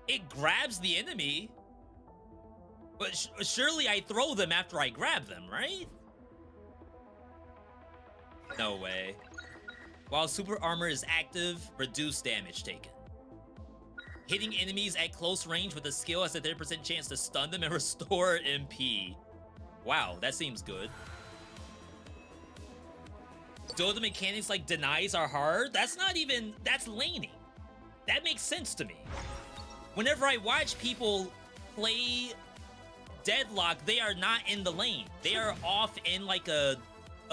It grabs the enemy, but surely I throw them after I grab them, right? No way. While super armor is active, reduce damage taken. Hitting enemies at close range with a skill has a 30% chance to stun them and restore MP. Wow, that seems good. Though the mechanics like denies are hard, that's laning. That makes sense to me. Whenever I watch people play Deadlock, they are not in the lane. They are off in like a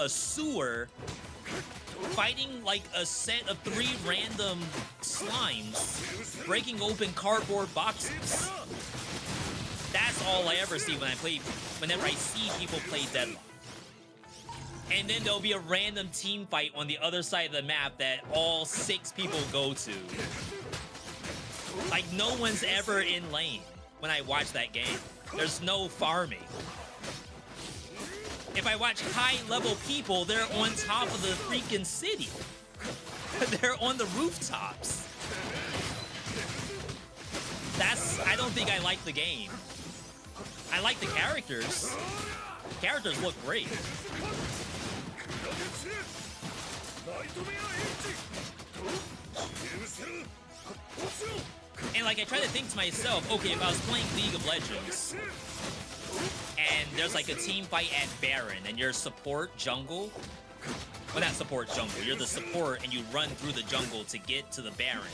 sewer, fighting like a set of 3 random slimes, breaking open cardboard boxes. That's all I ever see whenever I see people play Deadlock. And then there'll be a random team fight on the other side of the map that all 6 people go to. Like, no one's ever in lane when I watch that game. There's no farming. If I watch high-level people, they're on top of the freaking city. They're on the rooftops. I don't think I like the game. I like the characters. Characters look great. And like, I try to think to myself, okay, if I was playing League of Legends and there's like a team fight at Baron and you're support jungle, well, not support jungle, you're the support and you run through the jungle to get to the Baron,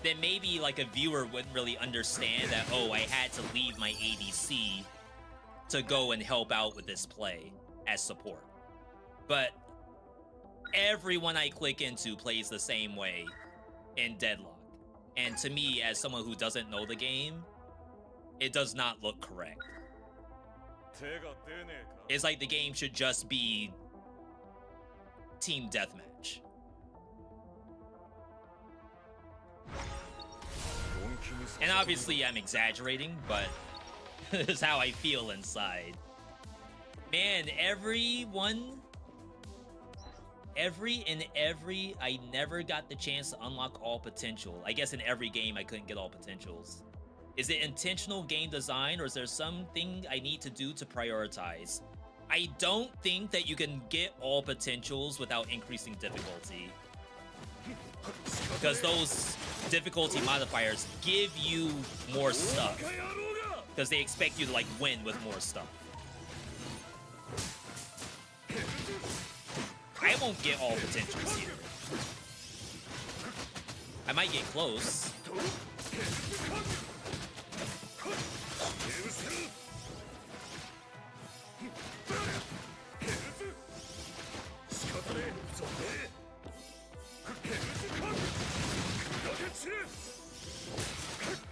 then maybe like a viewer wouldn't really understand that, oh, I had to leave my ADC to go and help out with this play as support. But everyone I click into plays the same way in Deadlock. And to me, as someone who doesn't know the game, it does not look correct. It's like the game should just be team deathmatch. And obviously I'm exaggerating, but it's how I feel inside. Man, I never got the chance to unlock all potential. I guess in every game I couldn't get all potentials. Is it intentional game design, or is there something I need to do to prioritize? I don't think that you can get all potentials without increasing difficulty, because those difficulty modifiers give you more stuff, because they expect you to like win with more stuff. I won't get all potentials here. I might get close.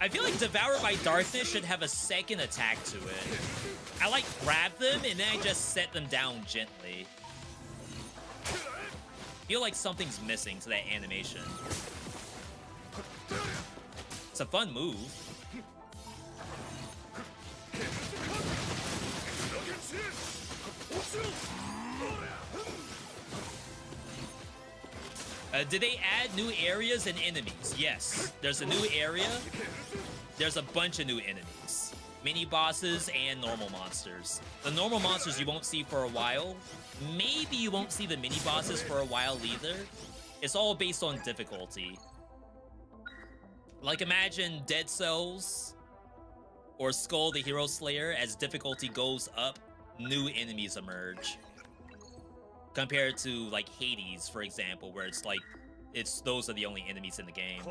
I feel like Devoured by Darkness should have a second attack to it. I like grab them and then I just set them down gently. I feel like something's missing to that animation. It's a fun move. Did they add new areas and enemies? Yes. There's a new area. There's a bunch of new enemies. Mini bosses and normal monsters. The normal monsters you won't see for a while. Maybe you won't see the mini bosses for a while either. It's all based on difficulty. Like imagine Dead Cells or Skull the Hero Slayer. As difficulty goes up, new enemies emerge. Compared to like Hades, for example, where it's like those are the only enemies in the game.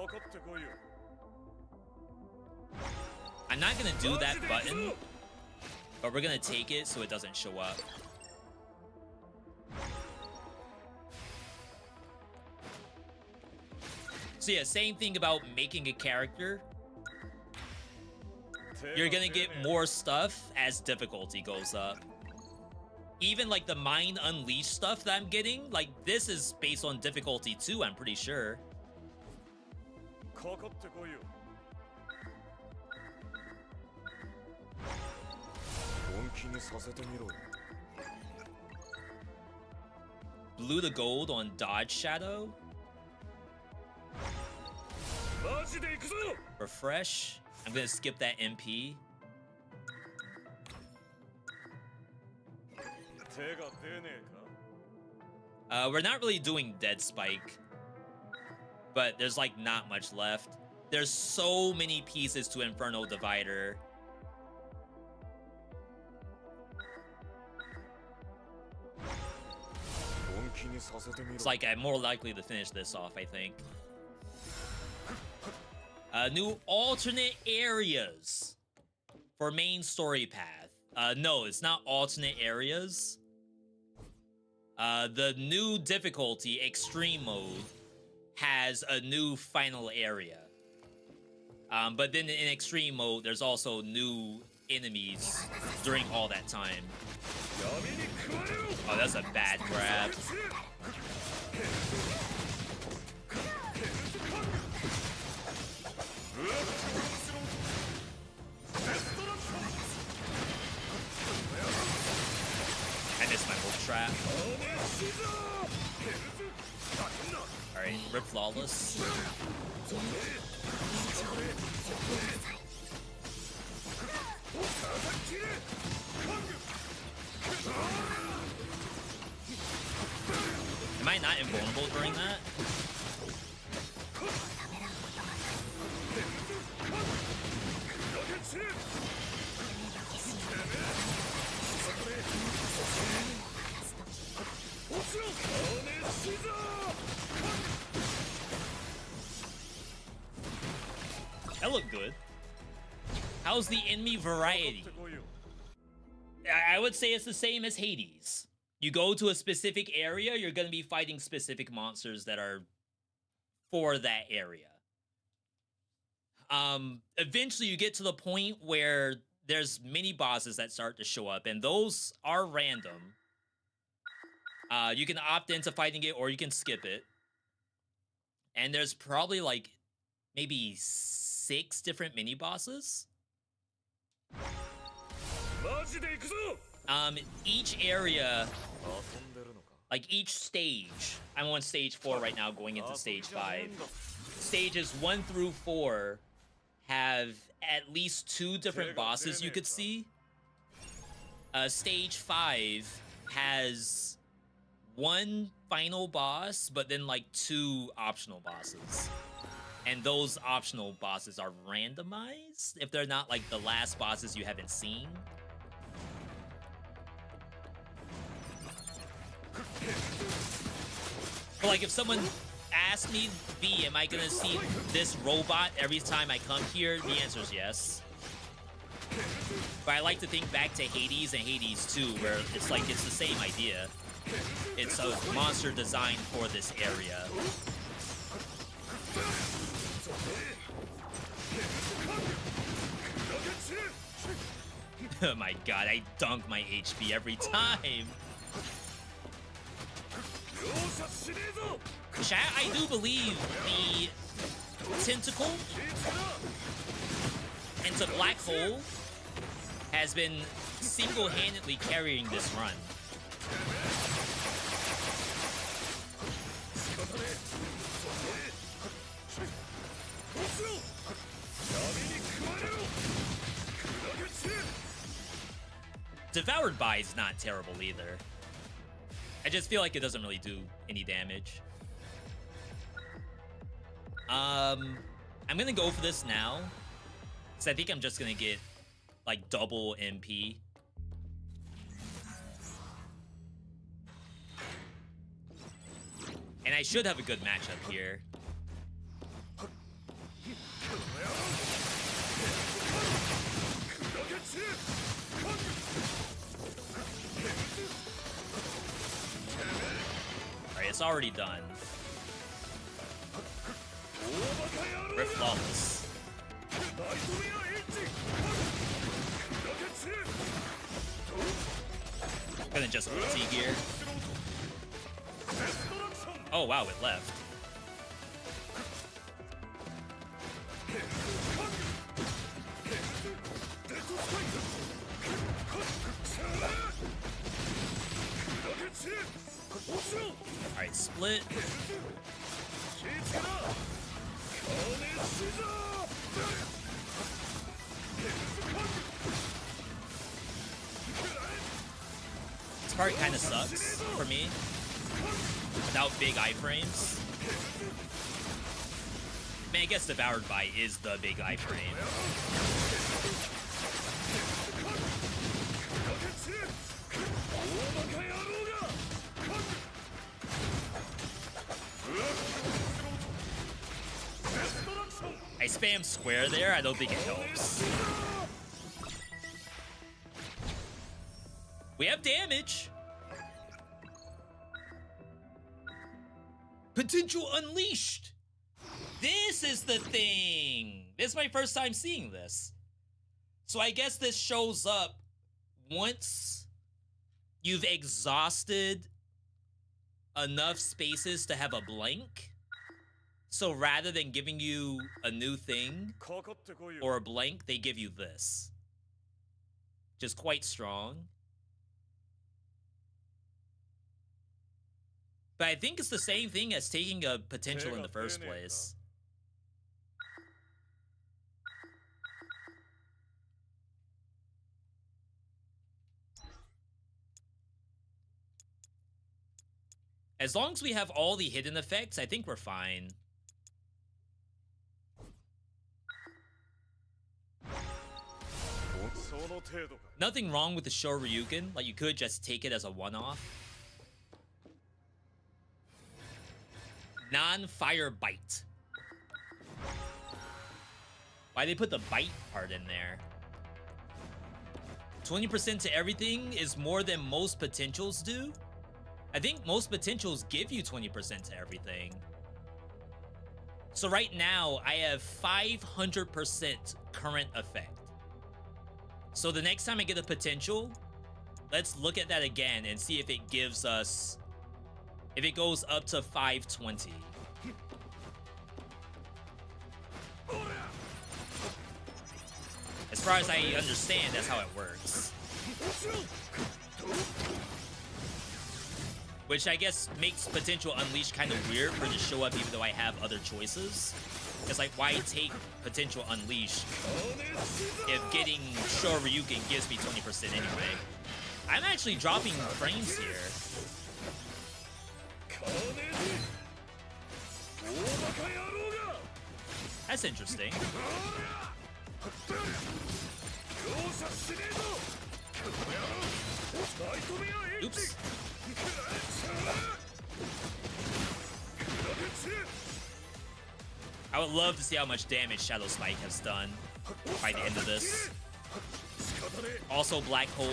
I'm not gonna do that button, but we're gonna take it so it doesn't show up. So yeah, same thing about making a character. You're gonna get more stuff as difficulty goes up. Even like the Mind Unleashed stuff that I'm getting, like this is based on difficulty too, I'm pretty sure. Blue to gold on Dodge Shadow. Refresh. I'm gonna skip that MP. We're not really doing Dead Spike, but there's like not much left. There's so many pieces to Inferno Divider. It's like I'm more likely to finish this off, I think. New alternate areas for main story path. No, it's not alternate areas. The new difficulty, extreme mode, has a new final area. But then in extreme mode, there's also new enemies during all that time. Oh, that's a bad grab. I missed my whole trap. Alright, Rip Flawless. Am I not invulnerable during that? That looked good. How's the enemy variety? I would say it's the same as Hades. You go to a specific area, you're going to be fighting specific monsters that are for that area. Eventually you get to the point where there's mini bosses that start to show up, and those are random. You can opt into fighting it or you can skip it. And there's probably like maybe 6 different mini bosses. Each area, like each stage, I'm on stage 4 right now, going into stage 5. Stages 1 through 4 have at least 2 different bosses you could see. Stage 5 has 1 final boss, but then like 2 optional bosses. And those optional bosses are randomized if they're not like the last bosses you haven't seen. But like if someone ask me, V, am I gonna see this robot every time I come here? The answer is yes. But I like to think back to Hades and Hades 2, where it's like it's the same idea. It's a monster designed for this area. Oh my god, I dunk my HP every time. Chat, I do believe the tentacle into Black Hole has been single-handedly carrying this run. Devoured by is not terrible either. I just feel like it doesn't really do any damage. I'm gonna go for this now, because I think I'm just gonna get like double MP. And I should have a good matchup here. Alright, it's already done. We're flawless. Gonna just ulti here. Oh wow, it left. Alright, split. This part kind of sucks for me without big iframes. I mean, I guess Devoured by is the big iframe. I spam square there, I don't think it helps. We have damage. Potential unleashed. This is the thing. This is my first time seeing this. So I guess this shows up once you've exhausted enough spaces to have a blank. So rather than giving you a new thing or a blank, they give you this. Which is quite strong. But I think it's the same thing as taking a potential in the first place. As long as we have all the hidden effects, I think we're fine. Nothing wrong with the Shoryuken, like you could just take it as a one-off. Non-fire bite. Why they put the bite part in there? 20% to everything is more than most potentials do? I think most potentials give you 20% to everything. So right now, I have 500% current effect. So the next time I get a potential, let's look at that again and see if it gives us, if it goes up to 520. As far as I understand, that's how it works. Which I guess makes Potential Unleashed kind of weird for it to show up even though I have other choices. It's like, why take Potential Unleashed if getting Shoryuken gives me 20% anyway? I'm actually dropping frames here. That's interesting. Oops. I would love to see how much damage Shadow Spike has done by the end of this. Also, Black Hole.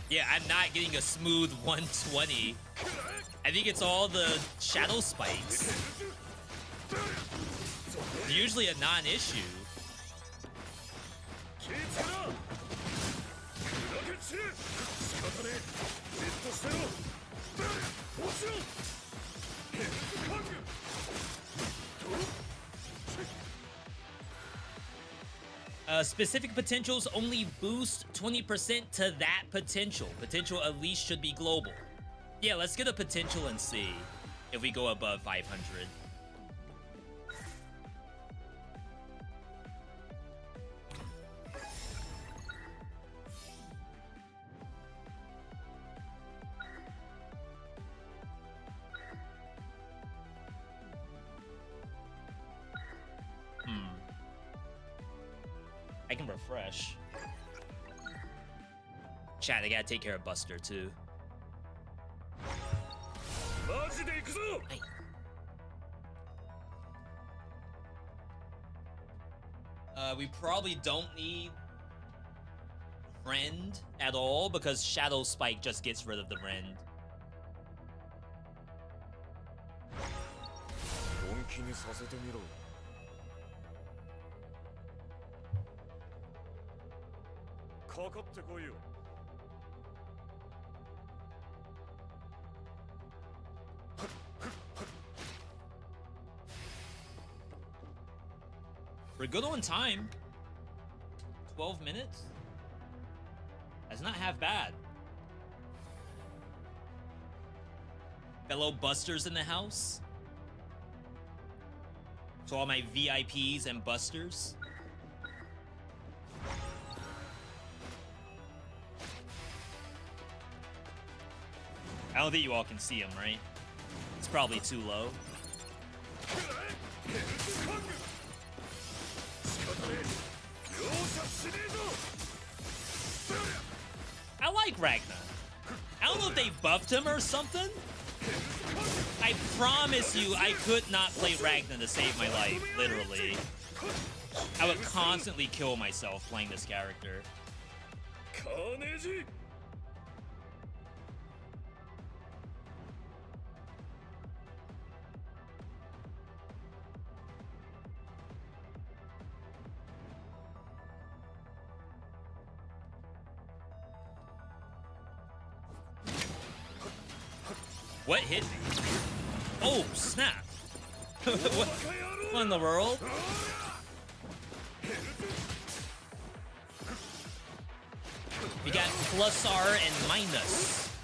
Yeah, I'm not getting a smooth 120. I think it's all the Shadow Spikes. Usually a non-issue. Specific potentials only boost 20% to that potential. Potential at least should be global. Yeah, let's get a potential and see if we go above 500. I can refresh. Chat, I gotta take care of Buster too. Hey. We probably don't need Rend at all because Shadow Spike just gets rid of the Rend. We're good on time. 12 minutes? That's not half bad. Fellow Busters in the house. To all my VIPs and Busters. I don't think you all can see him, right? It's probably too low. I like Ragnar. I don't know if they buffed him or something. I promise you, I could not play Ragnar to save my life, literally. I would constantly kill myself playing this character. What hit me? Oh, snap. What in the world? We got plus R and minus.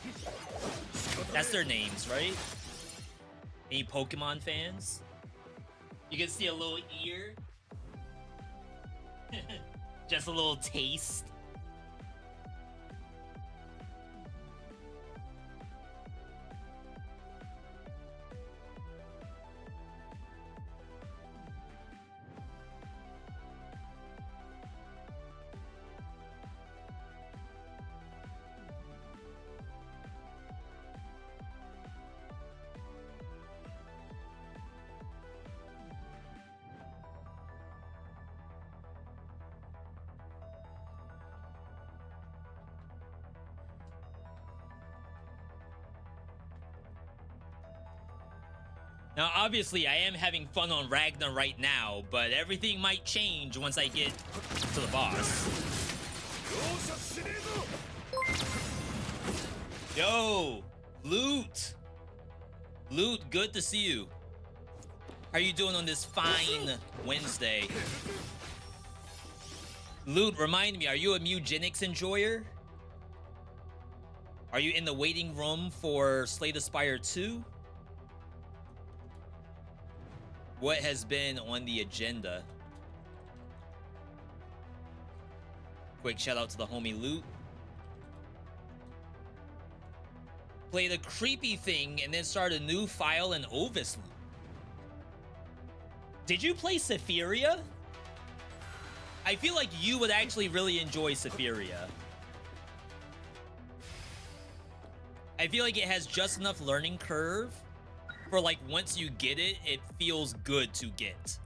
That's their names, right? Any Pokemon fans? You can see a little ear. Just a little taste. Now, obviously, I am having fun on Ragnar right now, but everything might change once I get to the boss. Yo, Loot. Loot, good to see you. How are you doing on this fine Wednesday? Loot, remind me, are you a Mugenics enjoyer? Are you in the waiting room for Slay the Spire 2? What has been on the agenda? Quick shout out to the homie Loot. Play the creepy thing and then start a new file in Ovis Loot. Did you play Sephiria? I feel like you would actually really enjoy Sephiria. I feel like it has just enough learning curve for like once you get it, it feels good to get.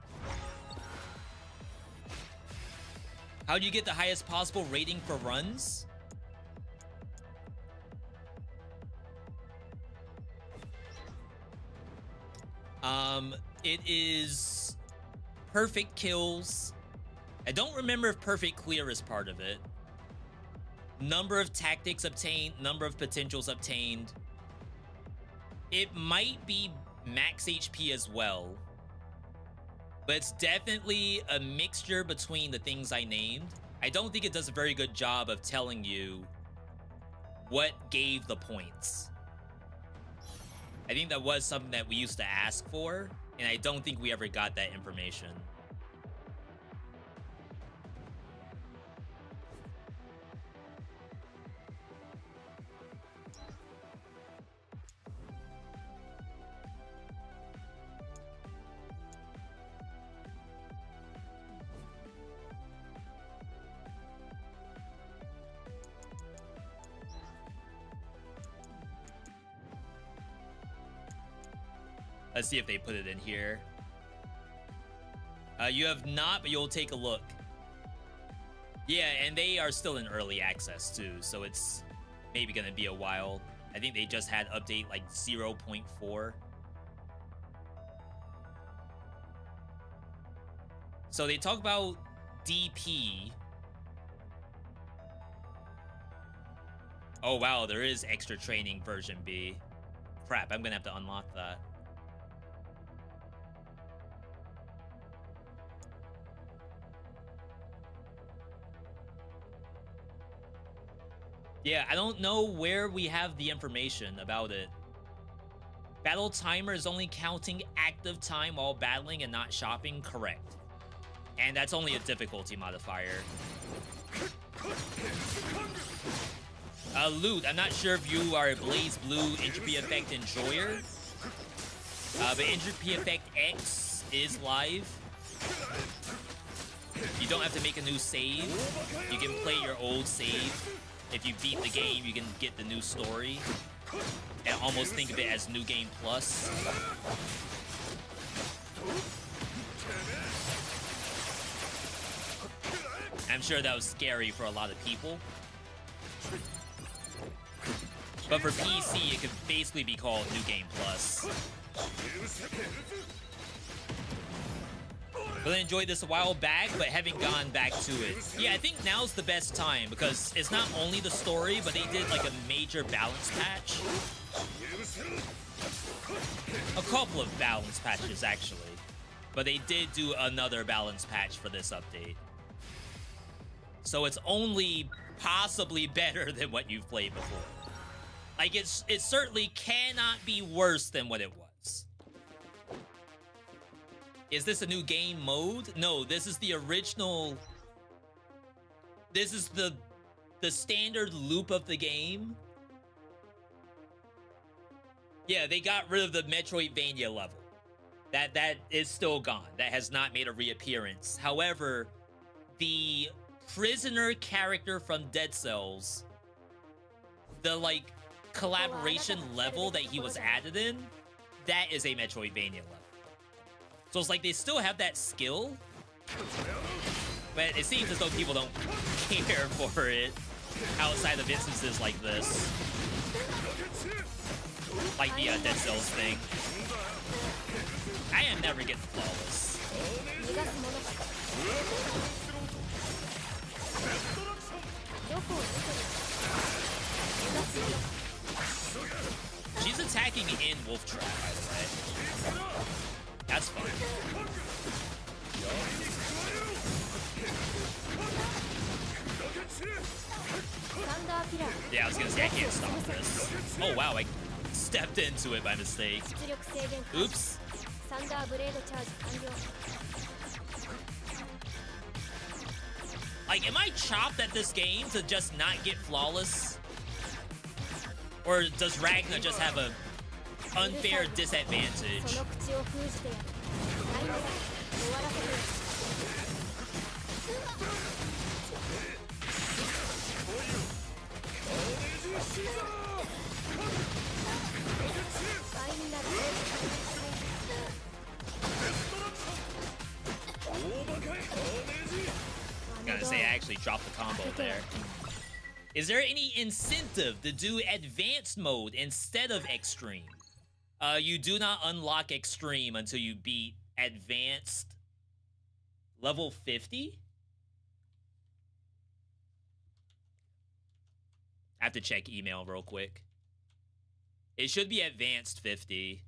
How do you get the highest possible rating for runs? It is perfect kills. I don't remember if perfect clear is part of it. Number of tactics obtained, number of potentials obtained. It might be max HP as well. But it's definitely a mixture between the things I named. I don't think it does a very good job of telling you what gave the points. I think that was something that we used to ask for, and I don't think we ever got that information. Let's see if they put it in here. You have not, but you'll take a look. Yeah, and they are still in early access too, so it's maybe gonna be a while. I think they just had update like 0.4. So they talk about DP. Oh wow, there is extra training version B. Crap, I'm gonna have to unlock that. Yeah, I don't know where we have the information about it. Battle timer is only counting active time while battling and not shopping, correct. And that's only a difficulty modifier. Loot, I'm not sure if you are a Blazblue Entropy Effect enjoyer. But Entropy Effect X is live. You don't have to make a new save. You can play your old save. If you beat the game, you can get the new story. And almost think of it as New Game Plus. I'm sure that was scary for a lot of people. But for PC, it could basically be called New Game Plus. Really enjoyed this a while back, but haven't gone back to it. Yeah, I think now's the best time because it's not only the story, but they did like a major balance patch. A couple of balance patches, actually. But they did do another balance patch for this update. So it's only possibly better than what you've played before. Like, it certainly cannot be worse than what it was. Is this a new game mode? No, this is the original... This is the standard loop of the game. Yeah, they got rid of the Metroidvania level. That is still gone. That has not made a reappearance. However, the prisoner character from Dead Cells, the, like, collaboration level that he was added in, that is a Metroidvania level. So it's like they still have that skill, but it seems as though people don't care for it outside of instances like this. Like the Dead Cells thing. I am never getting flawless. She's attacking in Wolf Trap, by the way. That's fine. Yeah, I was gonna say, I can't stop this. Oh wow, I stepped into it by mistake. Oops. Like, am I chopped at this game to just not get flawless? Or does Ragna just have a unfair disadvantage? gonna say I actually dropped the combo there. Is there any incentive to do advanced mode instead of extreme? You do not unlock extreme until you beat advanced level 50? I have to check email real quick. It should be advanced 50.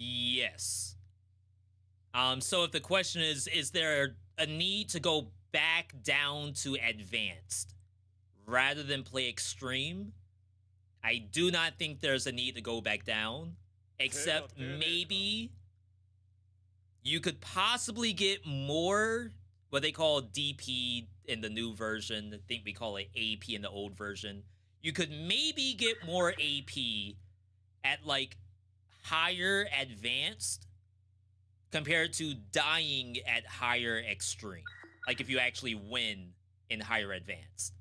Yes. So if the question is there a need to go back down to advanced rather than play extreme? I do not think there's a need to go back down, except maybe you could possibly get more what they call DP in the new version. I think we call it AP in the old version. You could maybe get more AP at like higher advanced compared to dying at higher extreme. Like if you actually win in higher advanced.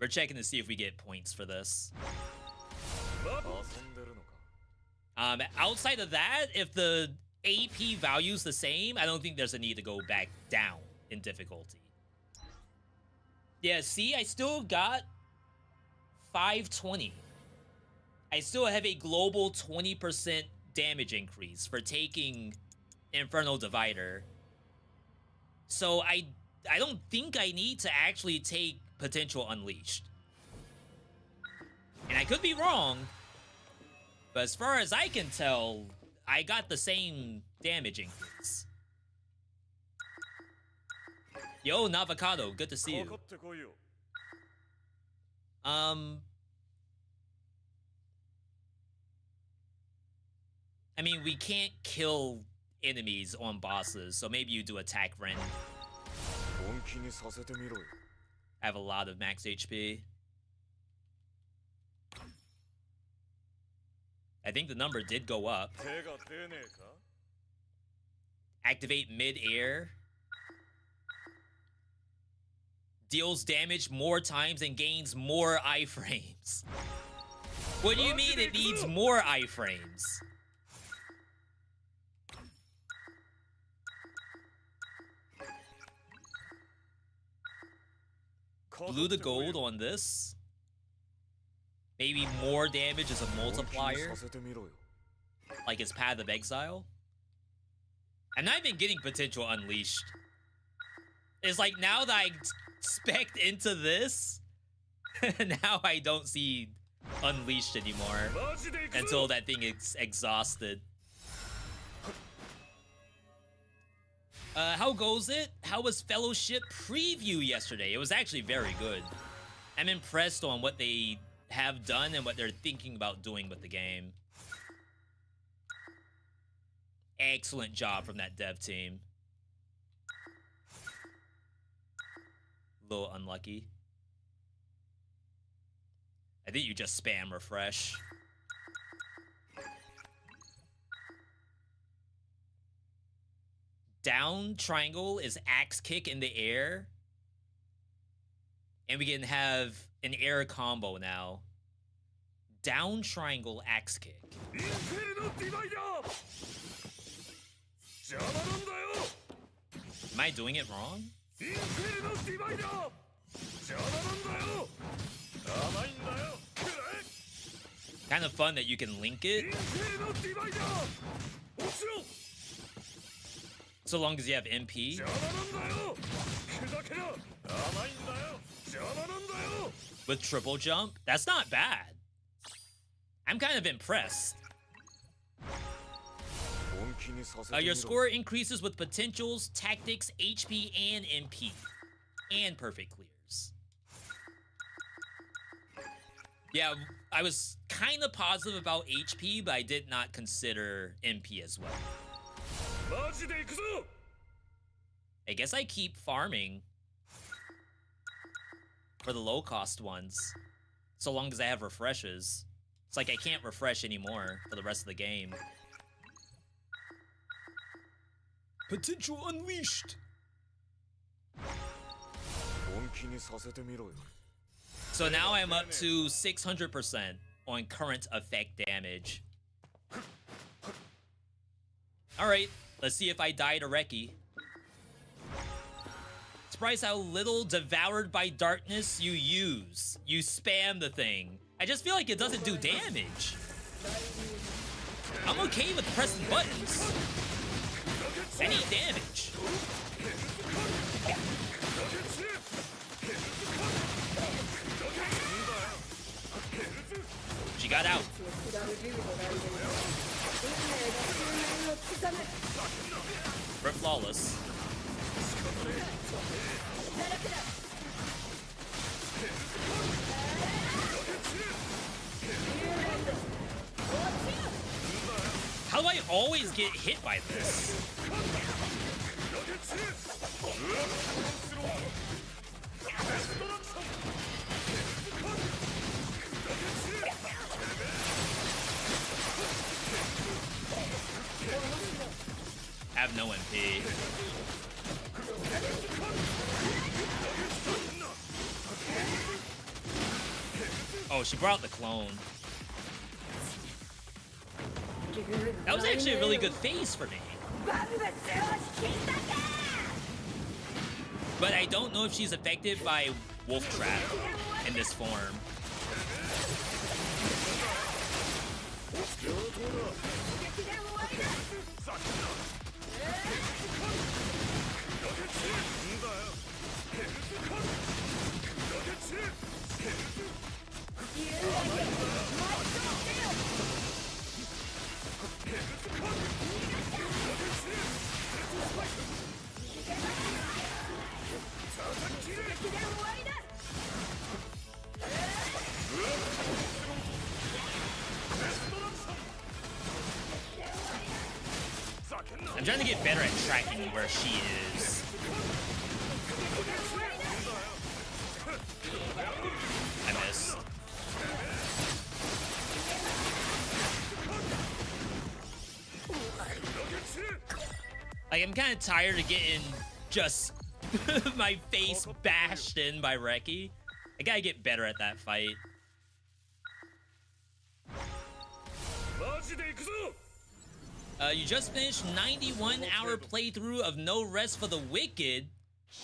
We're checking to see if we get points for this. Outside of that, if the AP value's the same, I don't think there's a need to go back down in difficulty. Yeah, see, I still got 520. I still have a global 20% damage increase for taking Infernal Divider. So I don't think I need to actually take Potential Unleashed. And I could be wrong, but as far as I can tell, I got the same damage increase. Yo, Navocado, good to see you. I mean, we can't kill enemies on bosses, so maybe you do attack rend. I have a lot of max HP. I think the number did go up. Activate mid-air. Deals damage more times and gains more iframes. What do you mean it needs more iframes? Blue to gold on this. Maybe more damage as a multiplier. Like his Path of Exile. I'm not even getting Potential Unleashed. It's like now that I spec'd into this, now I don't see Unleashed anymore. Until that thing is exhausted. How goes it? How was Fellowship Preview yesterday? It was actually very good. I'm impressed on what they have done and what they're thinking about doing with the game. Excellent job from that dev team. A little unlucky. I think you just spam refresh. Down triangle is axe kick in the air. And we can have an air combo now. Down triangle axe kick. Am I doing it wrong? Kind of fun that you can link it. So long as you have MP. With triple jump? That's not bad. I'm kind of impressed. Your score increases with potentials, tactics, HP, and MP. And perfect clears. Yeah, I was kind of positive about HP, but I did not consider MP as well. I guess I keep farming. for the low-cost ones. So long as I have refreshes. It's like I can't refresh anymore for the rest of the game. Potential unleashed! So now I'm up to 600% on current effect damage. Alright, let's see if I die to Reki. Surprised how little devoured by darkness you use. You spam the thing. I just feel like it doesn't do damage. I'm okay with pressing buttons. I need damage. She got out. We're flawless. How do I always get hit by this? I have no MP. Oh, she brought the clone. That was actually a really good phase for me. But I don't know if she's affected by Wolf Trap in this form. I'm trying to get better at tracking where she is. I missed. Like, I'm kind of tired of getting just my face bashed in by Reki. I gotta get better at that fight. You just finished 91-hour playthrough of No Rest for the Wicked.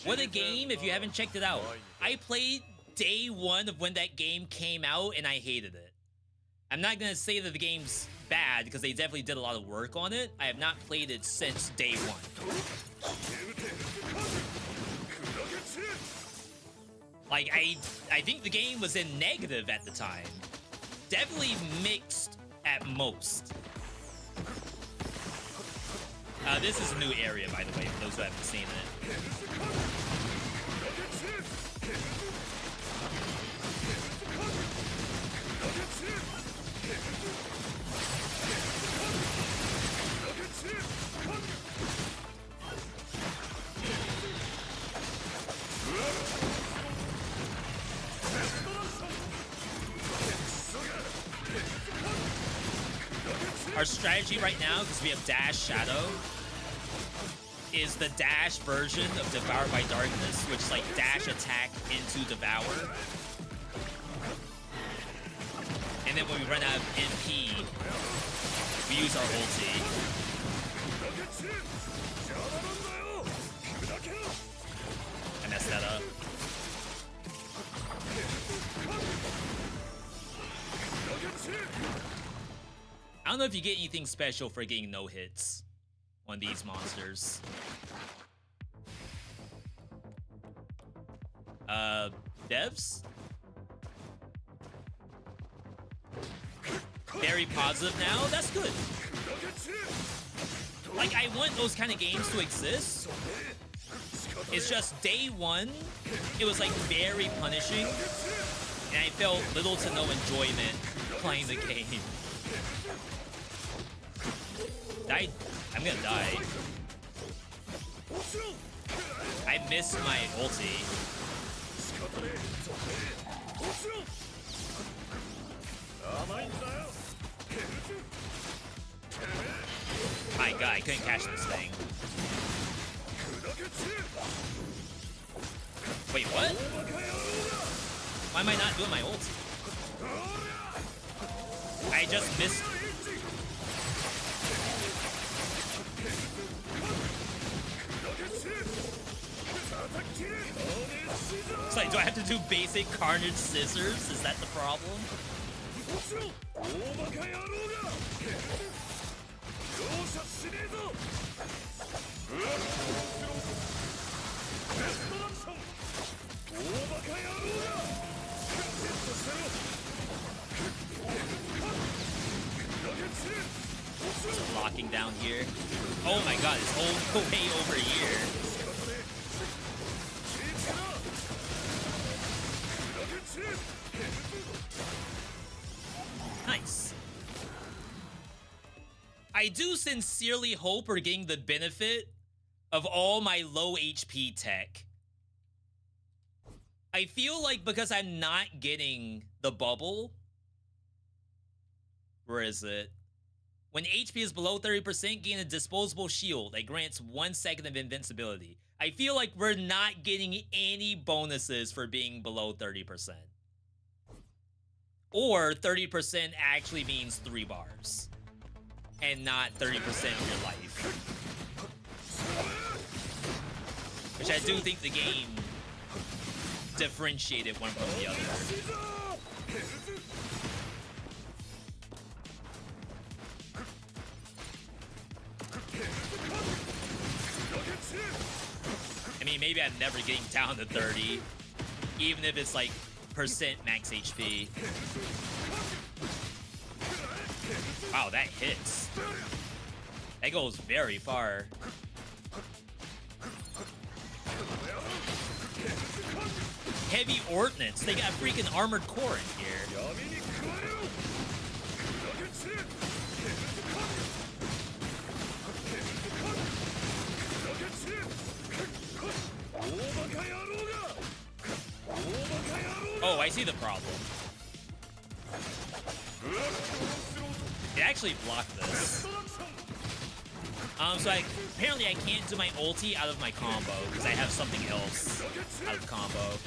What a game if you haven't checked it out. I played day one of when that game came out and I hated it. I'm not gonna say that the game's bad because they definitely did a lot of work on it. I have not played it since day one. Like, I think the game was in negative at the time. Definitely mixed at most. This is a new area, by the way, for those who haven't seen it. Our strategy right now, because we have Dash Shadow, is the dash version of Devour by Darkness, which is like dash attack into Devour. And then when we run out of MP, we use our ulti. I messed that up. I don't know if you get anything special for getting no hits on these monsters. Devs? Very positive now, that's good. Like, I want those kind of games to exist. It's just day one, it was like very punishing, and I felt little to no enjoyment playing the game. I'm gonna die. I missed my ulti. My god, I couldn't catch this thing. Wait, what? Why am I not doing my ulti? I just missed. It's like, do I have to do basic Carnage Scissors? Is that the problem? Just blocking down here. Oh my god, it's all the way over here. Nice. I do sincerely hope we're getting the benefit of all my low HP tech. I feel like because I'm not getting the bubble. Where is it? When HP is below 30%, gain a disposable shield that grants 1 second of invincibility. I feel like we're not getting any bonuses for being below 30%. Or 30% actually means 3 bars. And not 30% of your life. Which I do think the game differentiated one from the other. I mean, maybe I'm never getting down to 30, even if it's like percent max HP. Wow, that hits. That goes very far. Heavy ordnance. They got a freaking armored core in here. Oh, I see the problem. It actually blocked this. So apparently I can't do my ulti out of my combo because I have something else out of combo.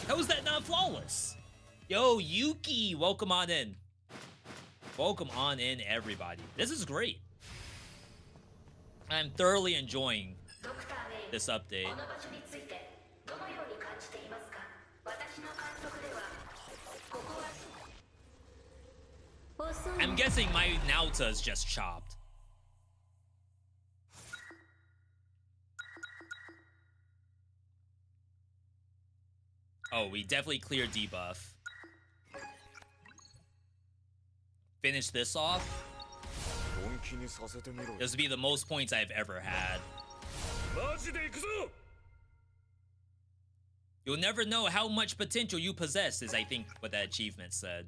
How is that not flawless? Yo, Yuki, welcome on in. Welcome on in, everybody. This is great. I'm thoroughly enjoying this update. I'm guessing my Nauta is just chopped. Oh, we definitely cleared debuff. Finish this off. This would be the most points I've ever had. You'll never know how much potential you possess, is I think what that achievement said.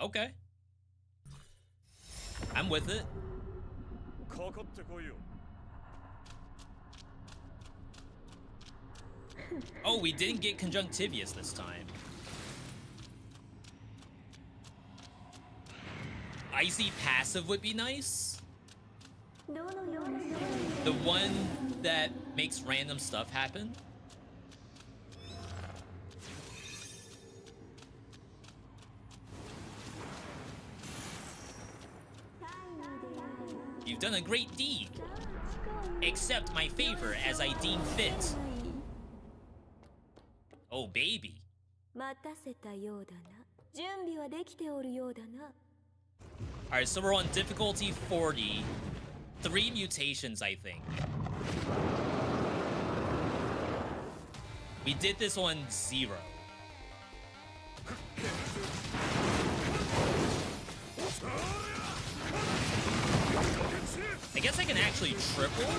Okay. I'm with it. Oh, we didn't get Conjunctivius this time. Icy passive would be nice. The one that makes random stuff happen. You've done a great deed. Accept my favor as I deem fit. Oh, baby. Alright, so we're on difficulty 40. 3 mutations, I think. We did this on 0. I guess I can actually triple?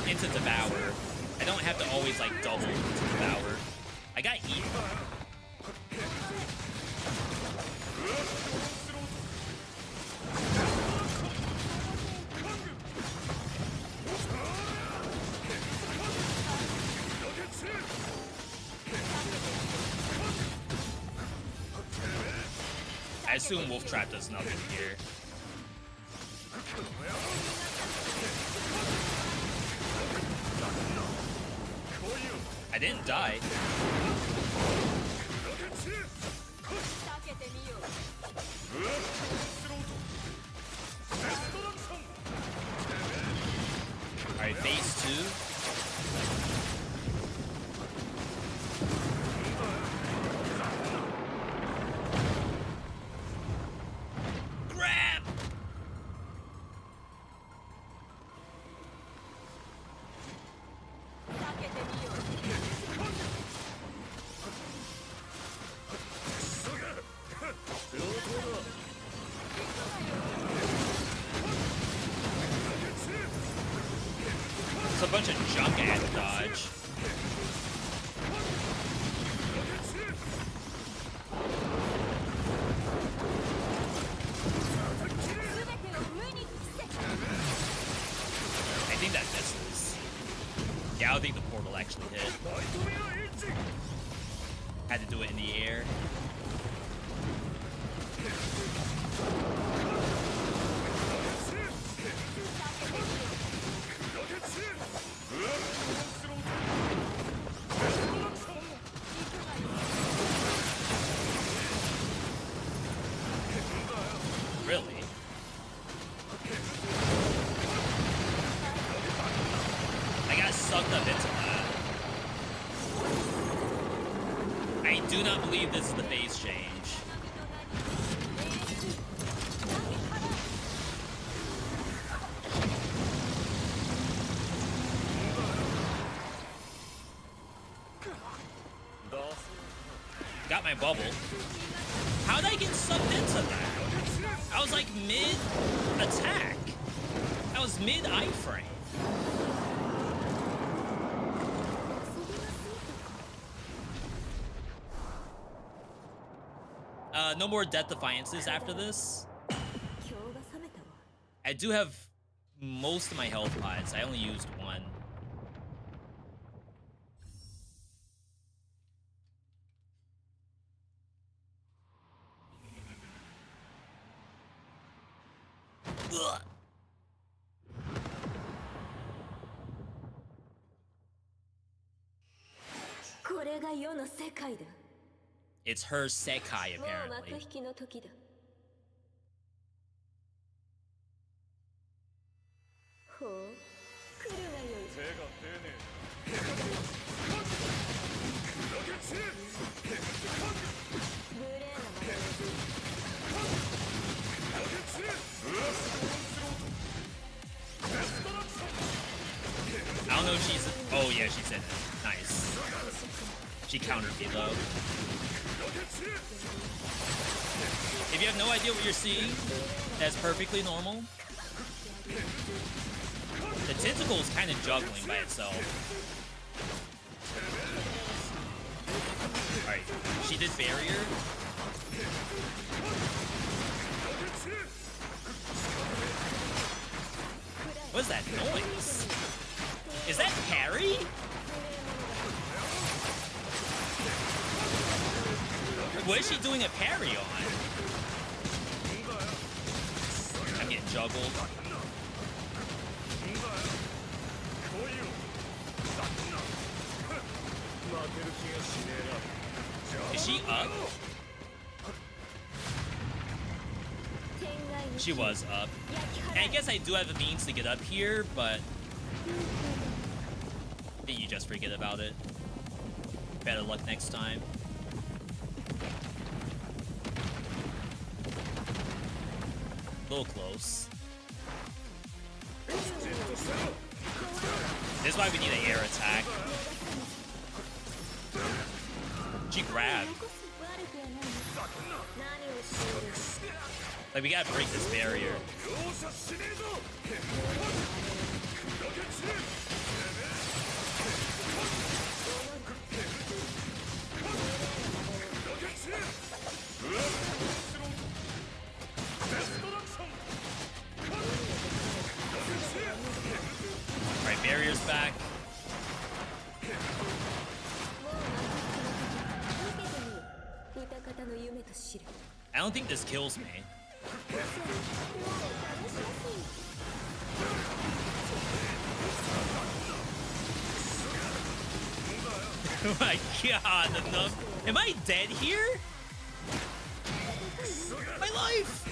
into Devour. I don't have to always like double into Devour. I got heat. I assume Wolf Trap does nothing here. I didn't die. Alright, phase 2. It's a bunch of junk I had to dodge. I think that misses. Yeah, I don't think the portal actually hit. Had to do it in the air. Really? I got sucked up into that. I do not believe this is the phase change. Got my bubble. How did I get sucked into that? I was like mid-attack. I was mid-iframe. No more Death Defiances after this. I do have most of my health pods. I only used one. Ugh. It's her Sekai, apparently. I don't know if she's... Oh, yeah, she said it. Nice. She countered me, though. If you have no idea what you're seeing, that's perfectly normal. The tentacle is kind of juggling by itself. Alright, she did barrier. What is that noise? Is that parry? What is she doing a parry on? I'm getting juggled. Is she up? She was up. And I guess I do have a means to get up here, but I think you just forget about it. Better luck next time. A little close. This is why we need an air attack. She grabbed. Like, we gotta break this barrier. I don't think this kills me. Oh my god, am I dead here? My life!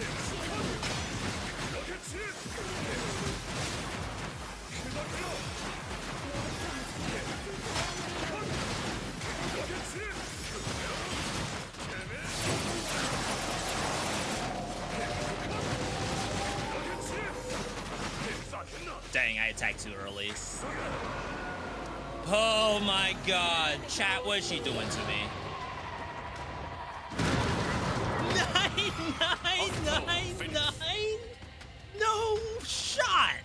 Dang, I attacked too early. Oh my god. Chat, what is she doing to me? 999? No shot!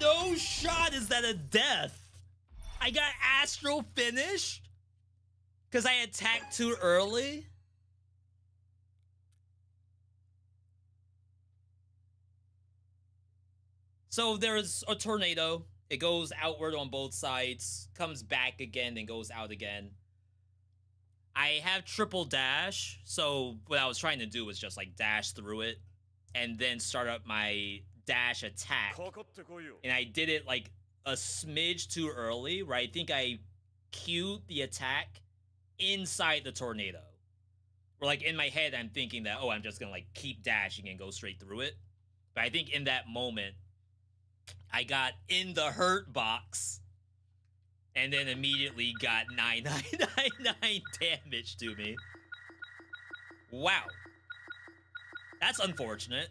No shot is that a death? I got astral finished? Because I attacked too early? So there's a tornado. It goes outward on both sides, comes back again, then goes out again. I have triple dash, so what I was trying to do was just like dash through it and then start up my dash attack. And I did it like a smidge too early, where I think I queued the attack inside the tornado. Or like in my head, I'm thinking that, oh, I'm just gonna like keep dashing and go straight through it. But I think in that moment, I got in the hurt box and then immediately got 9999 damage to me. Wow. That's unfortunate.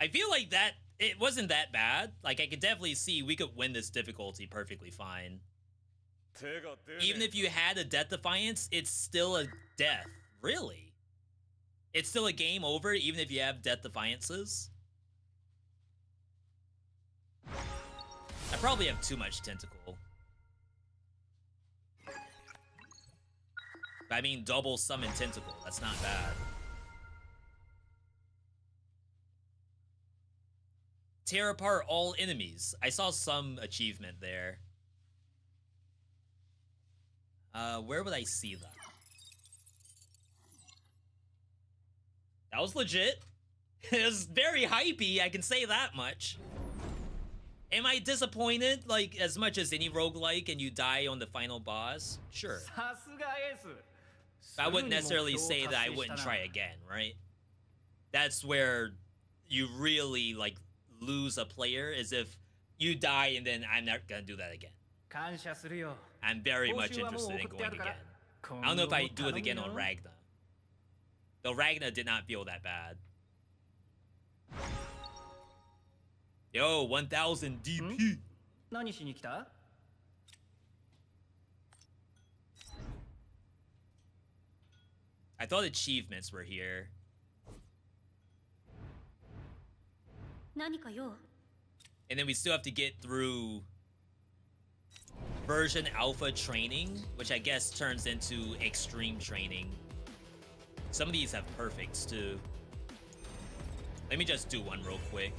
I feel like that it wasn't that bad. Like I could definitely see we could win this difficulty perfectly fine. Even if you had a death defiance, it's still a death. Really? It's still a game over even if you have death defiances? I probably have too much tentacle. I mean, double summon tentacle. That's not bad. Tear apart all enemies. I saw some achievement there. Where would I see that? That was legit. It was very hypey, I can say that much. Am I disappointed, like, as much as any roguelike and you die on the final boss? Sure. I wouldn't necessarily say that I wouldn't try again, right? That's where you really, like, lose a player, is if you die and then I'm not gonna do that again. I'm very much interested in going again. I don't know if I do it again on Ragna. Though Ragna did not feel that bad. Yo, 1000 DP. I thought achievements were here. And then we still have to get through version alpha training, which I guess turns into extreme training. Some of these have perfects too. Let me just do one real quick.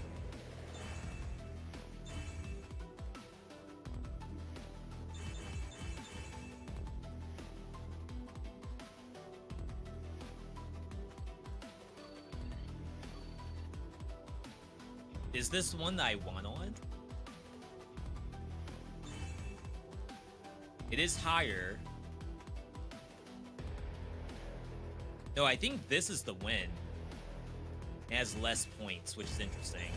Is this one that I won on? It is higher. No, I think this is the win. It has less points, which is interesting.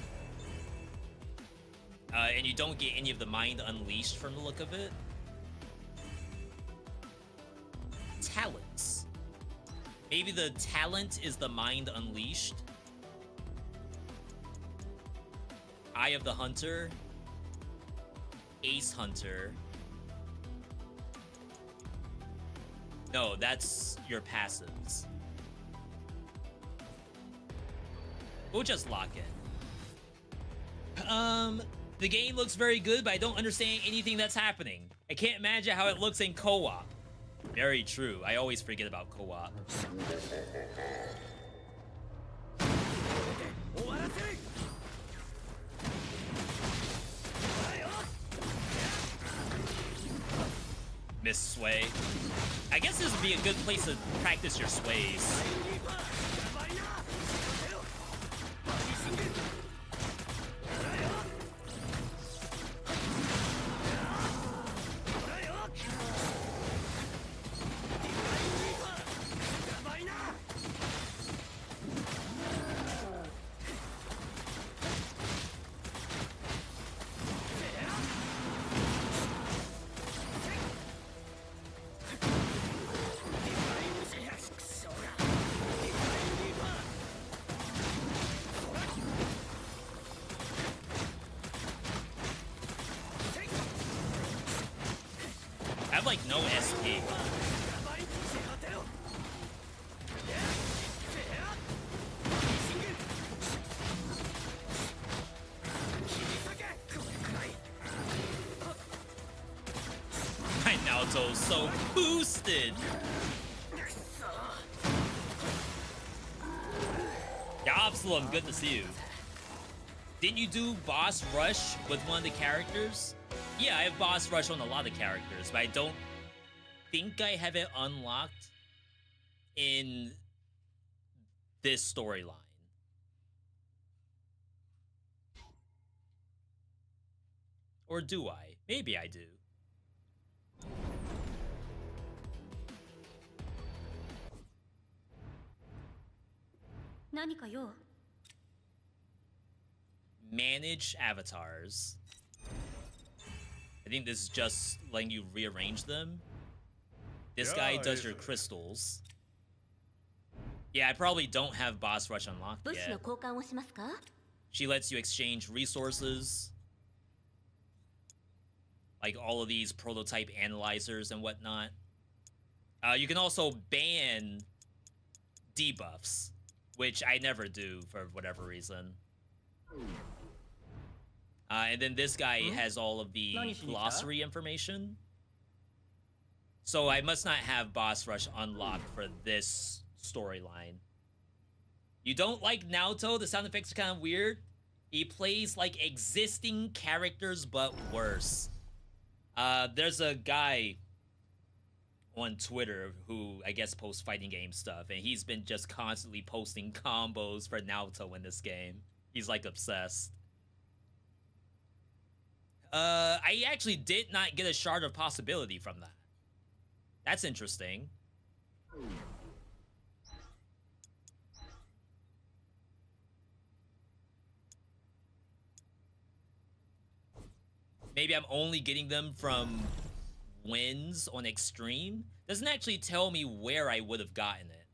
And you don't get any of the Mind Unleashed from the look of it. Talents. Maybe the talent is the Mind Unleashed. Eye of the Hunter. Ace Hunter. No, that's your passives. We'll just lock it. The game looks very good, but I don't understand anything that's happening. I can't imagine how it looks in co-op. Very true. I always forget about co-op. Miss Sway. I guess this would be a good place to practice your sways. I have like no SP. My Naoto's so boosted. Yeah, Absalom, good to see you. Didn't you do boss rush with one of the characters? Yeah, I have boss rush on a lot of characters, but I don't think I have it unlocked in this storyline. Or do I? Maybe I do. Manage avatars. I think this is just letting you rearrange them. This guy does your crystals. Yeah, I probably don't have boss rush unlocked yet. She lets you exchange resources. Like all of these prototype analyzers and whatnot. You can also ban debuffs, which I never do for whatever reason. And then this guy has all of the glossary information. So I must not have boss rush unlocked for this storyline. You don't like Naoto? The sound effects are kind of weird. He plays like existing characters, but worse. There's a guy on Twitter who I guess posts fighting game stuff, and he's been just constantly posting combos for Naoto in this game. He's like obsessed. I actually did not get a shard of possibility from that. That's interesting. Maybe I'm only getting them from wins on Extreme. Doesn't actually tell me where I would have gotten it.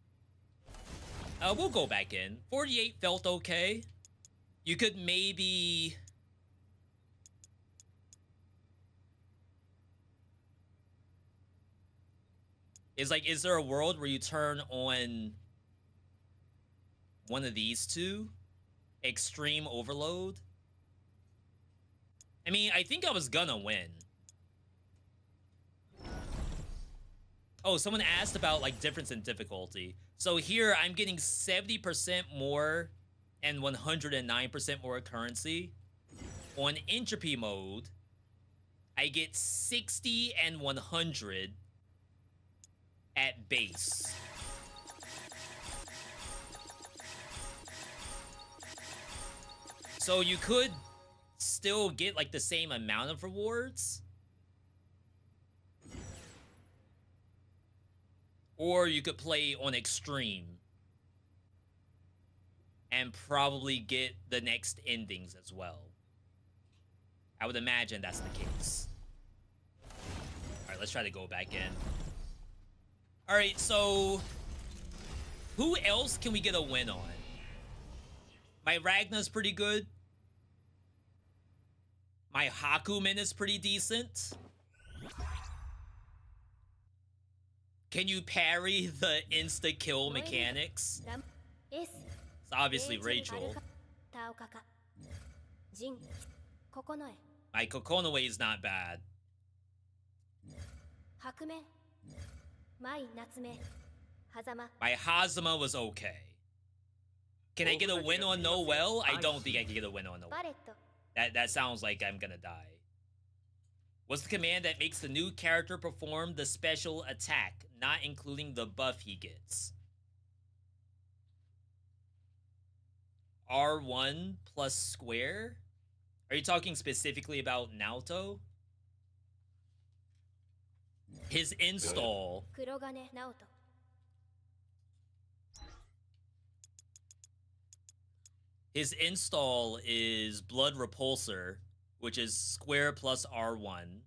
We'll go back in. 48 felt okay. You could maybe... Is there a world where you turn on one of these two? Extreme Overload? I mean, I think I was gonna win. Oh, someone asked about, like, difference in difficulty. So here, I'm getting 70% more and 109% more currency. On Entropy mode, I get 60 and 100 at base. So you could still get like the same amount of rewards, or you could play on Extreme and probably get the next endings as well. I would imagine that's the case. All right, let's try to go back in. All right, so who else can we get a win on? My Ragna's pretty good. My Hakumen is pretty decent. Can you parry the insta-kill mechanics? It's obviously Rachel. My Kokonoe is not bad. My Hazama was okay. Can I get a win on Noel? I don't think I can get a win on Noel. That sounds like I'm gonna die. What's the command that makes the new character perform the special attack, not including the buff he gets? R1 plus square? Are you talking specifically about Naoto? His install. His install is Blood Repulsor, which is square plus R1.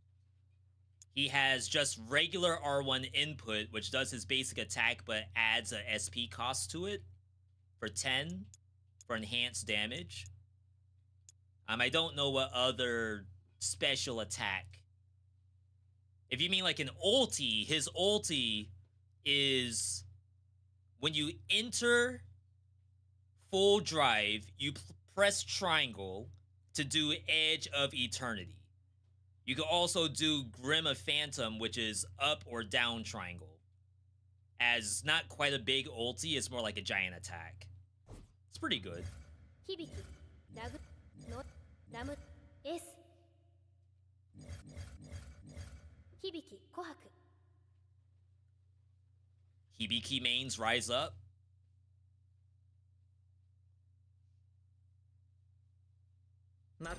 He has just regular R1 input, which does his basic attack, but adds a SP cost to it for 10 for enhanced damage. I don't know what other special attack. If you mean like an ulti, his ulti is when you enter full drive, you press triangle to do Edge of Eternity. You can also do Grim of Phantom, which is up or down triangle. As not quite a big ulti, it's more like a giant attack. It's pretty good. Hibiki mains rise up. My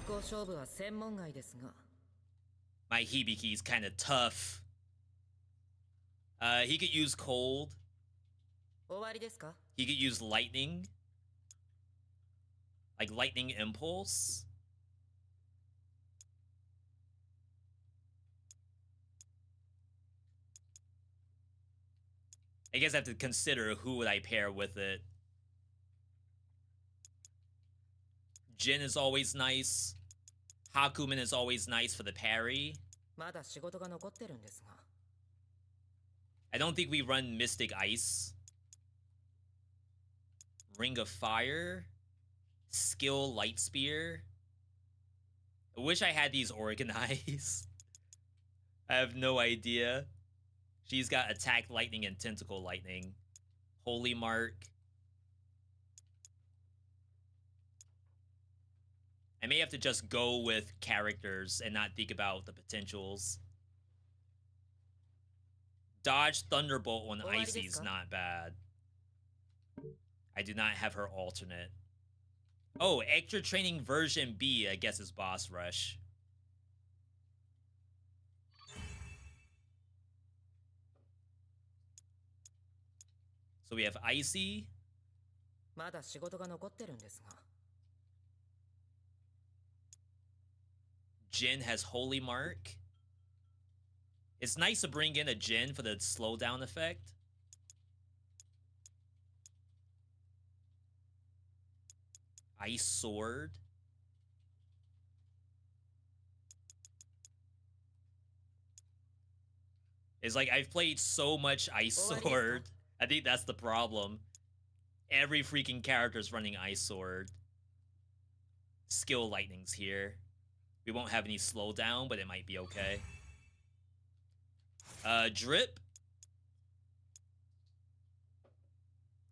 Hibiki's kind of tough. He could use cold. He could use lightning. Like lightning impulse. I guess I have to consider who would I pair with it. Jin is always nice. Hakumen is always nice for the parry. I don't think we run Mystic Ice. Ring of Fire. Skill Light Spear. I wish I had these organized. I have no idea. She's got Attack Lightning and Tentacle Lightning. Holy Mark. I may have to just go with characters and not think about the potentials. Dodge Thunderbolt on Icy is not bad. I do not have her alternate. Oh, Extra Training version B, I guess, is Boss Rush. So we have Icy. Jin has Holy Mark. It's nice to bring in a Jin for the slowdown effect. Ice Sword. It's like I've played so much Ice Sword. I think that's the problem. Every freaking character's running Ice Sword. Skill Lightning's here. We won't have any slowdown, but it might be okay. Drip.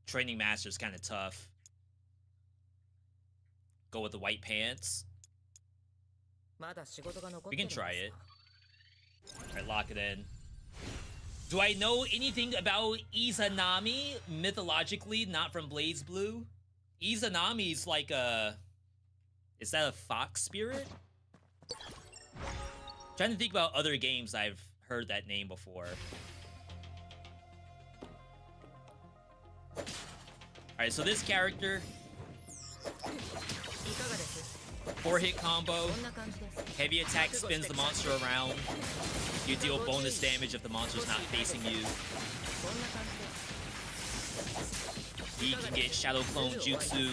Training Master's kind of tough. Go with the white pants. We can try it. Alright, lock it in. Do I know anything about Izanami mythologically, not from Blazblue? Izanami's like a... Is that a fox spirit? Trying to think about other games I've heard that name before. Alright, so this character... 4-hit combo. Heavy attack spins the monster around. You deal bonus damage if the monster's not facing you. He can get Shadow Clone Jutsu.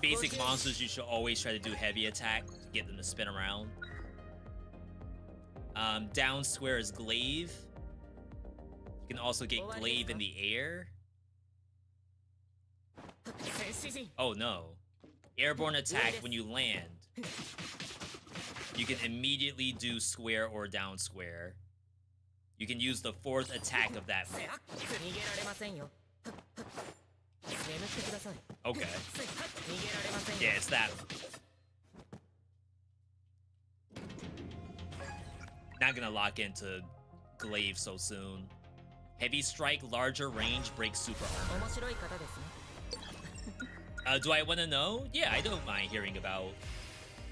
Basic monsters, you should always try to do heavy attack to get them to spin around. Down square is Glaive. You can also get Glaive in the air. Oh no. Airborne attack when you land. You can immediately do square or down square. You can use the 4th attack of that move. Okay. Yeah, it's that. Not gonna lock into glaive so soon. Heavy strike, larger range, breaks super armor. Do I want to know? Yeah, I don't mind hearing about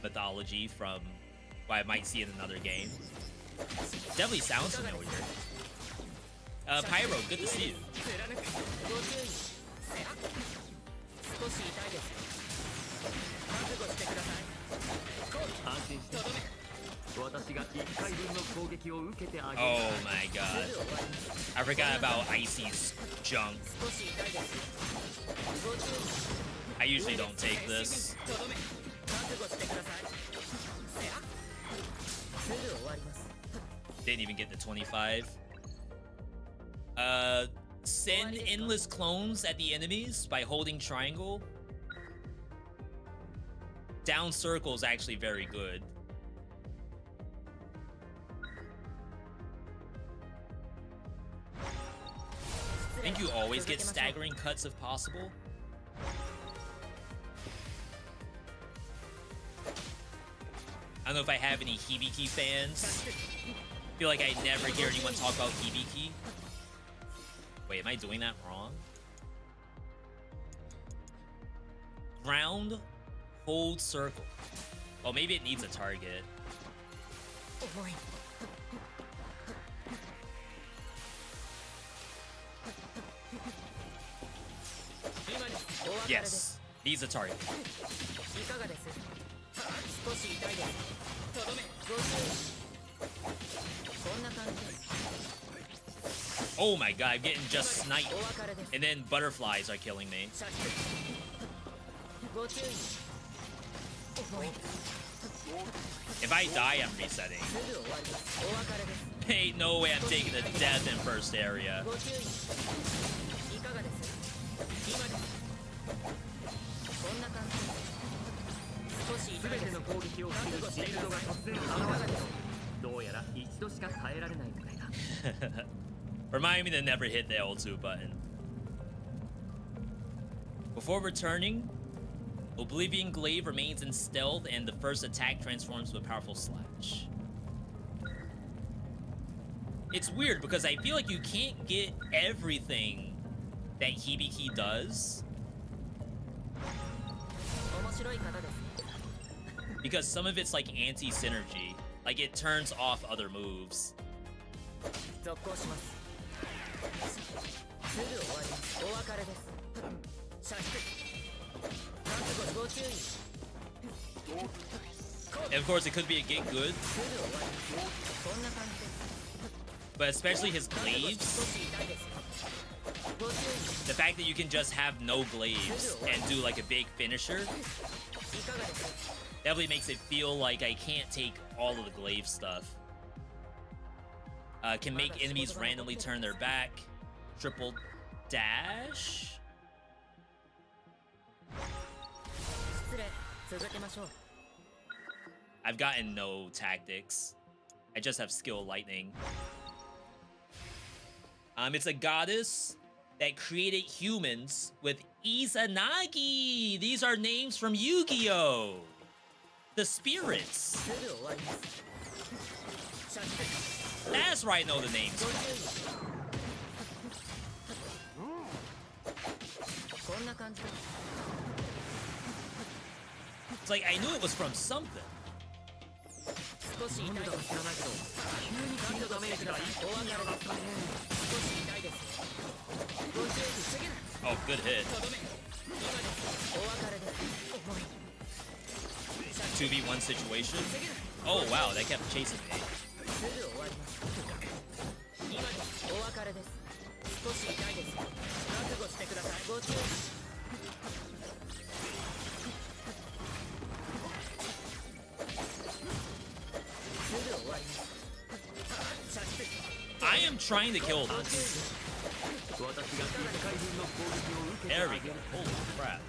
mythology from what I might see in another game. Definitely sounds familiar. Pyro, good to see you. Oh my god. I forgot about Icy's junk. I usually don't take this. Didn't even get the 25. Send endless clones at the enemies by holding triangle. Down circle is actually very good. I think you always get staggering cuts if possible. I don't know if I have any Hibiki fans. I feel like I never hear anyone talk about Hibiki. Wait, am I doing that wrong? Ground, hold circle. Oh, maybe it needs a target. Yes, needs a target. Oh my god, I'm getting just sniped. And then butterflies are killing me. If I die, I'm resetting. Ain't no way I'm taking a death in first area. Remind me to never hit the L2 button. Before returning, Oblivion Glaive remains in stealth and the first attack transforms to a powerful slash. It's weird because I feel like you can't get everything that Hibiki does. Because some of it's like anti-synergy. Like it turns off other moves. And of course it could be a get good. But especially his glaives. The fact that you can just have no glaives and do like a big finisher definitely makes it feel like I can't take all of the glaive stuff. Can make enemies randomly turn their back. Triple dash. I've gotten no tactics. I just have skill lightning. It's a goddess that created humans with Izanagi. These are names from Yu-Gi-Oh! The spirits. That's right, I know the names. It's like I knew it was from something. Oh, good hit. 2v1 situation. Oh wow, that kept chasing me. I am trying to kill this. There we go. Holy crap.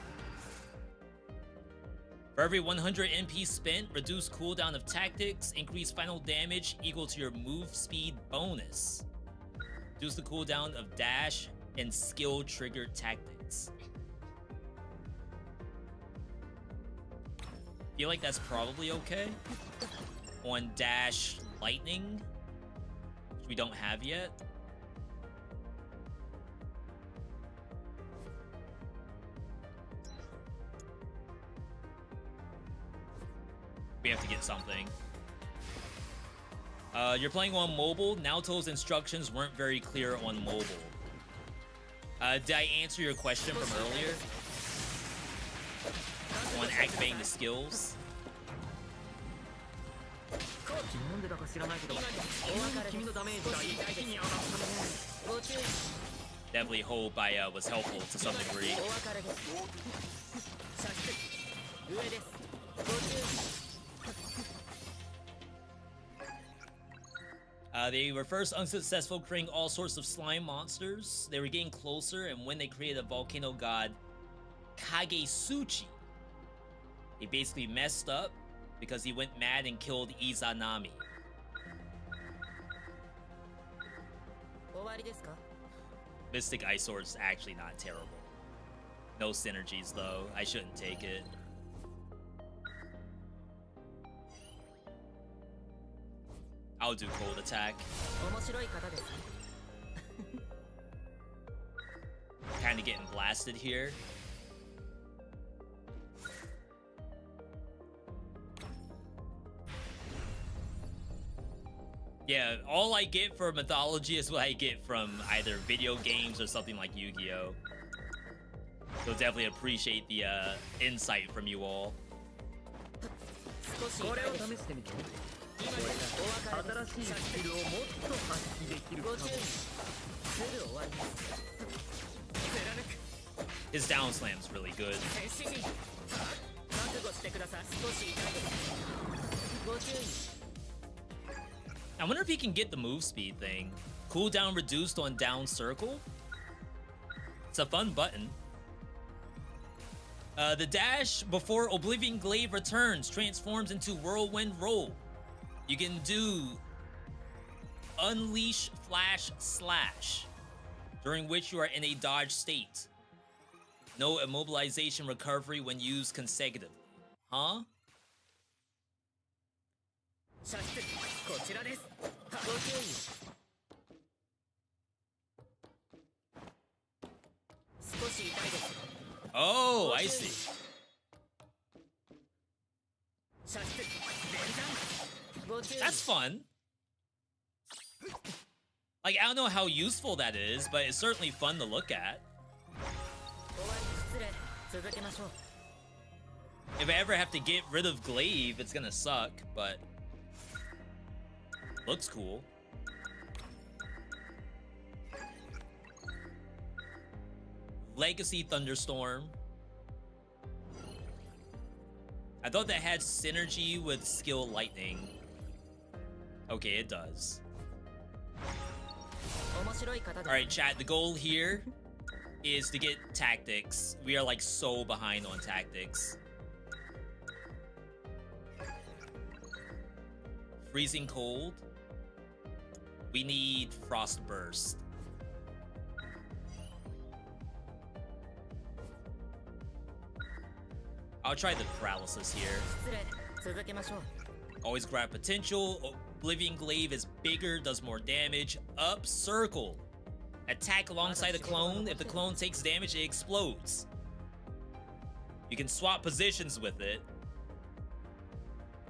For every 100 MP spent, reduce cooldown of tactics, increase final damage equal to your move speed bonus. Reduce the cooldown of dash and skill triggered tactics. Feel like that's probably okay. On dash, lightning, which we don't have yet. We have to get something. You're playing on mobile. Naoto's instructions weren't very clear on mobile. Did I answer your question from earlier? On activating the skills? Definitely hope I was helpful to some degree. They were first unsuccessful, creating all sorts of slime monsters. They were getting closer, and when they created a volcano god, Kagesuchi, he basically messed up because he went mad and killed Izanami. Mystic Ice Sword's actually not terrible. No synergies though. I shouldn't take it. I'll do cold attack. Kinda getting blasted here. Yeah, all I get for mythology is what I get from either video games or something like Yu-Gi-Oh! So definitely appreciate the insight from you all. His down slam's really good. I wonder if he can get the move speed thing. Cooldown reduced on down circle? It's a fun button. The dash before Oblivion Glaive returns transforms into Whirlwind Roll. You can do Unleash Flash Slash, during which you are in a dodge state. No immobilization recovery when used consecutively. Huh? Oh, I see. That's fun. Like, I don't know how useful that is, but it's certainly fun to look at. If I ever have to get rid of Glaive, it's gonna suck, but looks cool. Legacy Thunderstorm. I thought that had synergy with Skill Lightning. Okay, it does. Alright, chat, the goal here is to get tactics. We are like so behind on tactics. Freezing Cold. We need Frost Burst. I'll try the Paralysis here. Always grab potential. Oblivion Glaive is bigger, does more damage. Up circle. Attack alongside a clone. If the clone takes damage, it explodes. You can swap positions with it.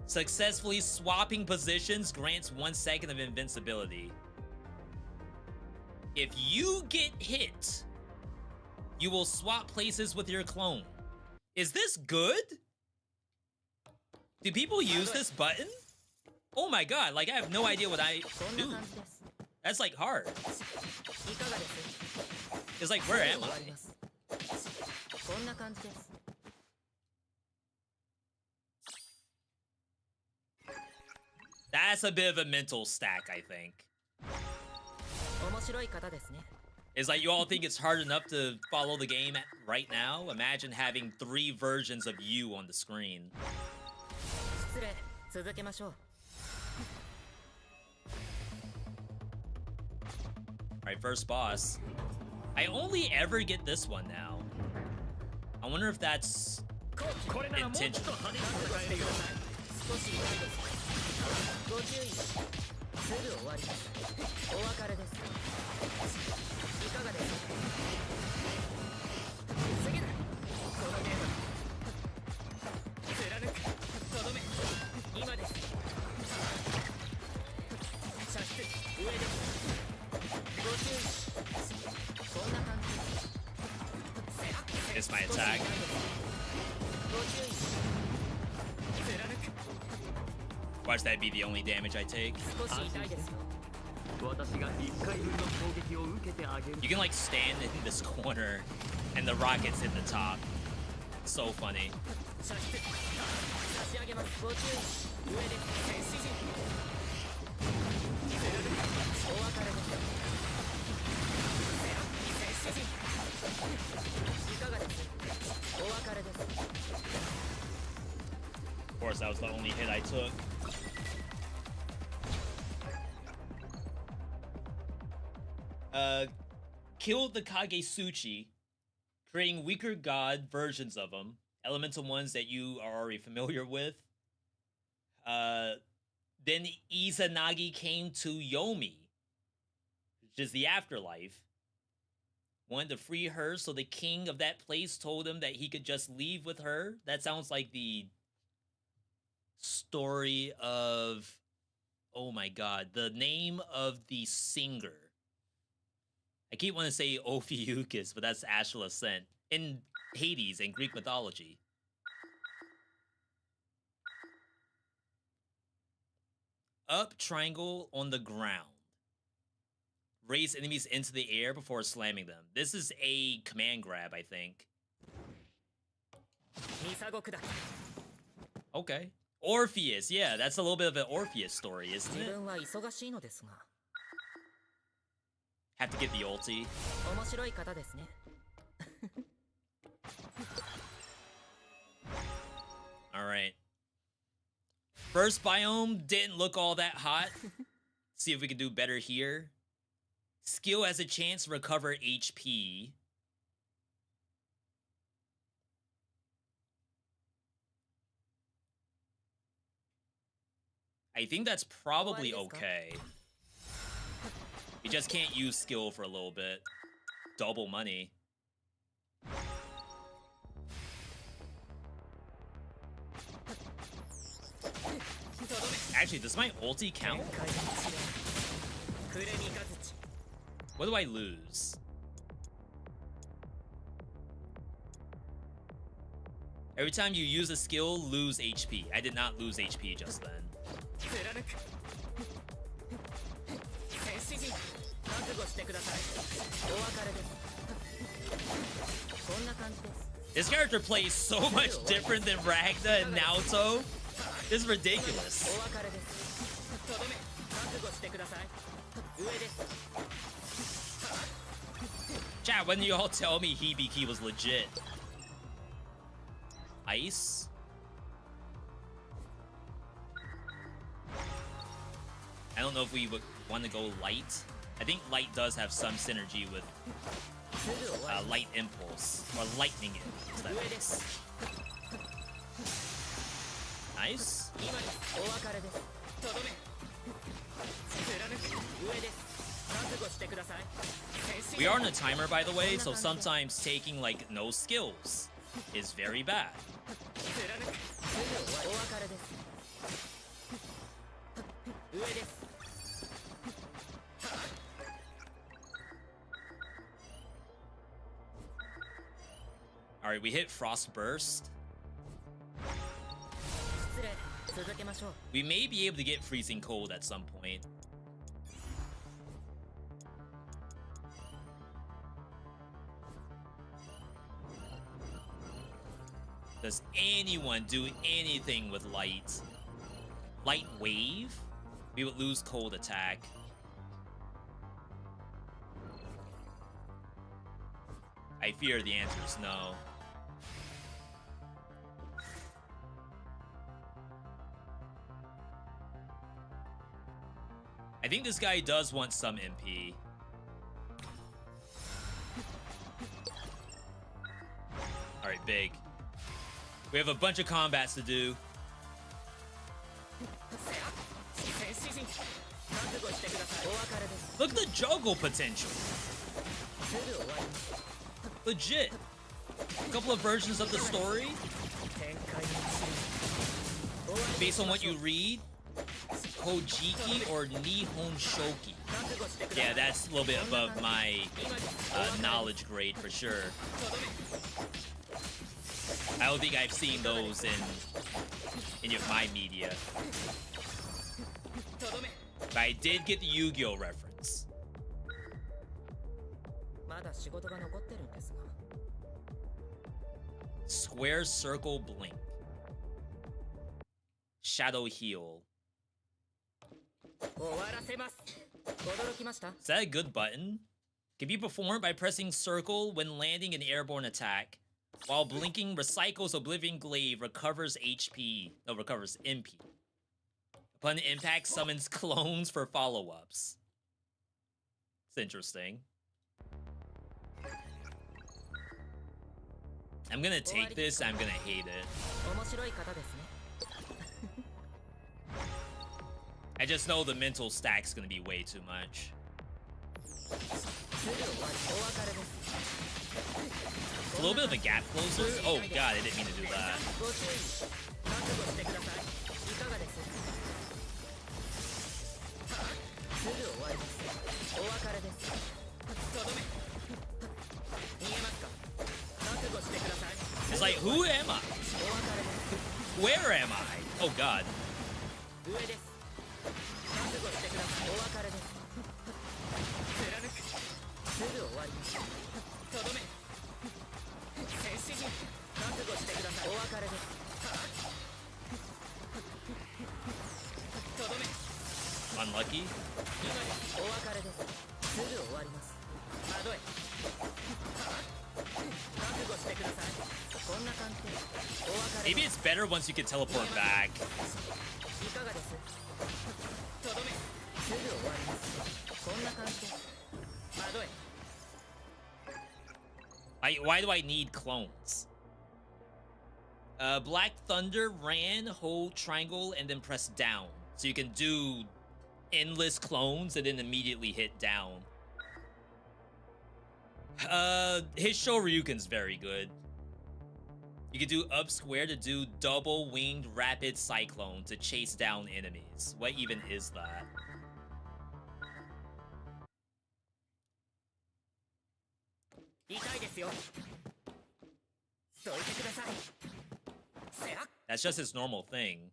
Successfully swapping positions grants 1 second of invincibility. If you get hit, you will swap places with your clone. Is this good? Do people use this button? Oh my god, like I have no idea what I do. That's like hard. It's like, where am I? That's a bit of a mental stack, I think. It's like you all think it's hard enough to follow the game right now? Imagine having 3 versions of you on the screen. Alright, first boss. I only ever get this one now. I wonder if that's intentional. ります。お別れです。いかがですか。次だ。この程度。貫く。とどめ。今です。射出。上です。ご注意。こんな感じ。It's my attack. ご注意。貫く。 Watch that be the only damage I take. 少し痛いですよ。 You can like stand in this corner and the rockets hit the top. It's so funny. 差し上げます。ご注意。上で戦士陣。お別れです。戦士陣。いかがです。お別れです。 Of course, that was the only hit I took. Killed the Kagesuchi, creating weaker god versions of them, elemental ones that you are already familiar with. Then Izanagi came to Yomi, which is the afterlife. Wanted to free her, so the king of that place told him that he could just leave with her. That sounds like the story of... Oh my god, the name of the singer. I keep wanting to say Ophiuchus, but that's Astral Ascent. In Hades, in Greek mythology. Up triangle on the ground. Raise enemies into the air before slamming them. This is a command grab, I think. Okay. Orpheus, yeah, that's a little bit of an Orpheus story, isn't it? Have to get the ulti. Alright. First biome didn't look all that hot. See if we can do better here. Skill has a chance to recover HP. I think that's probably okay. You just can't use skill for a little bit. Double money. Actually, does my ulti count? What do I lose? Every time you use a skill, lose HP. I did not lose HP just then. This character plays so much different than Ragna and Naoto. This is ridiculous. Chat, when you all tell me Hibiki was legit? Ice? I don't know if we would want to go light. I think light does have some synergy with light impulse or lightning impulse. That makes. Nice. We are on a timer, by the way, so sometimes taking like no skills is very bad. Alright, we hit Frost Burst. We may be able to get Freezing Cold at some point. Does anyone do anything with light? Light Wave? We would lose Cold Attack. I fear the answer is no. I think this guy does want some MP. Alright, big. We have a bunch of combats to do. Look at the juggle potential. Legit. A couple of versions of the story. Based on what you read, Kojiki or Nihon Shoki. Yeah, that's a little bit above my knowledge grade for sure. I don't think I've seen those in my media. But I did get the Yu-Gi-Oh reference. Square circle blink. Shadow heal. Is that a good button? Can be performed by pressing circle when landing an airborne attack. While blinking, recycles Oblivion Glaive, recovers HP. No, recovers MP. Upon impact, summons clones for follow-ups. It's interesting. I'm gonna take this, I'm gonna hate it. I just know the mental stack's gonna be way too much. It's a little bit of a gap closer. Oh god, I didn't mean to do that. It's like, who am I? Where am I? Oh god. Unlucky. Maybe it's better once you can teleport back. Why do I need clones? Black Thunder ran, hold triangle, and then press down. So you can do endless clones and then immediately hit down. His Shoryuken's very good. You can do up square to do double winged rapid cyclone to chase down enemies. What even is that? That's just his normal thing.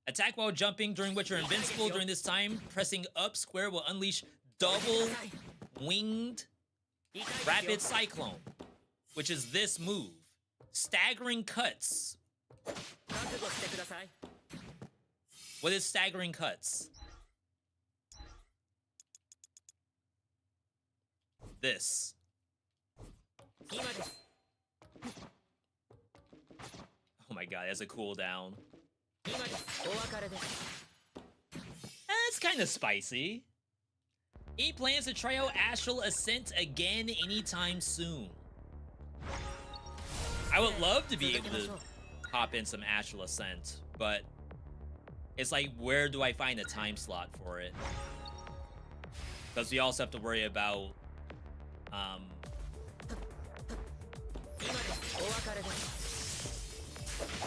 Attack while jumping, during which you're invincible during this time. Pressing up square will unleash double winged rapid cyclone, which is this move. Staggering cuts. What is staggering cuts? This. Oh my god, that's a cooldown. That's kind of spicy. He plans to try out Astral Ascent again anytime soon. I would love to be able to hop in some Astral Ascent, but it's like, where do I find a time slot for it? Because we also have to worry about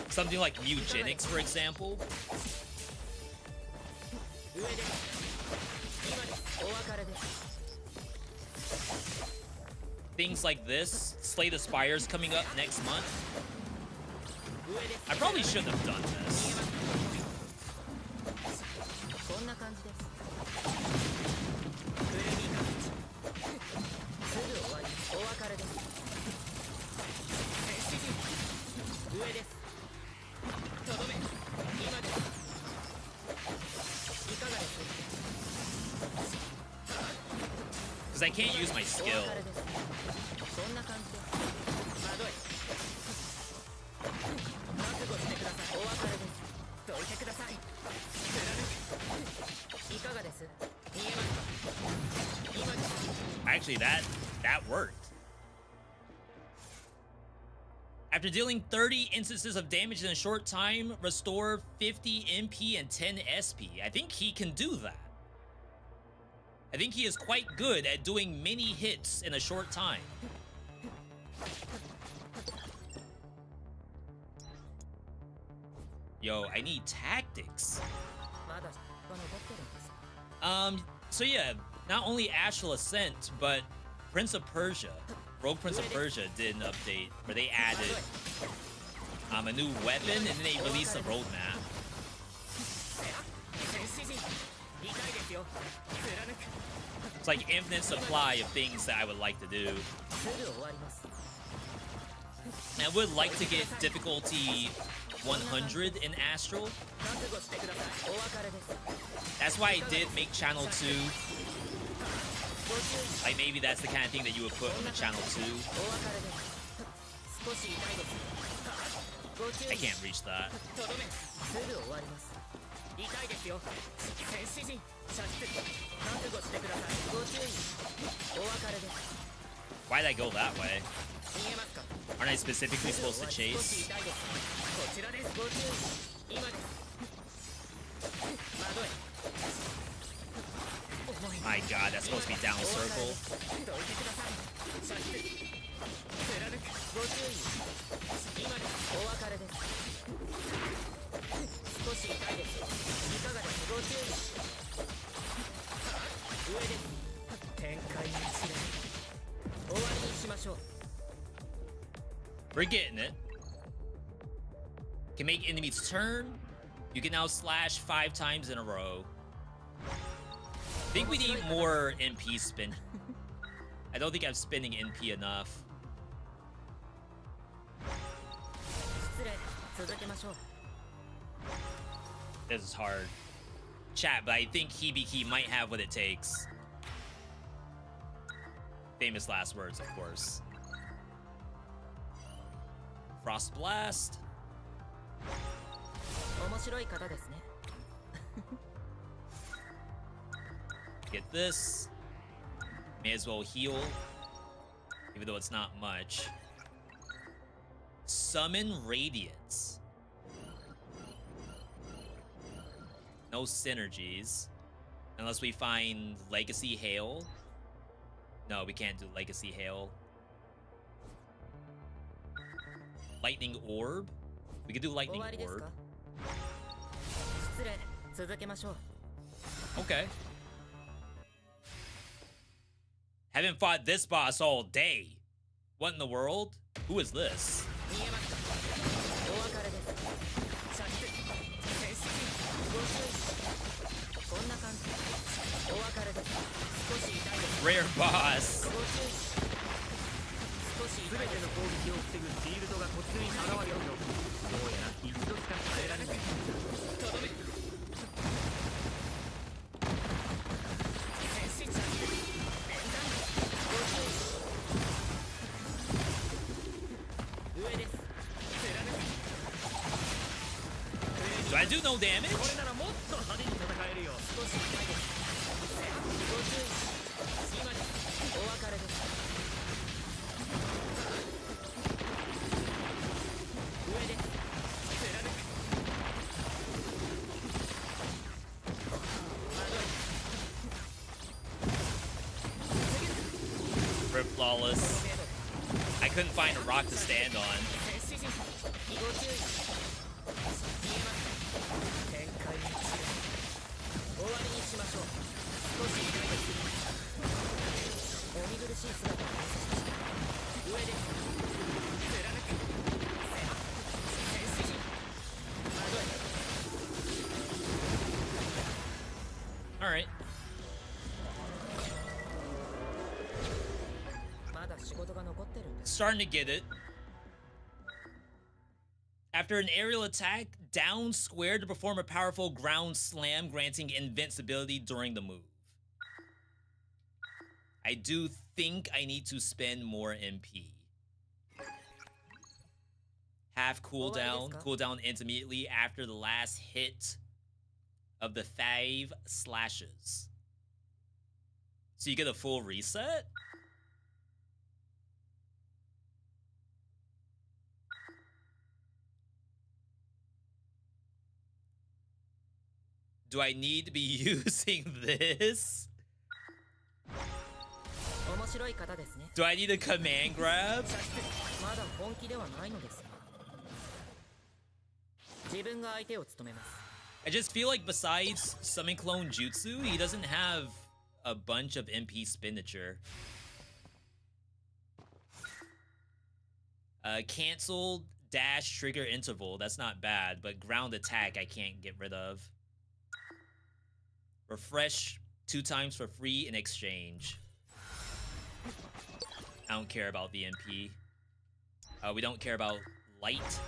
something like Mugenics, for example. Things like this. Slay the Spires coming up next month. I probably shouldn't have done this. Because I can't use my skill. Actually, that worked. After dealing 30 instances of damage in a short time, restore 50 MP and 10 SP. I think he can do that. I think he is quite good at doing many hits in a short time. Yo, I need tactics. So yeah, not only Astral Ascent, but Prince of Persia, Rogue Prince of Persia did an update where they added a new weapon and then they released a roadmap. It's like infinite supply of things that I would like to do. And I would like to get difficulty 100 in Astral. That's why I did make Channel 2. Like maybe that's the kind of thing that you would put on the Channel 2. I can't reach that. Why'd I go that way? Aren't I specifically supposed to chase? My god, that's supposed to be down circle. We're getting it. Can make enemies turn. You can now slash 5 times in a row. I think we need more NP spin. I don't think I'm spinning NP enough. This is hard. Chat, but I think Hibiki might have what it takes. Famous last words, of course. Frost Blast. Get this. May as well heal, even though it's not much. Summon Radiance. No synergies. Unless we find Legacy Hail. No, we can't do Legacy Hail. Lightning Orb? We could do Lightning Orb. Okay. Haven't fought this boss all day. What in the world? Who is this? Rare boss. Do I do no damage? Rip Flawless. I couldn't find a rock to stand on. All right. Starting to get it. After an aerial attack, down square to perform a powerful ground slam, granting invincibility during the move. I do think I need to spend more MP. Half cooldown, cooldown immediately after the last hit of the 5 slashes. So you get a full reset? Do I need to be using this? Do I need a command grab? I just feel like besides Summon Clone Jutsu, he doesn't have a bunch of MP expenditure. Canceled dash trigger interval, that's not bad, but ground attack I can't get rid of. Refresh 2 times for free in exchange. I don't care about the MP. We don't care about light.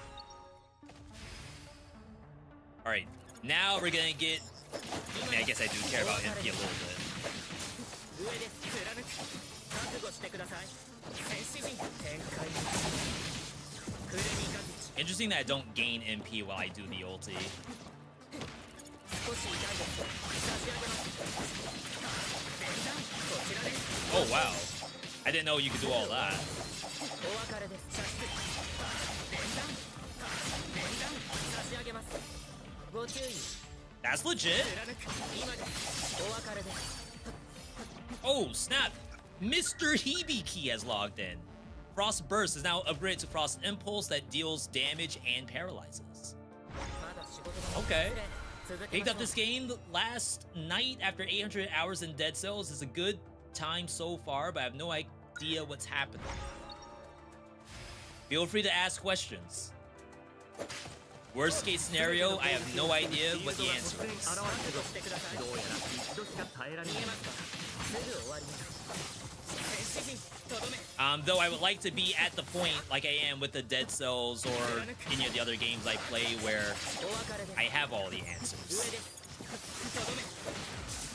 Alright, now we're gonna get... I mean, I guess I do care about MP a little bit. Interesting that I don't gain MP while I do the ulti. Oh wow, I didn't know you could do all that. That's legit. Oh snap, Mr. Hibiki has logged in. Frost Burst is now upgraded to Frost Impulse that deals damage and paralyzes. Okay. Picked up this game last night after 800 hours in Dead Cells. It's a good time so far, but I have no idea what's happening. Feel free to ask questions. Worst case scenario, I have no idea what the answer is. Though I would like to be at the point like I am with the Dead Cells or any of the other games I play where I have all the answers.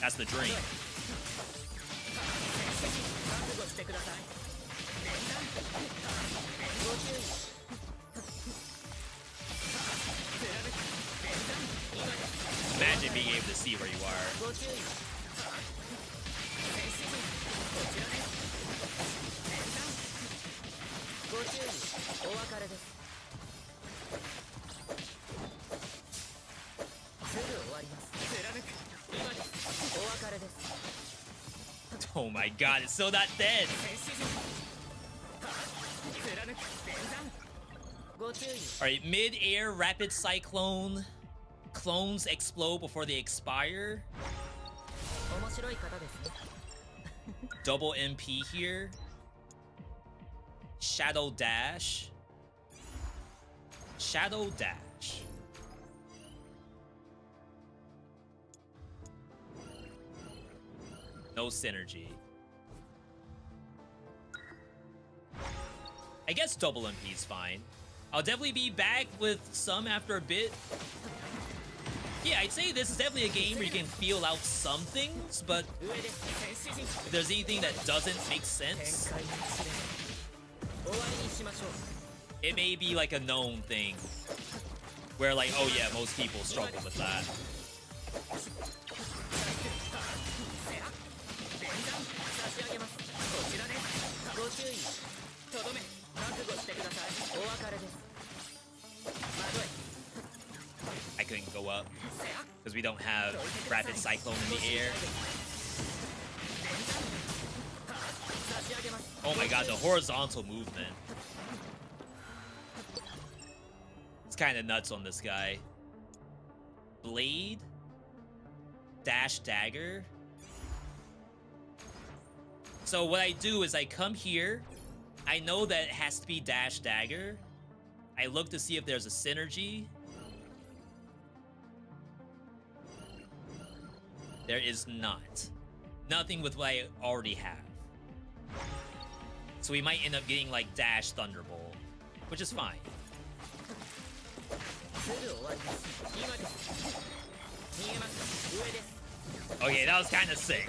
That's the dream. Imagine being able to see where you are. Oh my god, it's still not dead. Alright, mid-air rapid cyclone. Clones explode before they expire. Double MP here. Shadow dash. Shadow dash. No synergy. I guess double MP is fine. I'll definitely be back with some after a bit. Yeah, I'd say this is definitely a game where you can feel out some things, but if there's anything that doesn't make sense, it may be like a known thing where like, oh yeah, most people struggle with that. I couldn't go up because we don't have rapid cyclone in the air. Oh my god, the horizontal movement. It's kind of nuts on this guy. Blade. Dash dagger. So what I do is I come here. I know that it has to be dash dagger. I look to see if there's a synergy. There is not. Nothing with what I already have. So we might end up getting like dash Thunderbolt, which is fine. Okay, that was kind of sick.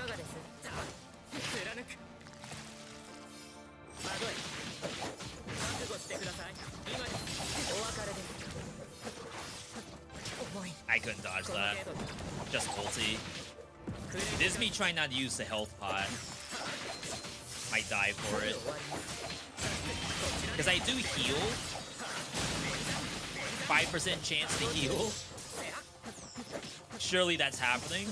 I couldn't dodge that. Just ulti. This is me trying not to use the health pot. Might die for it. Because I do heal. 5% chance to heal. Surely that's happening.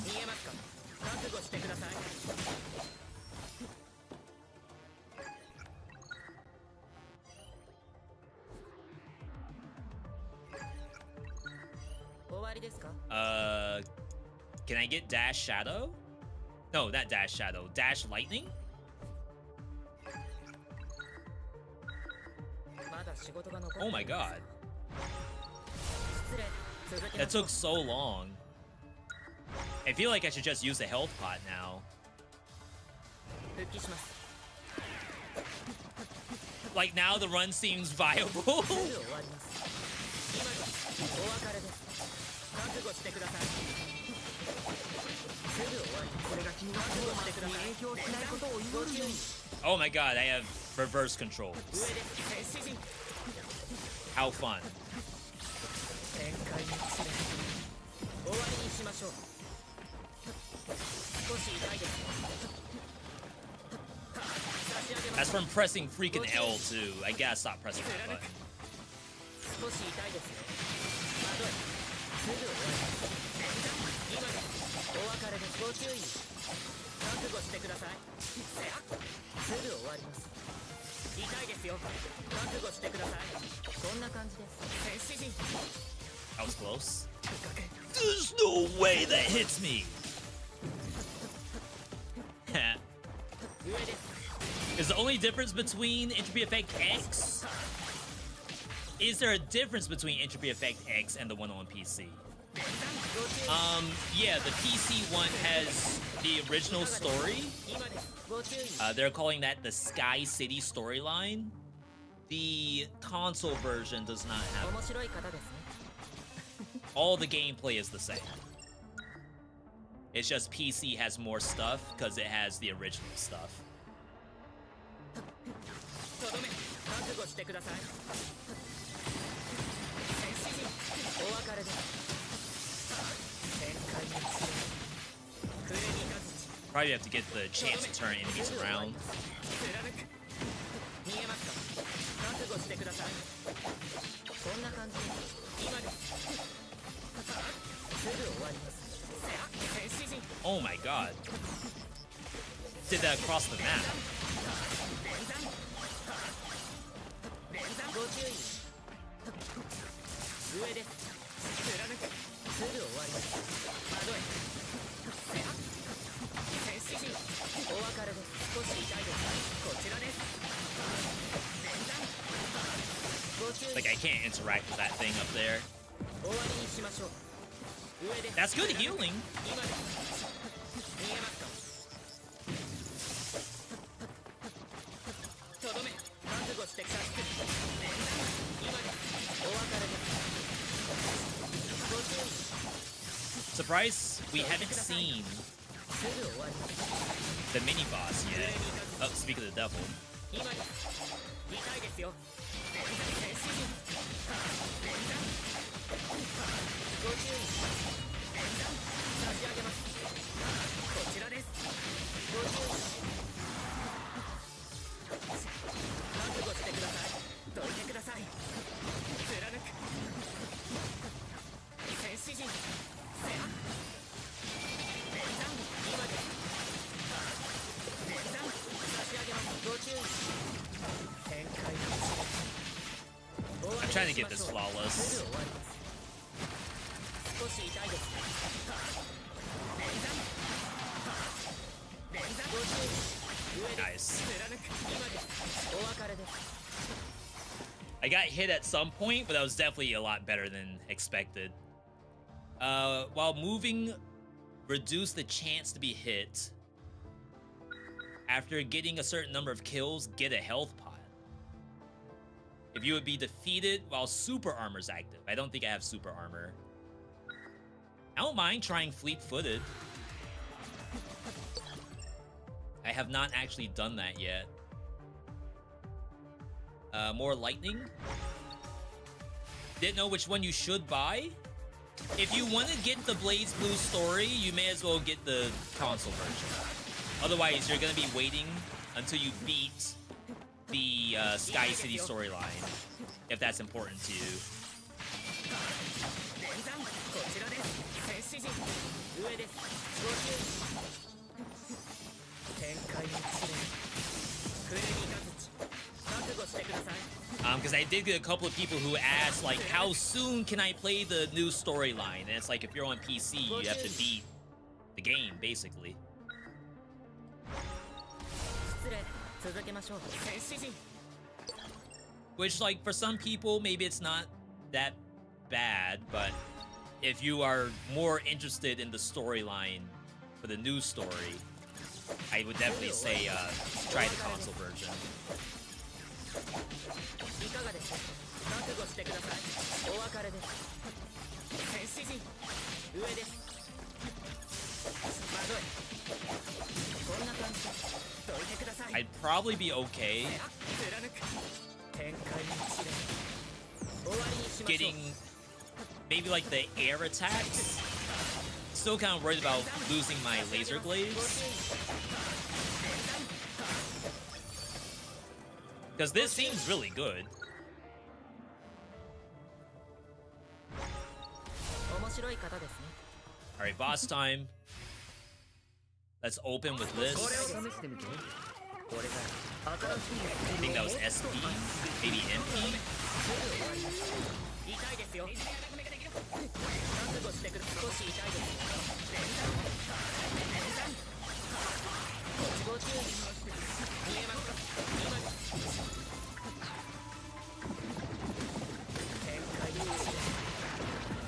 Can I get Dash Shadow? No, not Dash Shadow. Dash Lightning? Oh my god. That took so long. I feel like I should just use a health pot now. Like, now the run seems viable. Oh my god, I have reverse controls. How fun. That's from pressing freaking L2. I gotta stop pressing that button. That was close. There's no way that hits me. Is the only difference between Entropy Effect X? Is there a difference between Entropy Effect X and the one on PC? Yeah, the PC one has the original story. They're calling that the Sky City storyline. The console version does not have it. All the gameplay is the same. It's just PC has more stuff because it has the original stuff. Probably have to get the chance to turn enemies around. Oh my god. Did that across the map. Like, I can't interact with that thing up there. That's good healing. Surprise, we haven't seen the mini boss yet. Oh, speak of the devil. I'm trying to get this flawless. Nice. I got hit at some point, but that was definitely a lot better than expected. While moving, reduce the chance to be hit. After getting a certain number of kills, get a health pot. If you would be defeated while super armor's active. I don't think I have super armor. I don't mind trying fleet-footed. I have not actually done that yet. More lightning. Didn't know which one you should buy. If you want to get the Blazblue story, you may as well get the console version. Otherwise, you're going to be waiting until you beat the Sky City storyline, if that's important to you. Because I did get a couple of people who asked, like, how soon can I play the new storyline? And it's like, if you're on PC, you have to beat the game, basically. Which, like, for some people, maybe it's not that bad, but if you are more interested in the storyline for the new story, I would definitely say try the console version. I'd probably be okay getting maybe like the air attacks. Still kind of worried about losing my laser glaives, because this seems really good. Alright, boss time. Let's open with this. I think that was SP, maybe MP.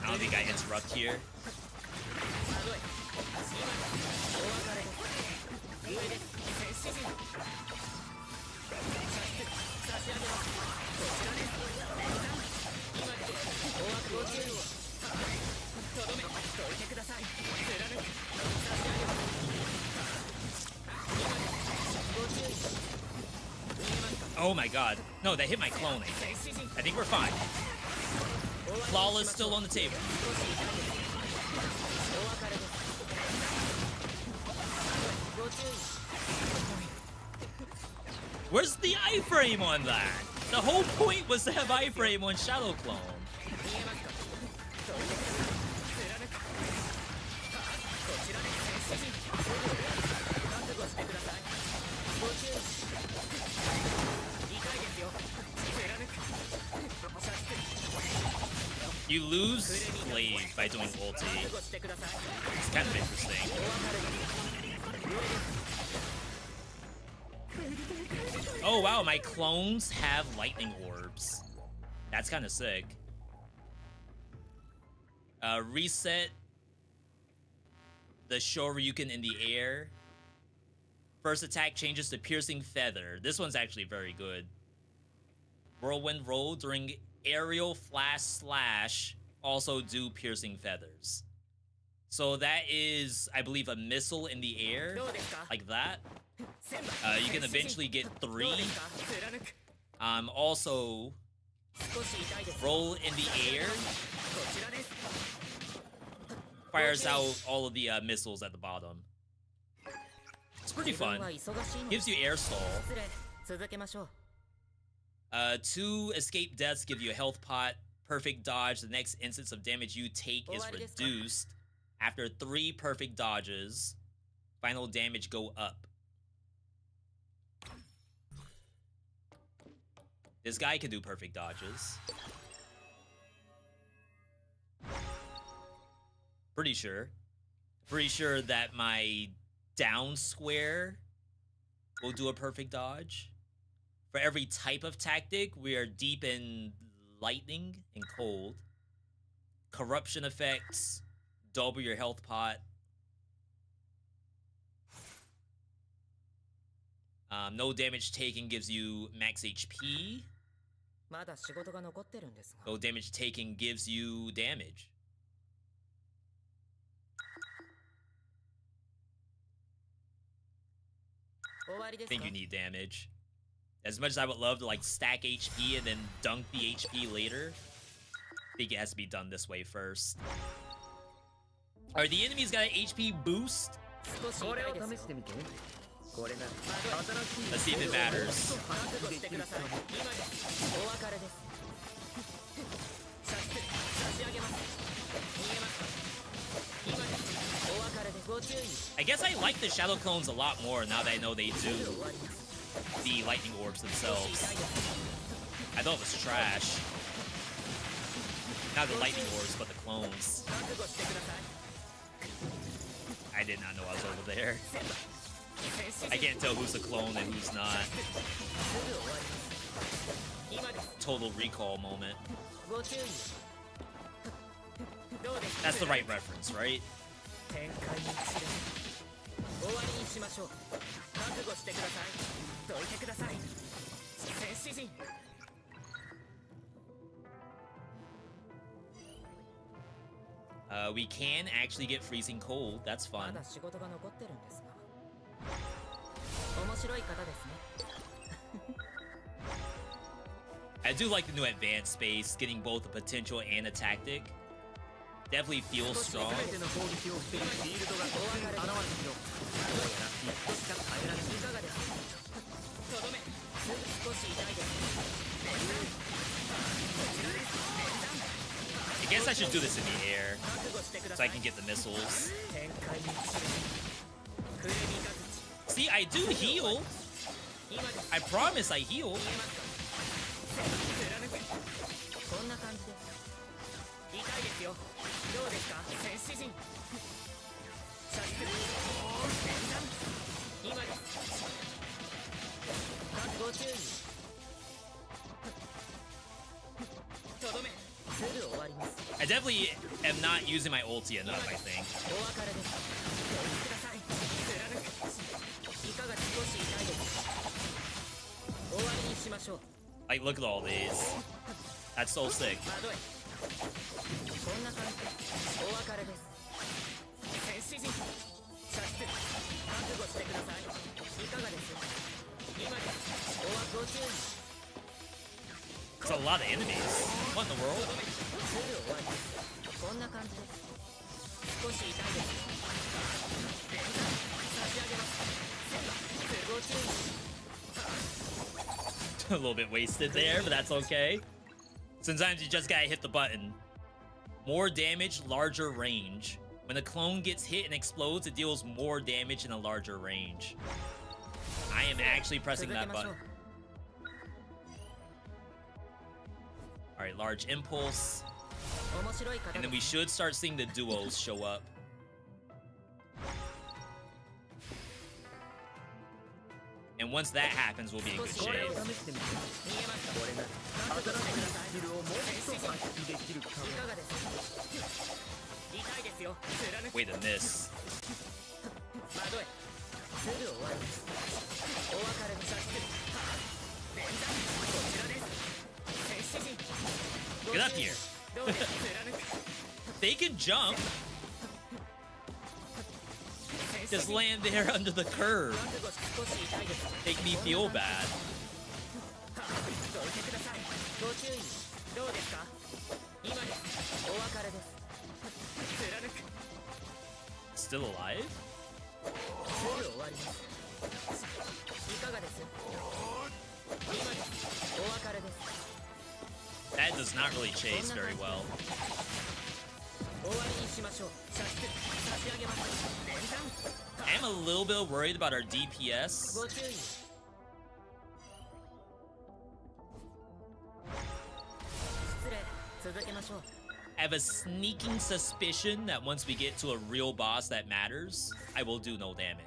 I don't think I interrupt here. Oh my god. No, that hit my clone, I think. I think we're fine. Flawless still on the table. Where's the iframe on that? The whole point was to have iframe on Shadow Clone. You lose Glaive by doing ulti. It's kind of interesting. Oh wow, my clones have lightning orbs. That's kind of sick. Reset the Shoryuken in the air. First attack changes to Piercing Feather. This one's actually very good. Whirlwind roll during aerial flash slash, also do Piercing Feathers. So that is, I believe, a missile in the air, like that. You can eventually get 3. Also, roll in the air. Fires out all of the missiles at the bottom. It's pretty fun. Gives you air stall. 2 escape deaths give you a health pot. Perfect dodge. The next instance of damage you take is reduced. After 3 perfect dodges, final damage go up. This guy can do perfect dodges. Pretty sure. Pretty sure that my down square will do a perfect dodge. For every type of tactic, we are deep in lightning and cold. Corruption effects, double your health pot. No damage taken gives you max HP. No damage taken gives you damage. I think you need damage. As much as I would love to like stack HP and then dunk the HP later, I think it has to be done this way first. Alright, the enemy's got an HP boost. Let's see if it matters. I guess I like the Shadow Clones a lot more now that I know they do the lightning orbs themselves. I thought it was trash. Not the lightning wars, but the clones. I did not know I was over there. I can't tell who's a clone and who's not. Total recall moment. That's the right reference, right? We can actually get freezing cold. That's fun. I do like the new advanced space, getting both a potential and a tactic. Definitely feels strong. I guess I should do this in the air so I can get the missiles. See, I do heal. I promise I heal. I definitely am not using my ulti enough, I think. Like, look at all these. That's so sick. It's a lot of enemies. What in the world? A little bit wasted there, but that's okay. Sometimes you just gotta hit the button. More damage, larger range. When a clone gets hit and explodes, it deals more damage in a larger range. I am actually pressing that button. Alright, large impulse. And then we should start seeing the duos show up. And once that happens, we'll be in good shape. Way to miss. Get up here. They can jump. Just land there under the curve. Make me feel bad. Still alive? That does not really chase very well. I'm a little bit worried about our DPS. I have a sneaking suspicion that once we get to a real boss that matters, I will do no damage.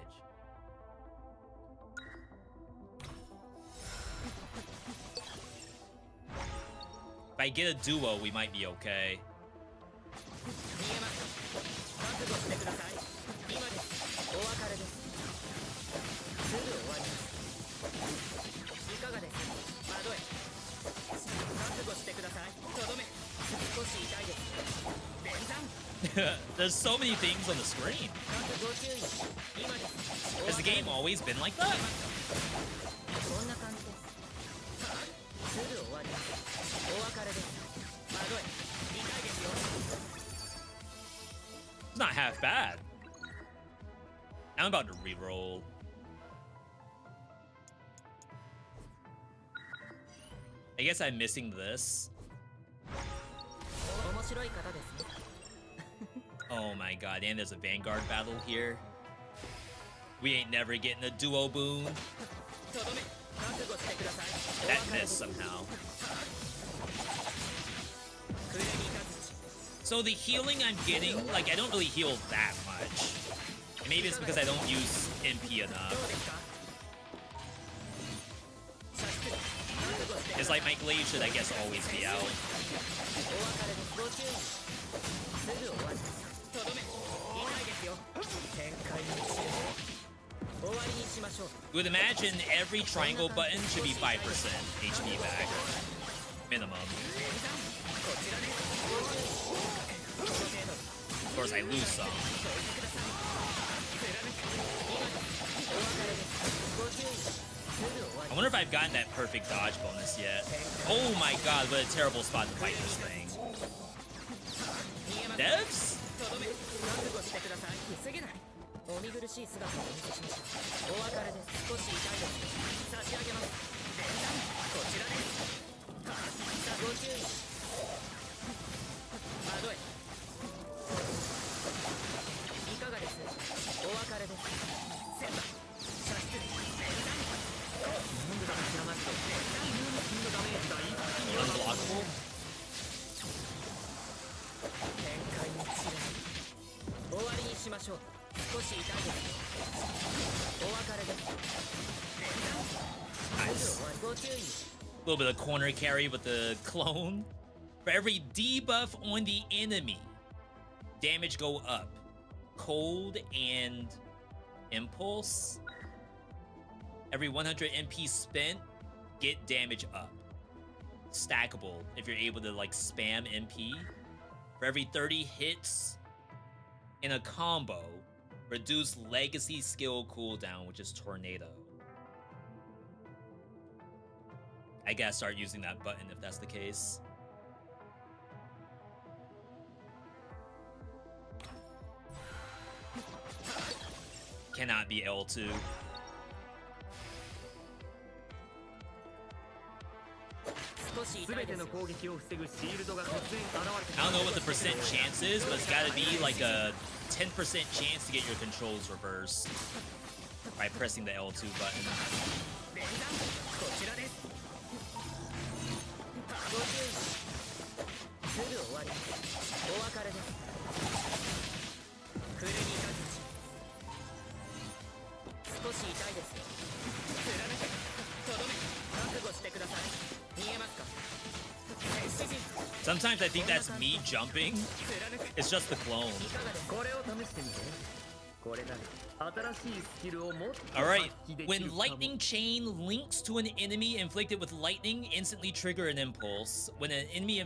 If I get a duo, we might be okay. There's so many things on the screen. Has the game always been like that? It's not half bad. I'm about to re-roll. I guess I'm missing this. Oh my god, and there's a Vanguard battle here. We ain't never getting a duo boon. That missed somehow. So the healing I'm getting, like, I don't really heal that much. And maybe it's because I don't use MP enough. It's like my glaive should, I guess, always be out. You would imagine every triangle button should be 5% HP back. Minimum. Of course, I lose some. I wonder if I've gotten that perfect dodge bonus yet. Oh my god, what a terrible spot to fight this thing. Devs? Unblockable? Nice. A little bit of corner carry with the clone. For every debuff on the enemy, damage go up. Cold and impulse. Every 100 MP spent, get damage up. Stackable if you're able to like spam MP. For every 30 hits in a combo, reduce legacy skill cooldown, which is tornado. I gotta start using that button if that's the case. Cannot be L2. I don't know what the percent chance is, but it's gotta be like a 10% chance to get your controls reversed by pressing the L2 button. Sometimes I think that's me jumping. It's just the clone. Alright, when lightning chain links to an enemy inflicted with lightning, instantly trigger an impulse. When an enemy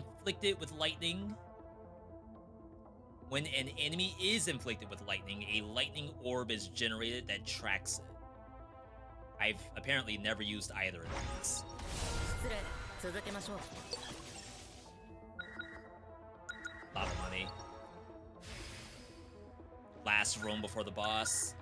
is inflicted with lightning, a lightning orb is generated that tracks it. I've apparently never used either of these. A lot of money. Last room before the boss.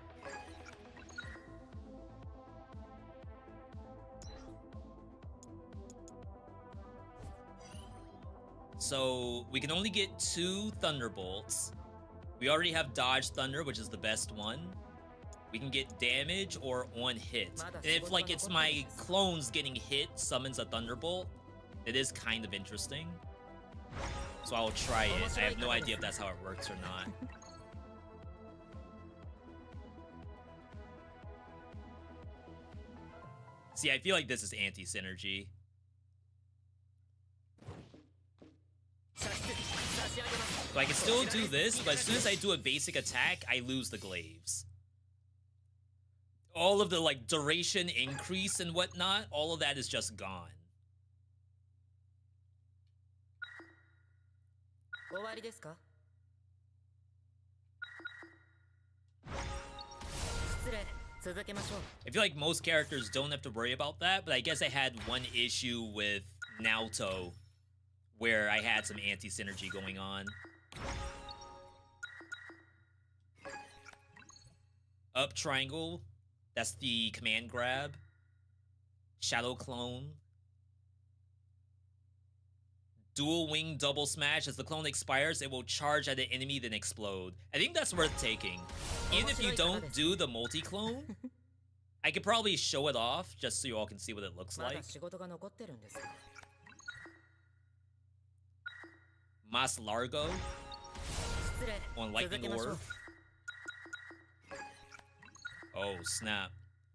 So we can only get 2 Thunderbolts. We already have Dodge Thunder, which is the best one. We can get damage or on hit. And if like it's my clones getting hit summons a Thunderbolt, it is kind of interesting. So I'll try it. I have no idea if that's how it works or not. See, I feel like this is anti-synergy. So I can still do this, but as soon as I do a basic attack, I lose the glaives. All of the like duration increase and whatnot, all of that is just gone. I feel like most characters don't have to worry about that, but I guess I had one issue with Naoto where I had some anti-synergy going on. Up triangle, that's the command grab. Shadow clone. Dual wing double smash. As the clone expires, it will charge at the enemy, then explode. I think that's worth taking. Even if you don't do the multi-clone, I could probably show it off just so you all can see what it looks ま like. だ仕事が残ってるんです。 Mas Largo 失礼。 on 続 Lightning けましょう Orb. Oh, snap.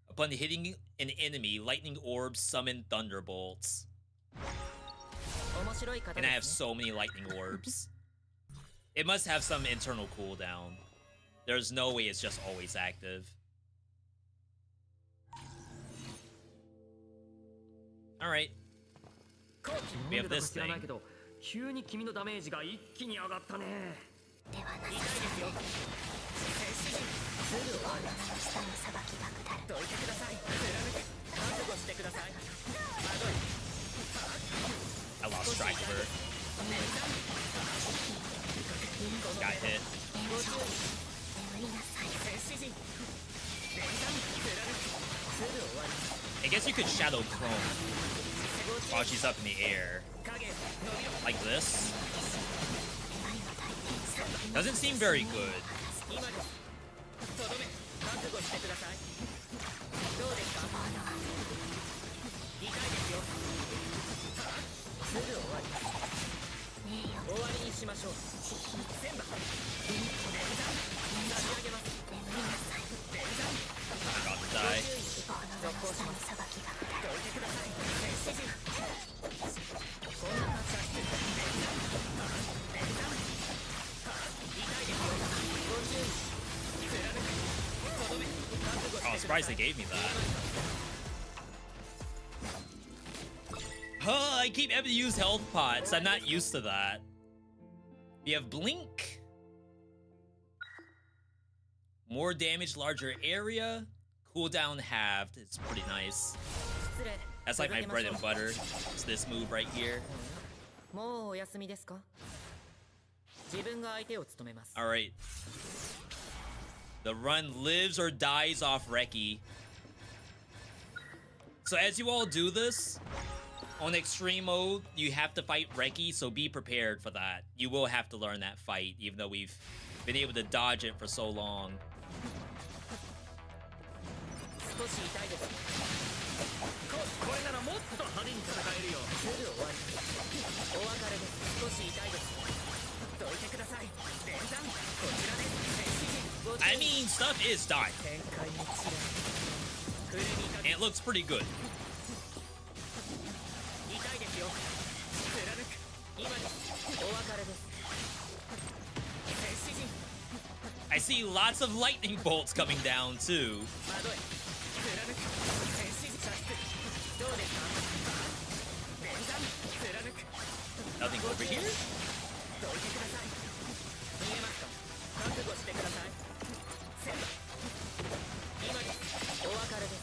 Upon hitting an enemy, Lightning Orbs summon Thunderbolts. 面白い方 And I で have すね。 so many Lightning Orbs. It must have some internal cooldown. There's no way it's just always active. Alright. コーチ We 見 have るだか this 知らない thing. けど急に君のダメージが一気に上がったね。ではなさ痛いですよ。すぐ女の下の裁きが下る。どいてください。貫く。覚悟してください。まどい。 I lost track of her. Got hit. 眠りなさい。戦士陣。連弾。貫く。すぐ終わり。 I guess you could Shadow Chrome while she's up in the air. 影。伸びろ。 Like this. 願いの大天 Doesn't seem very good. 今です。とどめ。覚悟してください。どうですか。痛いですよ。すぐ終わり。名誉終わりにしましょう。千葉。連弾。差し上げます。眠りなさい。連弾。 I'm about to die. 希望の名の下の裁きが下る。どいてください。戦士陣。こんな感じです。連弾。痛いですよ。ご注意。貫く。とどめ。覚悟 Oh, I'm してくだ surprised さ they い。 gave me that. I keep having to use health pots. I'm not used to that. We have Blink. More damage, larger area. Cooldown halved. It's pretty nice. 失礼。 That's like my 続け bread ましょ and う butter. It's this move right here. もうお休みですか。自分が相手を務めます。 Alright. The run lives or dies off Reki. So as you all do this, on extreme mode, you have to fight Reki, so be prepared for that. You will have to learn that fight, even though we've been able to dodge it for so long. 少し痛いです。これならもっと派手に戦えるよ。すぐ終わり。お別れです。少し痛いです。どいてください。連弾。こちらです。戦士陣。ご注意。 I mean, stuff is dying, 展開に散れ。触れにか and け。 it looks pretty good. 痛いですよ。貫く。今です。お別れです。戦士陣。 I see lots of lightning bolts coming down, too. まどい。貫く。戦士陣射出。どうですか。連弾。貫く。 Nothing over here? どいてください。見えますか。覚悟してください。千葉。今です。お別れです。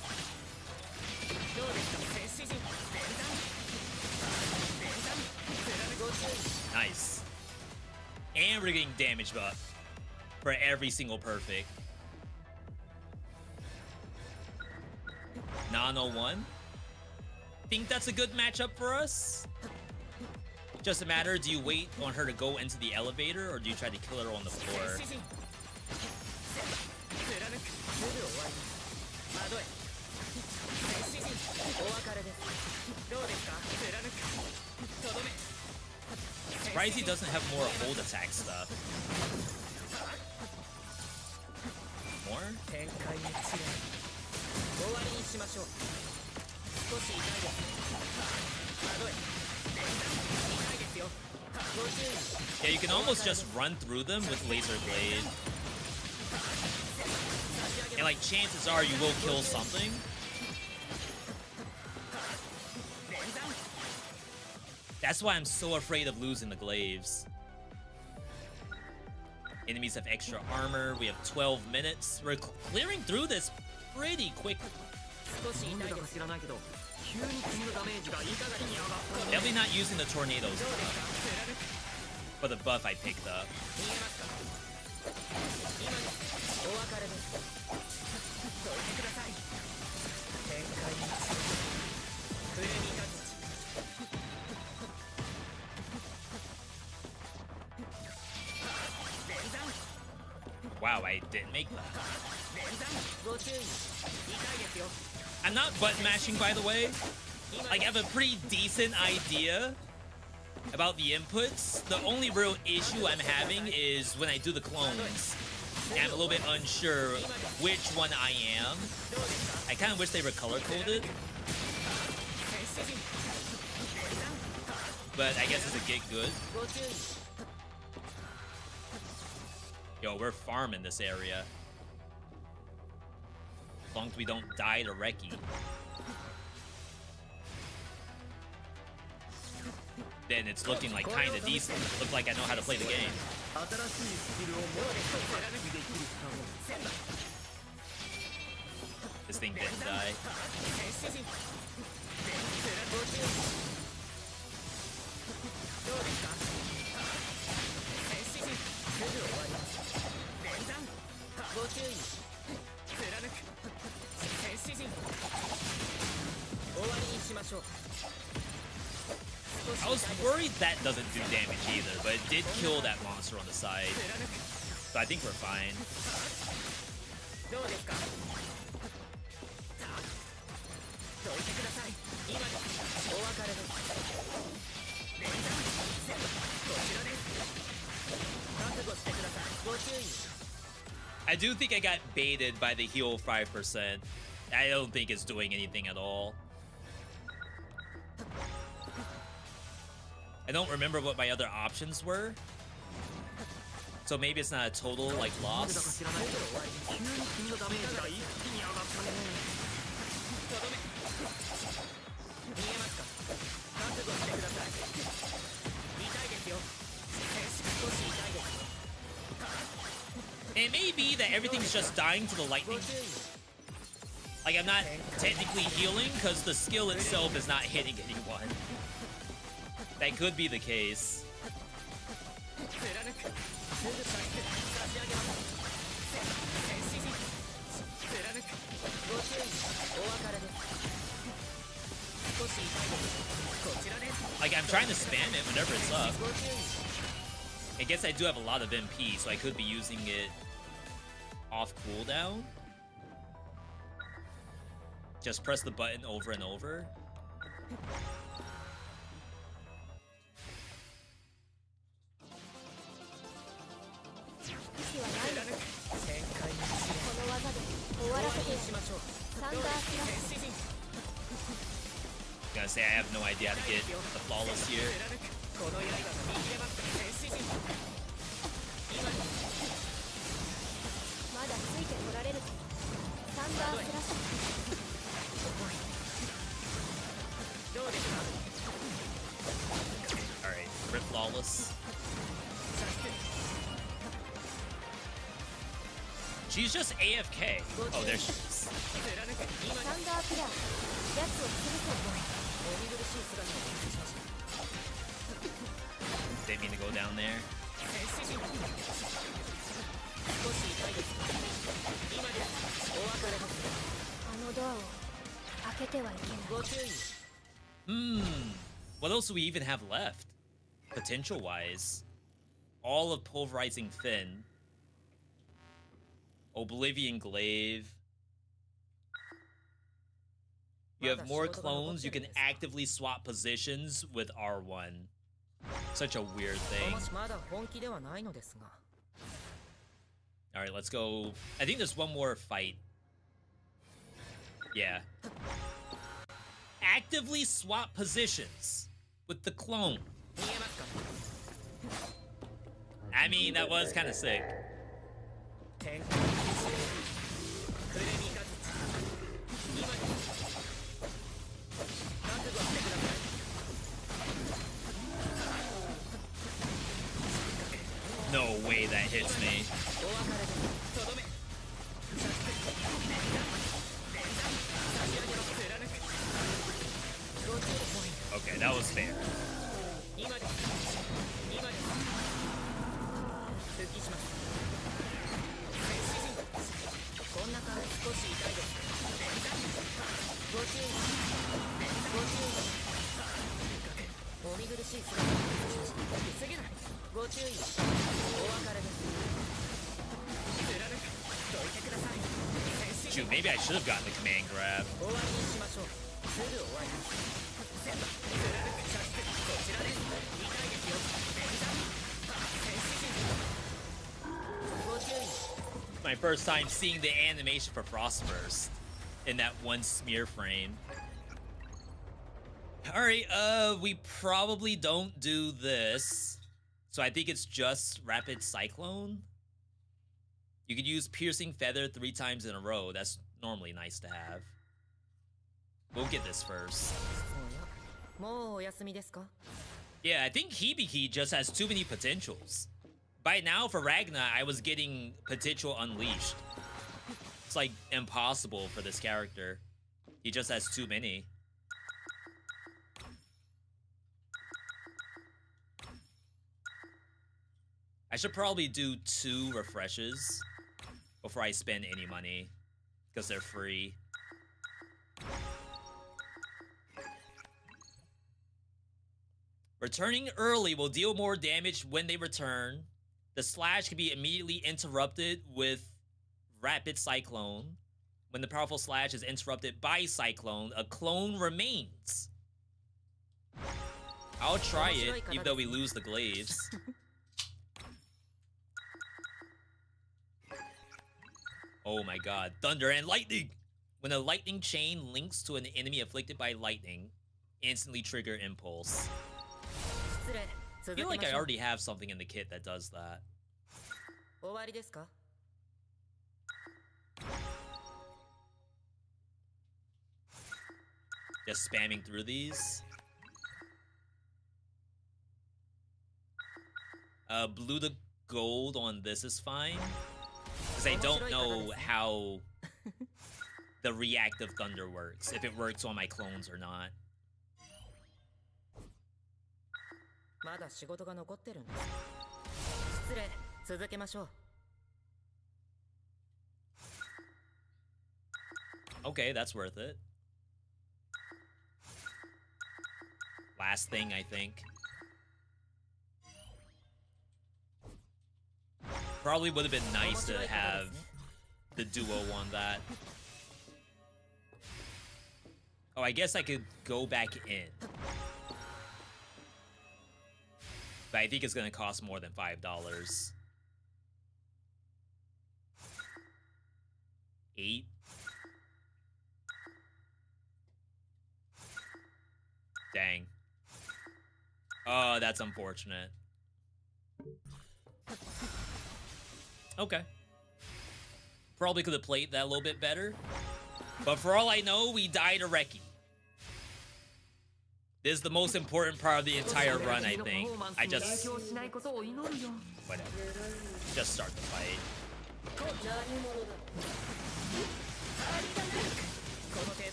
どうですか。戦士陣。連弾。連弾。貫く。ご注意。 Nice. And we're getting damage buff for every single perfect. 901. Think that's a good matchup for us? Just a matter, do you wait on her to go into the elevator or do you try to kill her on the floor? 戦士陣。千葉。貫く。すぐ終わります。まどい。戦士陣。お別れです。どうですか。貫く。とどめ。 Surprised he doesn't have more hold attack stuff. More? 展開に散れ。終わりにしましょう。少し痛いです。まどい。連弾。痛いですよ。ご注意。 Yeah, you can almost just run through them with Laser Blade. And like chances are you will kill something. 連弾。 That's why I'm so afraid of losing the glaives. Enemies have extra armor. We have 12 minutes. We're clearing through this pretty quickly. 少し痛いなんだかです。知らないけど急に君のダメージがいかがに上がったね。 Definitely not using the tornadoes どうですか。貫く。 for the buff I picked up. 見えますか。今です。お別れです。どいてください。展開に散れ。触れにかけち。 連弾。 Wow, I didn't make that. 連弾。I'm not button mashing, by the way. Like, I have a pretty decent idea about the inputs. The only real issue I'm having is when I do the clones. And I'm a little bit unsure which one I am. I kind of wish they were color-coded. But I guess it's a get good. Yo, we're farming this area. As long as we don't die to Reki. Then it's looking like kinda decent. Look like I know how to play the game. This thing didn't die. I was worried that doesn't do damage either, but it did kill that monster on the side. So I think we're fine. I do think I got baited by the heal 5%. I don't think it's doing anything at all. I don't remember what my other options were. So maybe it's not a total, like, loss. It may be that everything's just dying to the lightning. Like, I'm not technically healing because the skill itself is not hitting anyone. That could be the case. Like, I'm trying to spam it whenever it's up. I guess I do have a lot of MP, so I could be using it off cooldown. Just press the button over and over. Gotta say, I have no idea how to get the flawless here. Alright, rip flawless. She's just AFK. Oh, there she is. Didn't mean to go down there. What else do we even have left? Potential-wise. All of Pulverizing Fin. Oblivion Glaive. You have more clones, you can actively swap positions with R1. Such a weird thing. Alright, let's go. I think there's one more fight. Yeah. Actively swap positions with the clone. I mean, that was kind of sick. No way that hits me. Okay, that was fair. Shoot, maybe I should have gotten the command grab. My first time seeing the animation for Frostburst in that one smear frame. Alright, we probably don't do this. So I think it's just Rapid Cyclone. You could use Piercing Feather 3 times in a row. That's normally nice to have. We'll get this first. Yeah, I think Hibiki just has too many potentials. By now, for Ragna, I was getting potential unleashed. It's like impossible for this character. He just has too many. I should probably do 2 refreshes before I spend any money, because they're free. Returning early will deal more damage when they return. The slash can be immediately interrupted with Rapid Cyclone. When the powerful slash is interrupted by Cyclone, a clone remains. I'll try it, even though we lose the glaives. Oh my god. Thunder and lightning! When a lightning chain links to an enemy afflicted by lightning, instantly trigger impulse. I feel like I already have something in the kit that does that. Just spamming through these. Blue to gold on this is fine. Because I don't know how the reactive thunder works. If it works on my clones or not. Okay, that's worth it. Last thing, I think. Probably would have been nice to have the duo on that. Oh, I guess I could go back in. But I think it's gonna cost more than $5. 8. Dang. Oh, that's unfortunate. Okay. Probably could have played that a little bit better. But for all I know, we died a Reki. This is the most important part of the entire run, I think. I just... whatever. Just start the fight.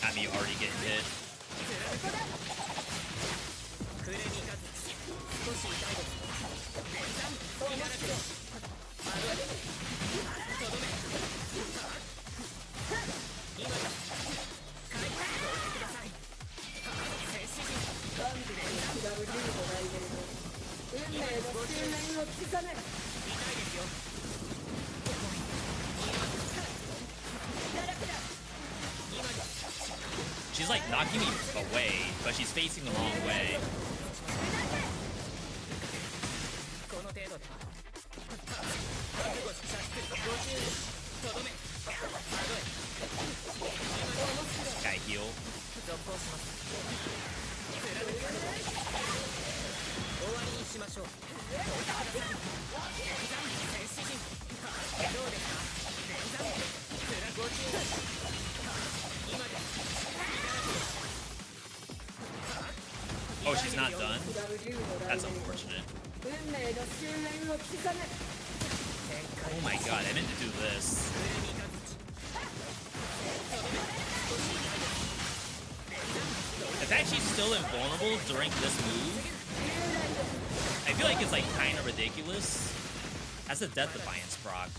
Got me already getting hit. She's like knocking me away, but she's facing the wrong way. Guy heal. Oh, she's not done? That's unfortunate. Oh my god, I meant to do this. The fact she's still invulnerable during this move, I feel like it's like kind of ridiculous. That's a Death Defiance proc.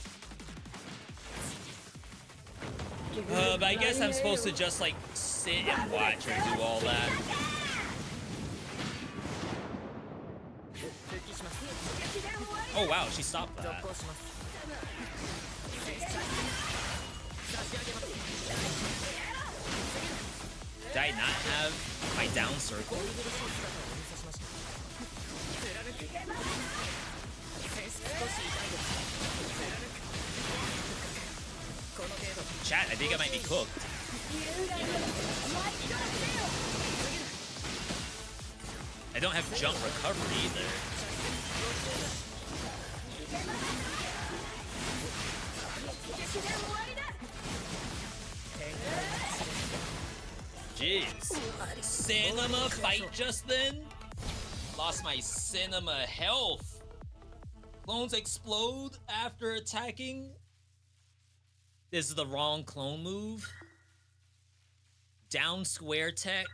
But I guess I'm supposed to just like sit and watch her do all that. Oh wow, she stopped that. not have my down circle? Chat, I think I might be cooked. I don't have jump recovery either. Jeez. Cinema fight just then? Lost my cinema health. Clones explode after attacking? This is the wrong clone move. Down square tech.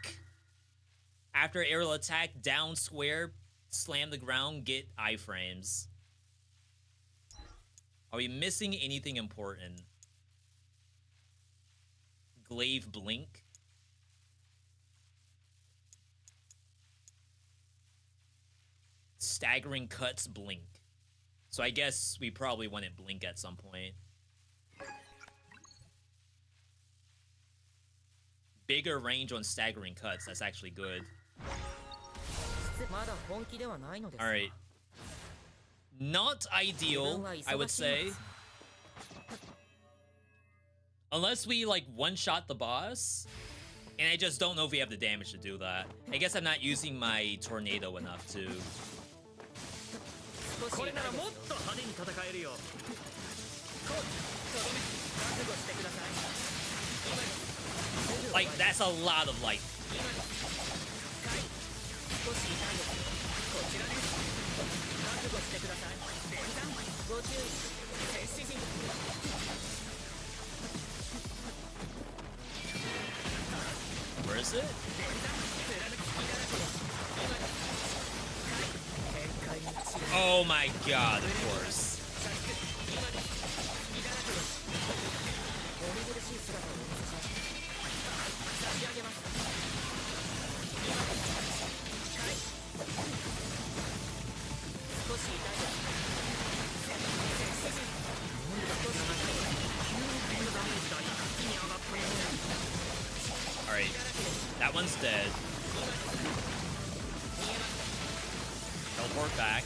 After aerial attack, down square, slam the ground, get iframes. Are we missing anything important? Glaive blink. Staggering cuts blink. So I guess we probably wouldn't blink at some point. Bigger range on staggering cuts. That's actually good. Alright. Not ideal, I would say. Unless we, like, one-shot the boss. And I just don't know if we have the damage to do that. I guess I'm not using my tornado enough to... Like, that's a lot of light. Where is it? Oh my god, of course. Alright, that one's dead. Teleport back.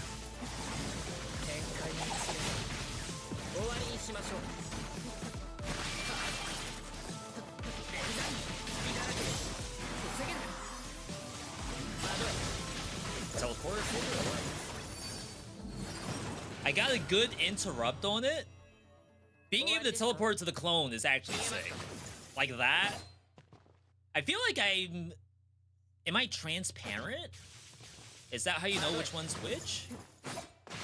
Teleport. I got a good interrupt on it. Being able to teleport to the clone is actually sick. Like that. I feel like I'm... Am I transparent? Is that how you know which one's which?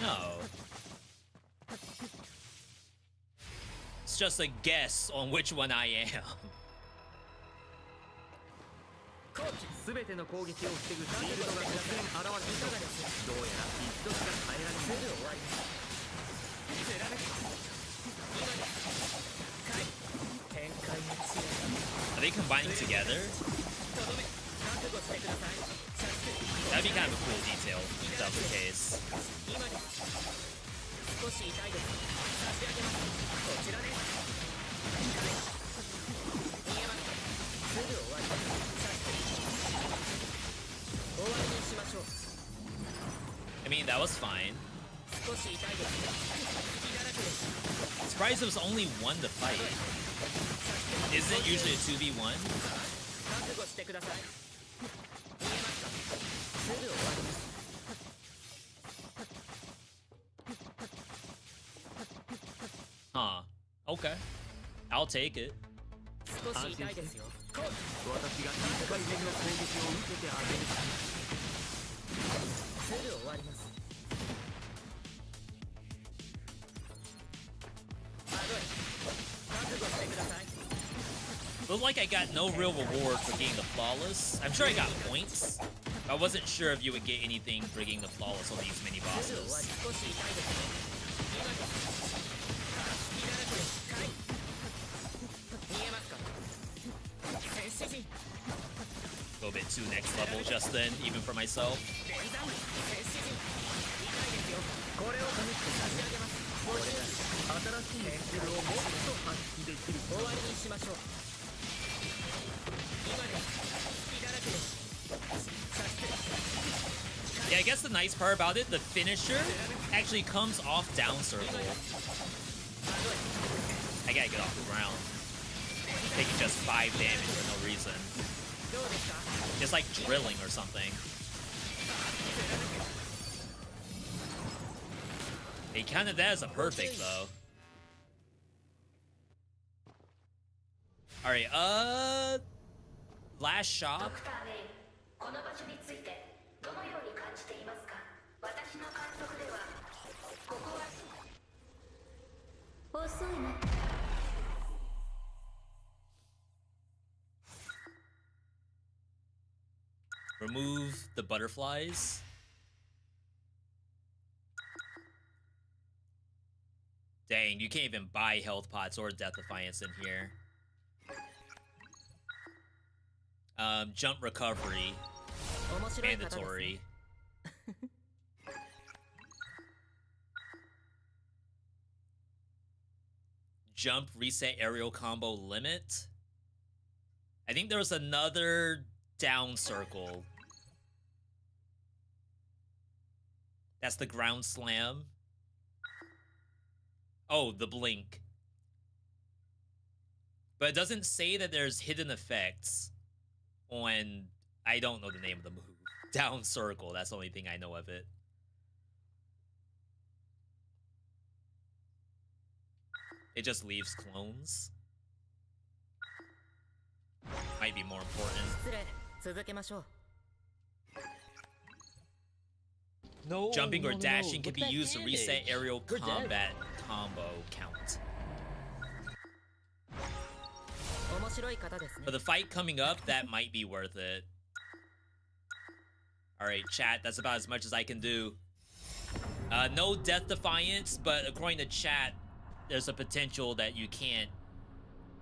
No. It's just a guess on which one I am. Are they combining together? That'd be kind of a cool detail if that was the case. I mean, that was fine. Surprised it was only one to fight. Isn't it usually a 2v1? Huh. Okay. I'll take it. Looked like I got no real reward for getting the flawless. I'm sure I got points. I wasn't sure if you would get anything for getting the flawless on these mini bosses. A little bit too next level just then, even for myself. Yeah, I guess the nice part about it, the finisher actually comes off down circle. I gotta get off the ground. Taking just 5 damage for no reason. It's like drilling or something. He counted that as a perfect though. Alright, last shop. Remove the butterflies. Dang, you can't even buy health pots or death defiance in here. Jump recovery. Mandatory. Jump reset aerial combo limit. I think there was another down circle. That's the ground slam. Oh, the blink. But it doesn't say that there's hidden effects on... I don't know the name of the move. Down circle, that's the only thing I know of it. It just leaves clones. Might be more important. No, Jumping or no, dashing no. can be Look at used to damage. reset aerial We're dead. combat combo count. For the fight coming up, that might be worth it. Alright, chat, that's about as much as I can do. No death defiance, but according to chat, there's a potential that you can't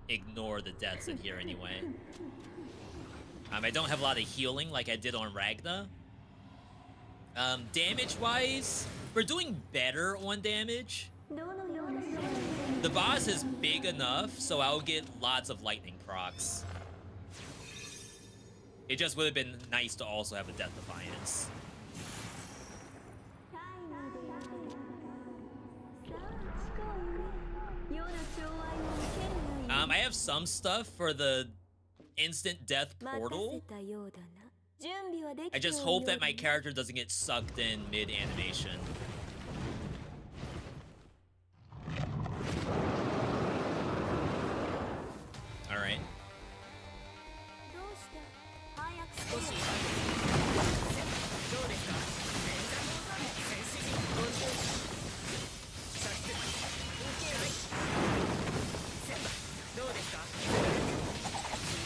ignore the deaths in here anyway. I don't have a lot of healing like I did on Ragna. Damage-wise, we're doing better on damage. The boss is big enough, so I'll get lots of lightning procs. It just would have been nice to also have a death defiance. I have some stuff for the instant death portal. I just hope that my character doesn't get sucked in mid-animation. Alright.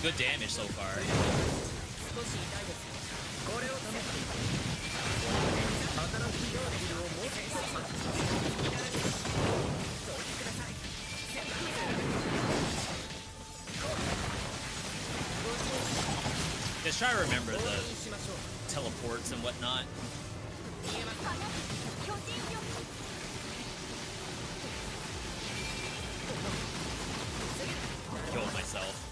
Good damage so far. Just try to remember the teleports and whatnot. Kill myself.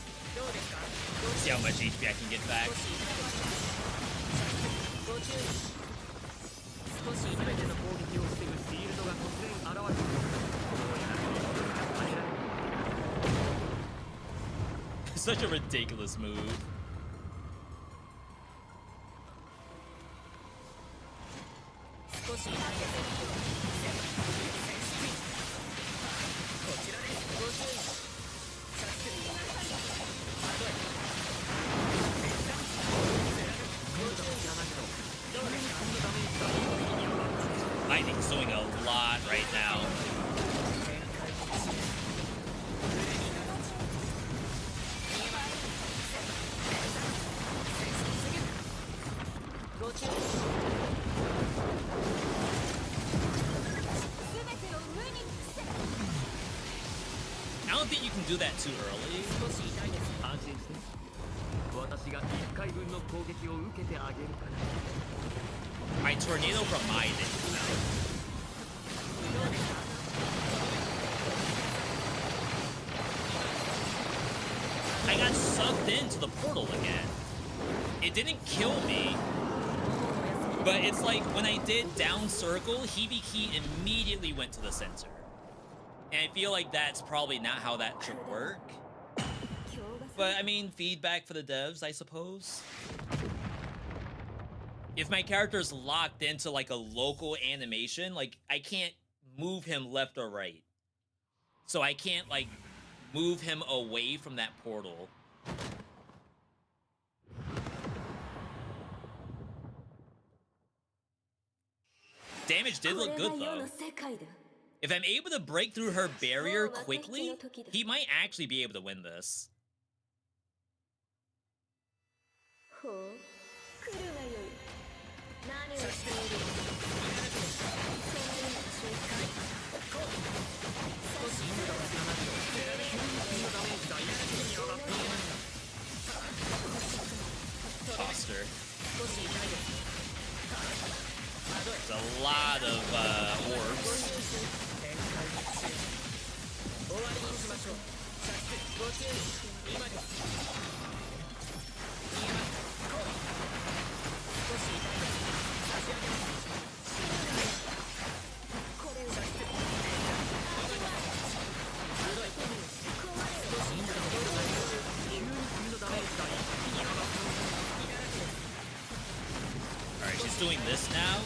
See how much HP I can get back. Such a ridiculous move. Lightning's doing a lot right now. I don't think you can do that too early. My tornado from my I got sucked into the portal again. it didn't kill me, but it's like when I did down circle, Hibiki immediately went to the center. And I feel like that's probably not how that should work. But I mean, feedback for the devs, I suppose. If my character's locked into like a local animation, like I can't move him left or right. So I can't like move him away from that portal. Damage did look good though. If I'm able to break through her barrier quickly, he might actually be able to win this. Toaster. There's a lot of orbs. Alright, she's doing this now.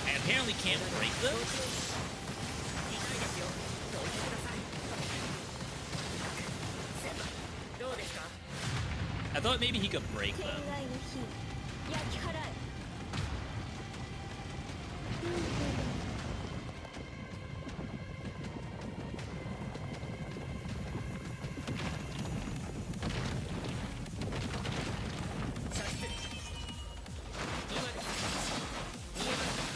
I apparently can't break them. I thought maybe he could break them.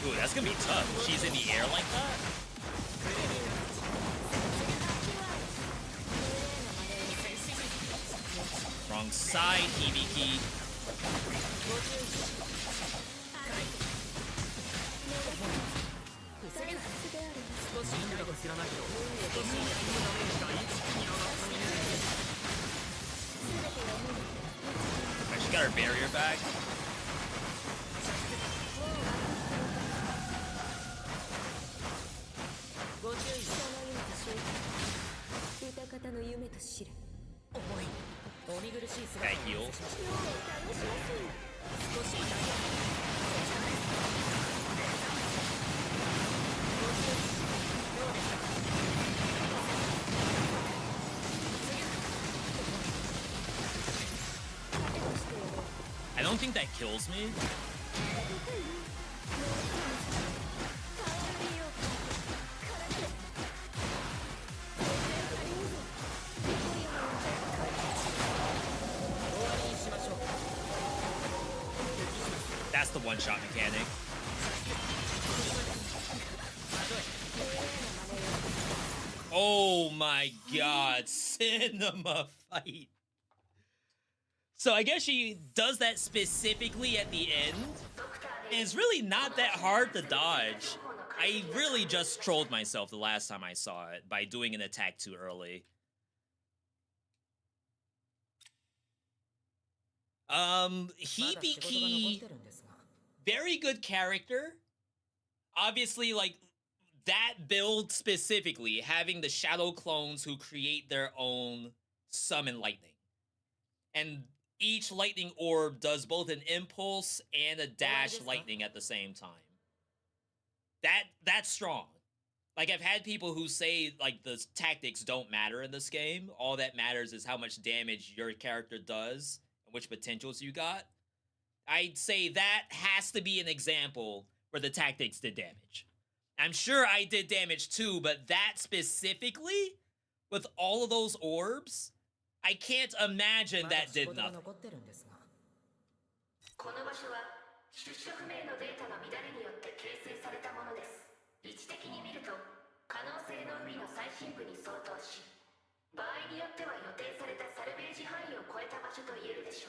Ooh, that's gonna be tough. She's in the air like that. Wrong side, Hibiki. Right, she got her barrier back. Okay, heal. I don't think that kills me. That's the one-shot mechanic. Oh my god, cinema fight. So I guess she does that specifically at the end. And it's really not that hard to dodge. I really just trolled myself the last time I saw it by doing an attack too early. Hibiki, very good character. Obviously, like, that build specifically, having the shadow clones who create their own summon lightning. And each lightning orb does both an impulse and a dash lightning at the same time. That's strong. Like, I've had people who say, like, the tactics don't matter in this game. All that matters is how much damage your character does and which potentials you got. I'd say that has to be an example where the tactics did damage. I'm sure I did damage too, but that specifically, with all of those orbs, I can't imagine that did nothing.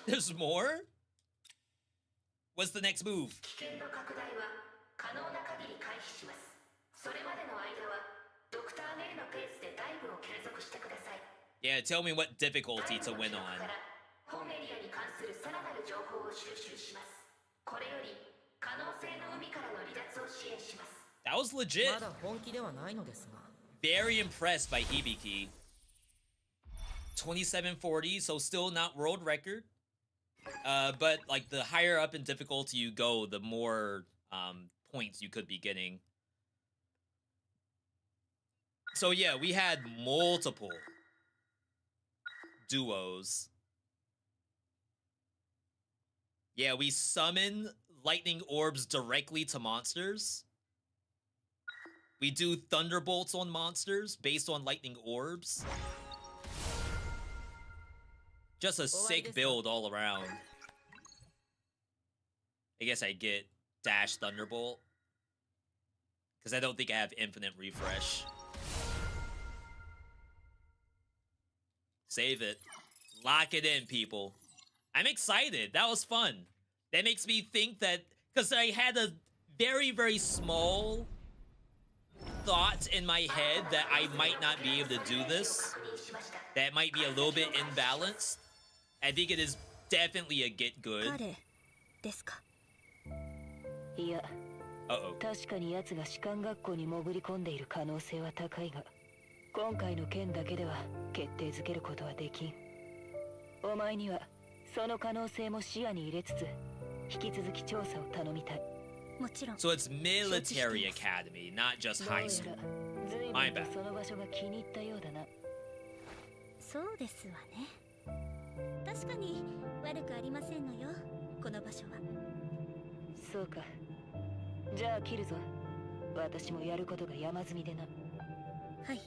There's more? What's the next move? Yeah, tell me what difficulty to win on. を収集します。これより可能性の海からの離脱を支援します。 That was legit. まだ本気ではないのですが。 Very impressed by Hibiki. 2740, so still not world record. But like the higher up in difficulty you go, the more points you could be getting. So yeah, we had multiple duos. Yeah, we summon lightning orbs directly to monsters. We do thunderbolts on monsters based on lightning orbs. Just a sick build all around. I guess I get dash thunderbolt, because I don't think I have infinite refresh. Save it. Lock it in, people. I'm excited. That was fun. That makes me think that, because I had a very, very small thought in my head that I might not be able to do this. That might be a little bit imbalanced. I think it is definitely a get good. 彼ですか。いや、 Uh-oh. 確かに奴が士官学校に潜り込んでいる可能性は高いが、今回の件だけでは決定づけることはできん。お前にはその可能性も視野に入れつつ、引き続き調査を頼みたい。もちろん。 So it's military academy, not just high school. 随 My 分 bad. とその場所が気に入ったようだな。そうですわね。確かに悪くありませんのよ、この場所は。そうか。じゃあ切るぞ。私もやることが山積みでな。はい。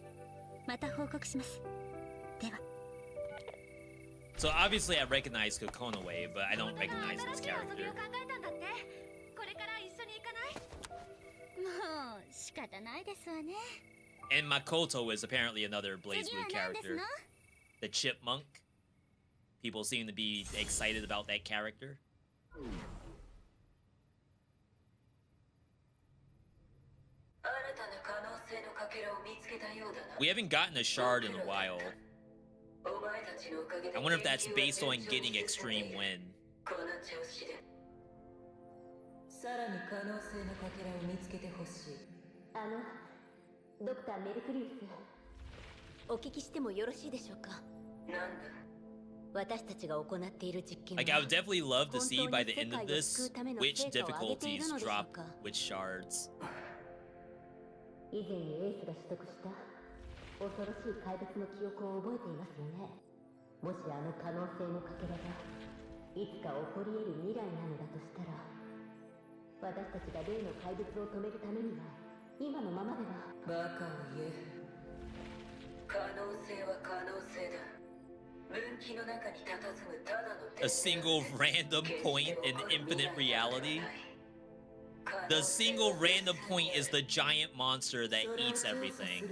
また報告します。では。 So obviously I recognize Kokonoe, but I don't recognize this character. これから一緒に行かない？もう仕方ないですわね。 And Makoto is apparently another Blazblue character. The chipmunk. People seem to be excited about that character. We haven't gotten a shard in a while. I wonder if that's based on getting extreme win. さらに可能性のかけらを見つけてほしい。ドクターメルクリウス、お聞きしてもよろしいでしょうか。なんだ。私たちが行っている実験は Like I would definitely love to see by the end of this 本当に世界を救うための which 成果を上げている difficulties のでしょう drop か。 which shards. 以前にエースが取得した恐ろしい怪物の記憶を覚えていますよね。もしあの可能性のかけらがいつか起こり得る未来なのだとしたら、私たちが例の怪物を止めるためには今のままでは。バカを言え。可能性は可能性だ。分岐の中に佇むただの A single random point in infinite reality. The single random point is the giant monster that eats everything.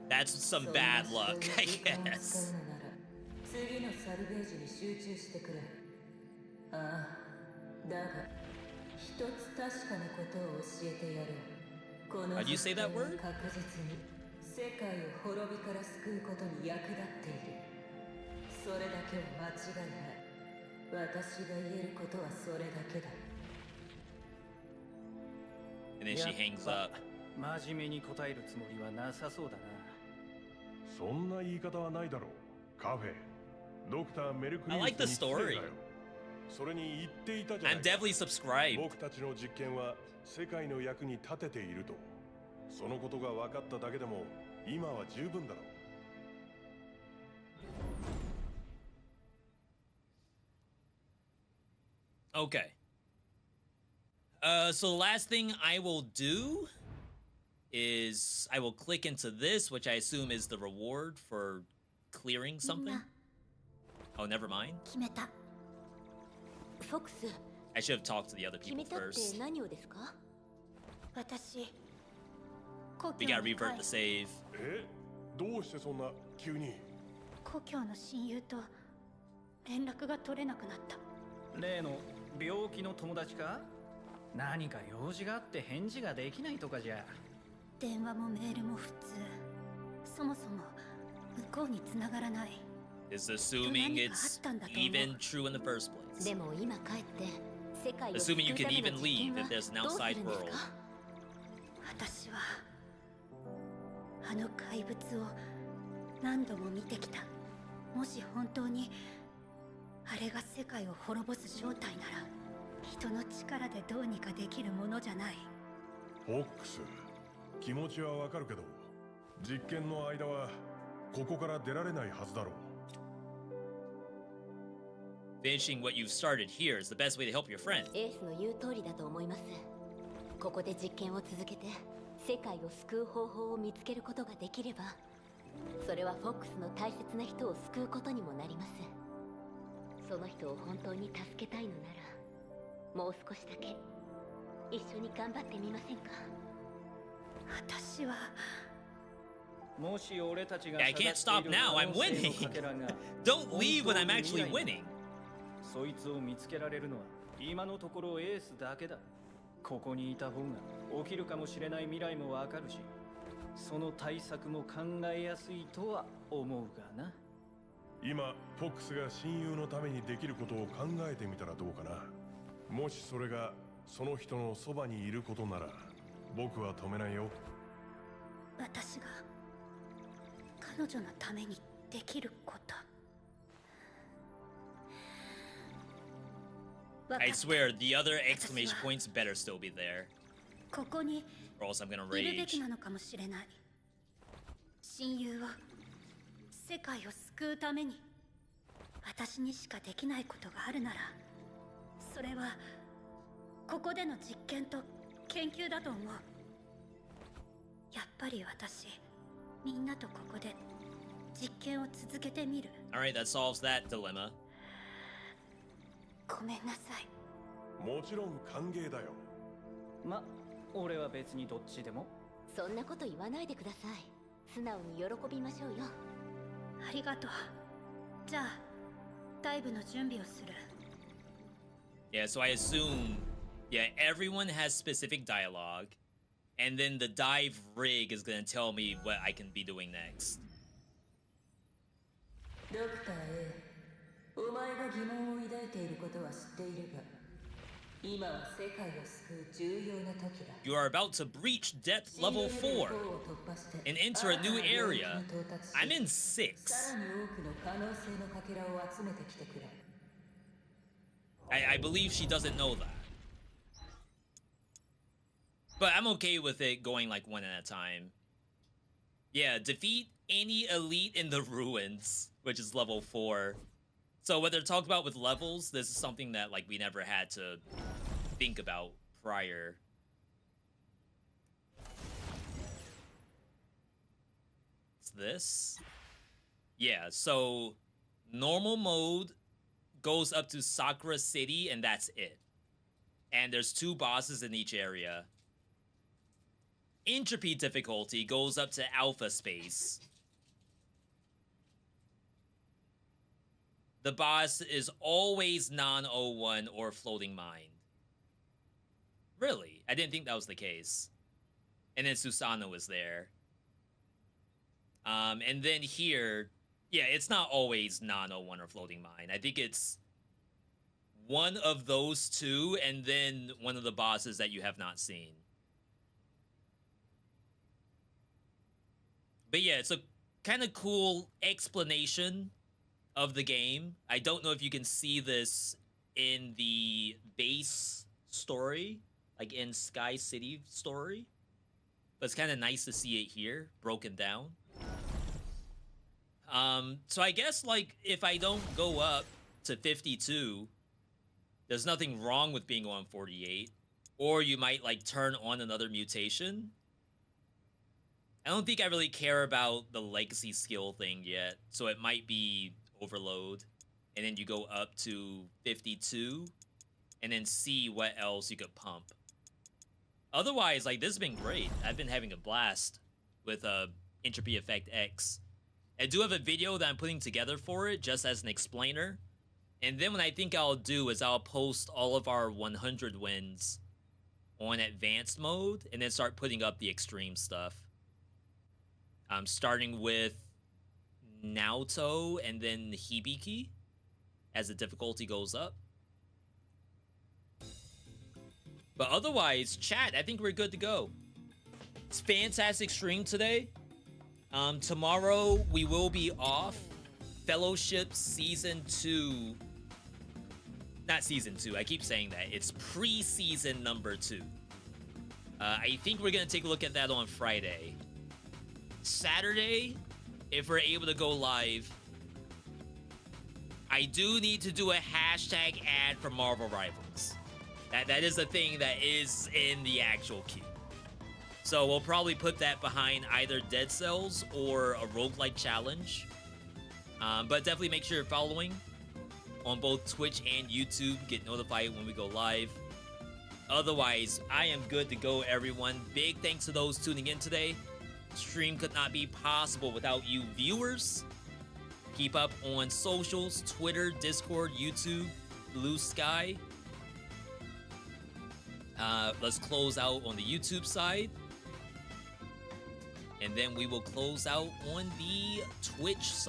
That's some bad luck, I guess. 次のサルベージに集中してくれ。ああ、だが一つ確かなことを教えてやる。この How do you say that word? 確実に世界を滅びから救うことに役立っている。それだけは間違いない。私が言えることはそれだけだ。 And then she hangs up. 真面目に答えるつもりはなさそうだな。そんな言い方はないだろう。カフェドクターメルクリ I ウ like the スに失礼 story. だよ。それに言っていたじゃな I'm いか。 definitely subscribed. 僕たちの実験は世界の役に立てていると。そのことが分かっただけでも今は十分だろう。 Okay. So the last thing I will do is I will click into this, which I assume is the reward for clearing something. Oh, never mind. 決めた。フォックス、 I should have talked to the other 決 people めたって first. 何をですか。私、故 We 郷 gotta に帰 revert the save. どうしてそんな急に。故郷の親友と連絡が取れなくなった。例の病気の友達か？何か用事があって返事ができないとかじゃ。電話もメールも普通。そもそも向こうに繋がらない。is assuming it's even true in the first place. でも今帰って世界を Assuming you 救う can ための even 実験 leave は if there's an どうす outside るんです world. か？私はあの怪物を何度も見てきた。もし本当にあれが世界を滅ぼす正体なら、人の力でどうにかできるものじゃない。フォックス、気持ちはわかるけど、実験の間はここから出られないはずだろう。Finishing what you've started here is the best way to help your friend. エースの言う通りだと思います。ここで実験を続けて世界を救う方法を見つけることができれば、それはフォックスの大切な人を救うことにもなります。その人を本当に助けたいのなら、もう少しだけ一緒に頑張ってみませんか？私はもし俺たちが I can't stop now, I'm winning. Don't leave when I'm actually winning. そいつを見つけられるのは今のところエースだけだ。ここにいた方が起きるかもしれない未来もわかるし、その対策も考えやすいとは思うがな。今フォックスが親友のためにできることを考えてみたらどうかな。もしそれがその人のそばにいることなら、僕は止めないよ。私が彼女のためにできること。I swear, the other exclamation points better still be there. ここに Or else I'm gonna いるべ rage. きなのかもしれない。親友を世界を救うために私にしかできないことがあるなら、それはここでの実験と研究だと思う。やっぱり私、みんなとここで実験を続けてみる。 Alright, that solves that dilemma. ごめんなさい。もちろん歓迎だよ。ま、俺は別にどっちでも。そんなこと言わないでください。素直に喜びましょうよ。ありがとう。じゃあ、ダイブの準備をする。Yeah, so I assume, yeah, everyone has specific dialogue, and then the dive rig is gonna tell me what I can be doing next. ドクター A、お前が疑問を抱いていることは知っているが、今は世界を救う重要な時だ。 You are about to breach depth level 4 and enter a new area. I'm in 6. さらに多くの可能性のかけらを集めてきてくれ。I believe she doesn't know that. But I'm okay with it going like one at a time. Yeah, defeat any elite in the ruins, which is level 4. So what they're talking about with levels, this is something that like we never had to think about prior. What's this? Yeah, so normal mode goes up to Sakura City and that's it. And there's 2 bosses in each area. Entropy difficulty goes up to Alpha Space. The boss is always non-01 or Floating Mind. Really? I didn't think that was the case. And then Susanoo was there. And then here, yeah, it's not always non-01 or Floating Mind. I think it's one of those 2 and then one of the bosses that you have not seen. But yeah, it's a kind of cool explanation of the game. I don't know if you can see this in the base story, like in Sky City story, but it's kind of nice to see it here, broken down. So I guess, like, if I don't go up to 52, there's nothing wrong with being on 48, or you might, like, turn on another mutation. I don't think I really care about the legacy skill thing yet, so it might be overload, and then you go up to 52, and then see what else you could pump. Otherwise, like, this has been great. I've been having a blast with Entropy Effect X. I do have a video that I'm putting together for it, just as an explainer. And then what I think I'll do is I'll post all of our 100 wins on advanced mode, and then start putting up the extreme stuff. Starting with Naoto and then Hibiki as the difficulty goes up. But otherwise, chat, I think we're good to go. It's a fantastic stream today. Tomorrow we will be off. Fellowship Season 2. Not Season 2, I keep saying that. It's pre-season number 2. I think we're going to take a look at that on Friday. Saturday, if we're able to go live, I do need to do a hashtag ad for Marvel Rivals. That is a thing that is in the actual queue. So we'll probably put that behind either Dead Cells or a roguelike challenge. But definitely make sure you're following on both Twitch and YouTube. Get notified when we go live. Otherwise, I am good to go, everyone. Big thanks to those tuning in today. Stream could not be possible without you viewers. Keep up on socials, Twitter, Discord, YouTube, Blue Sky. Let's close out on the YouTube side. And then we will close out on the Twitch side.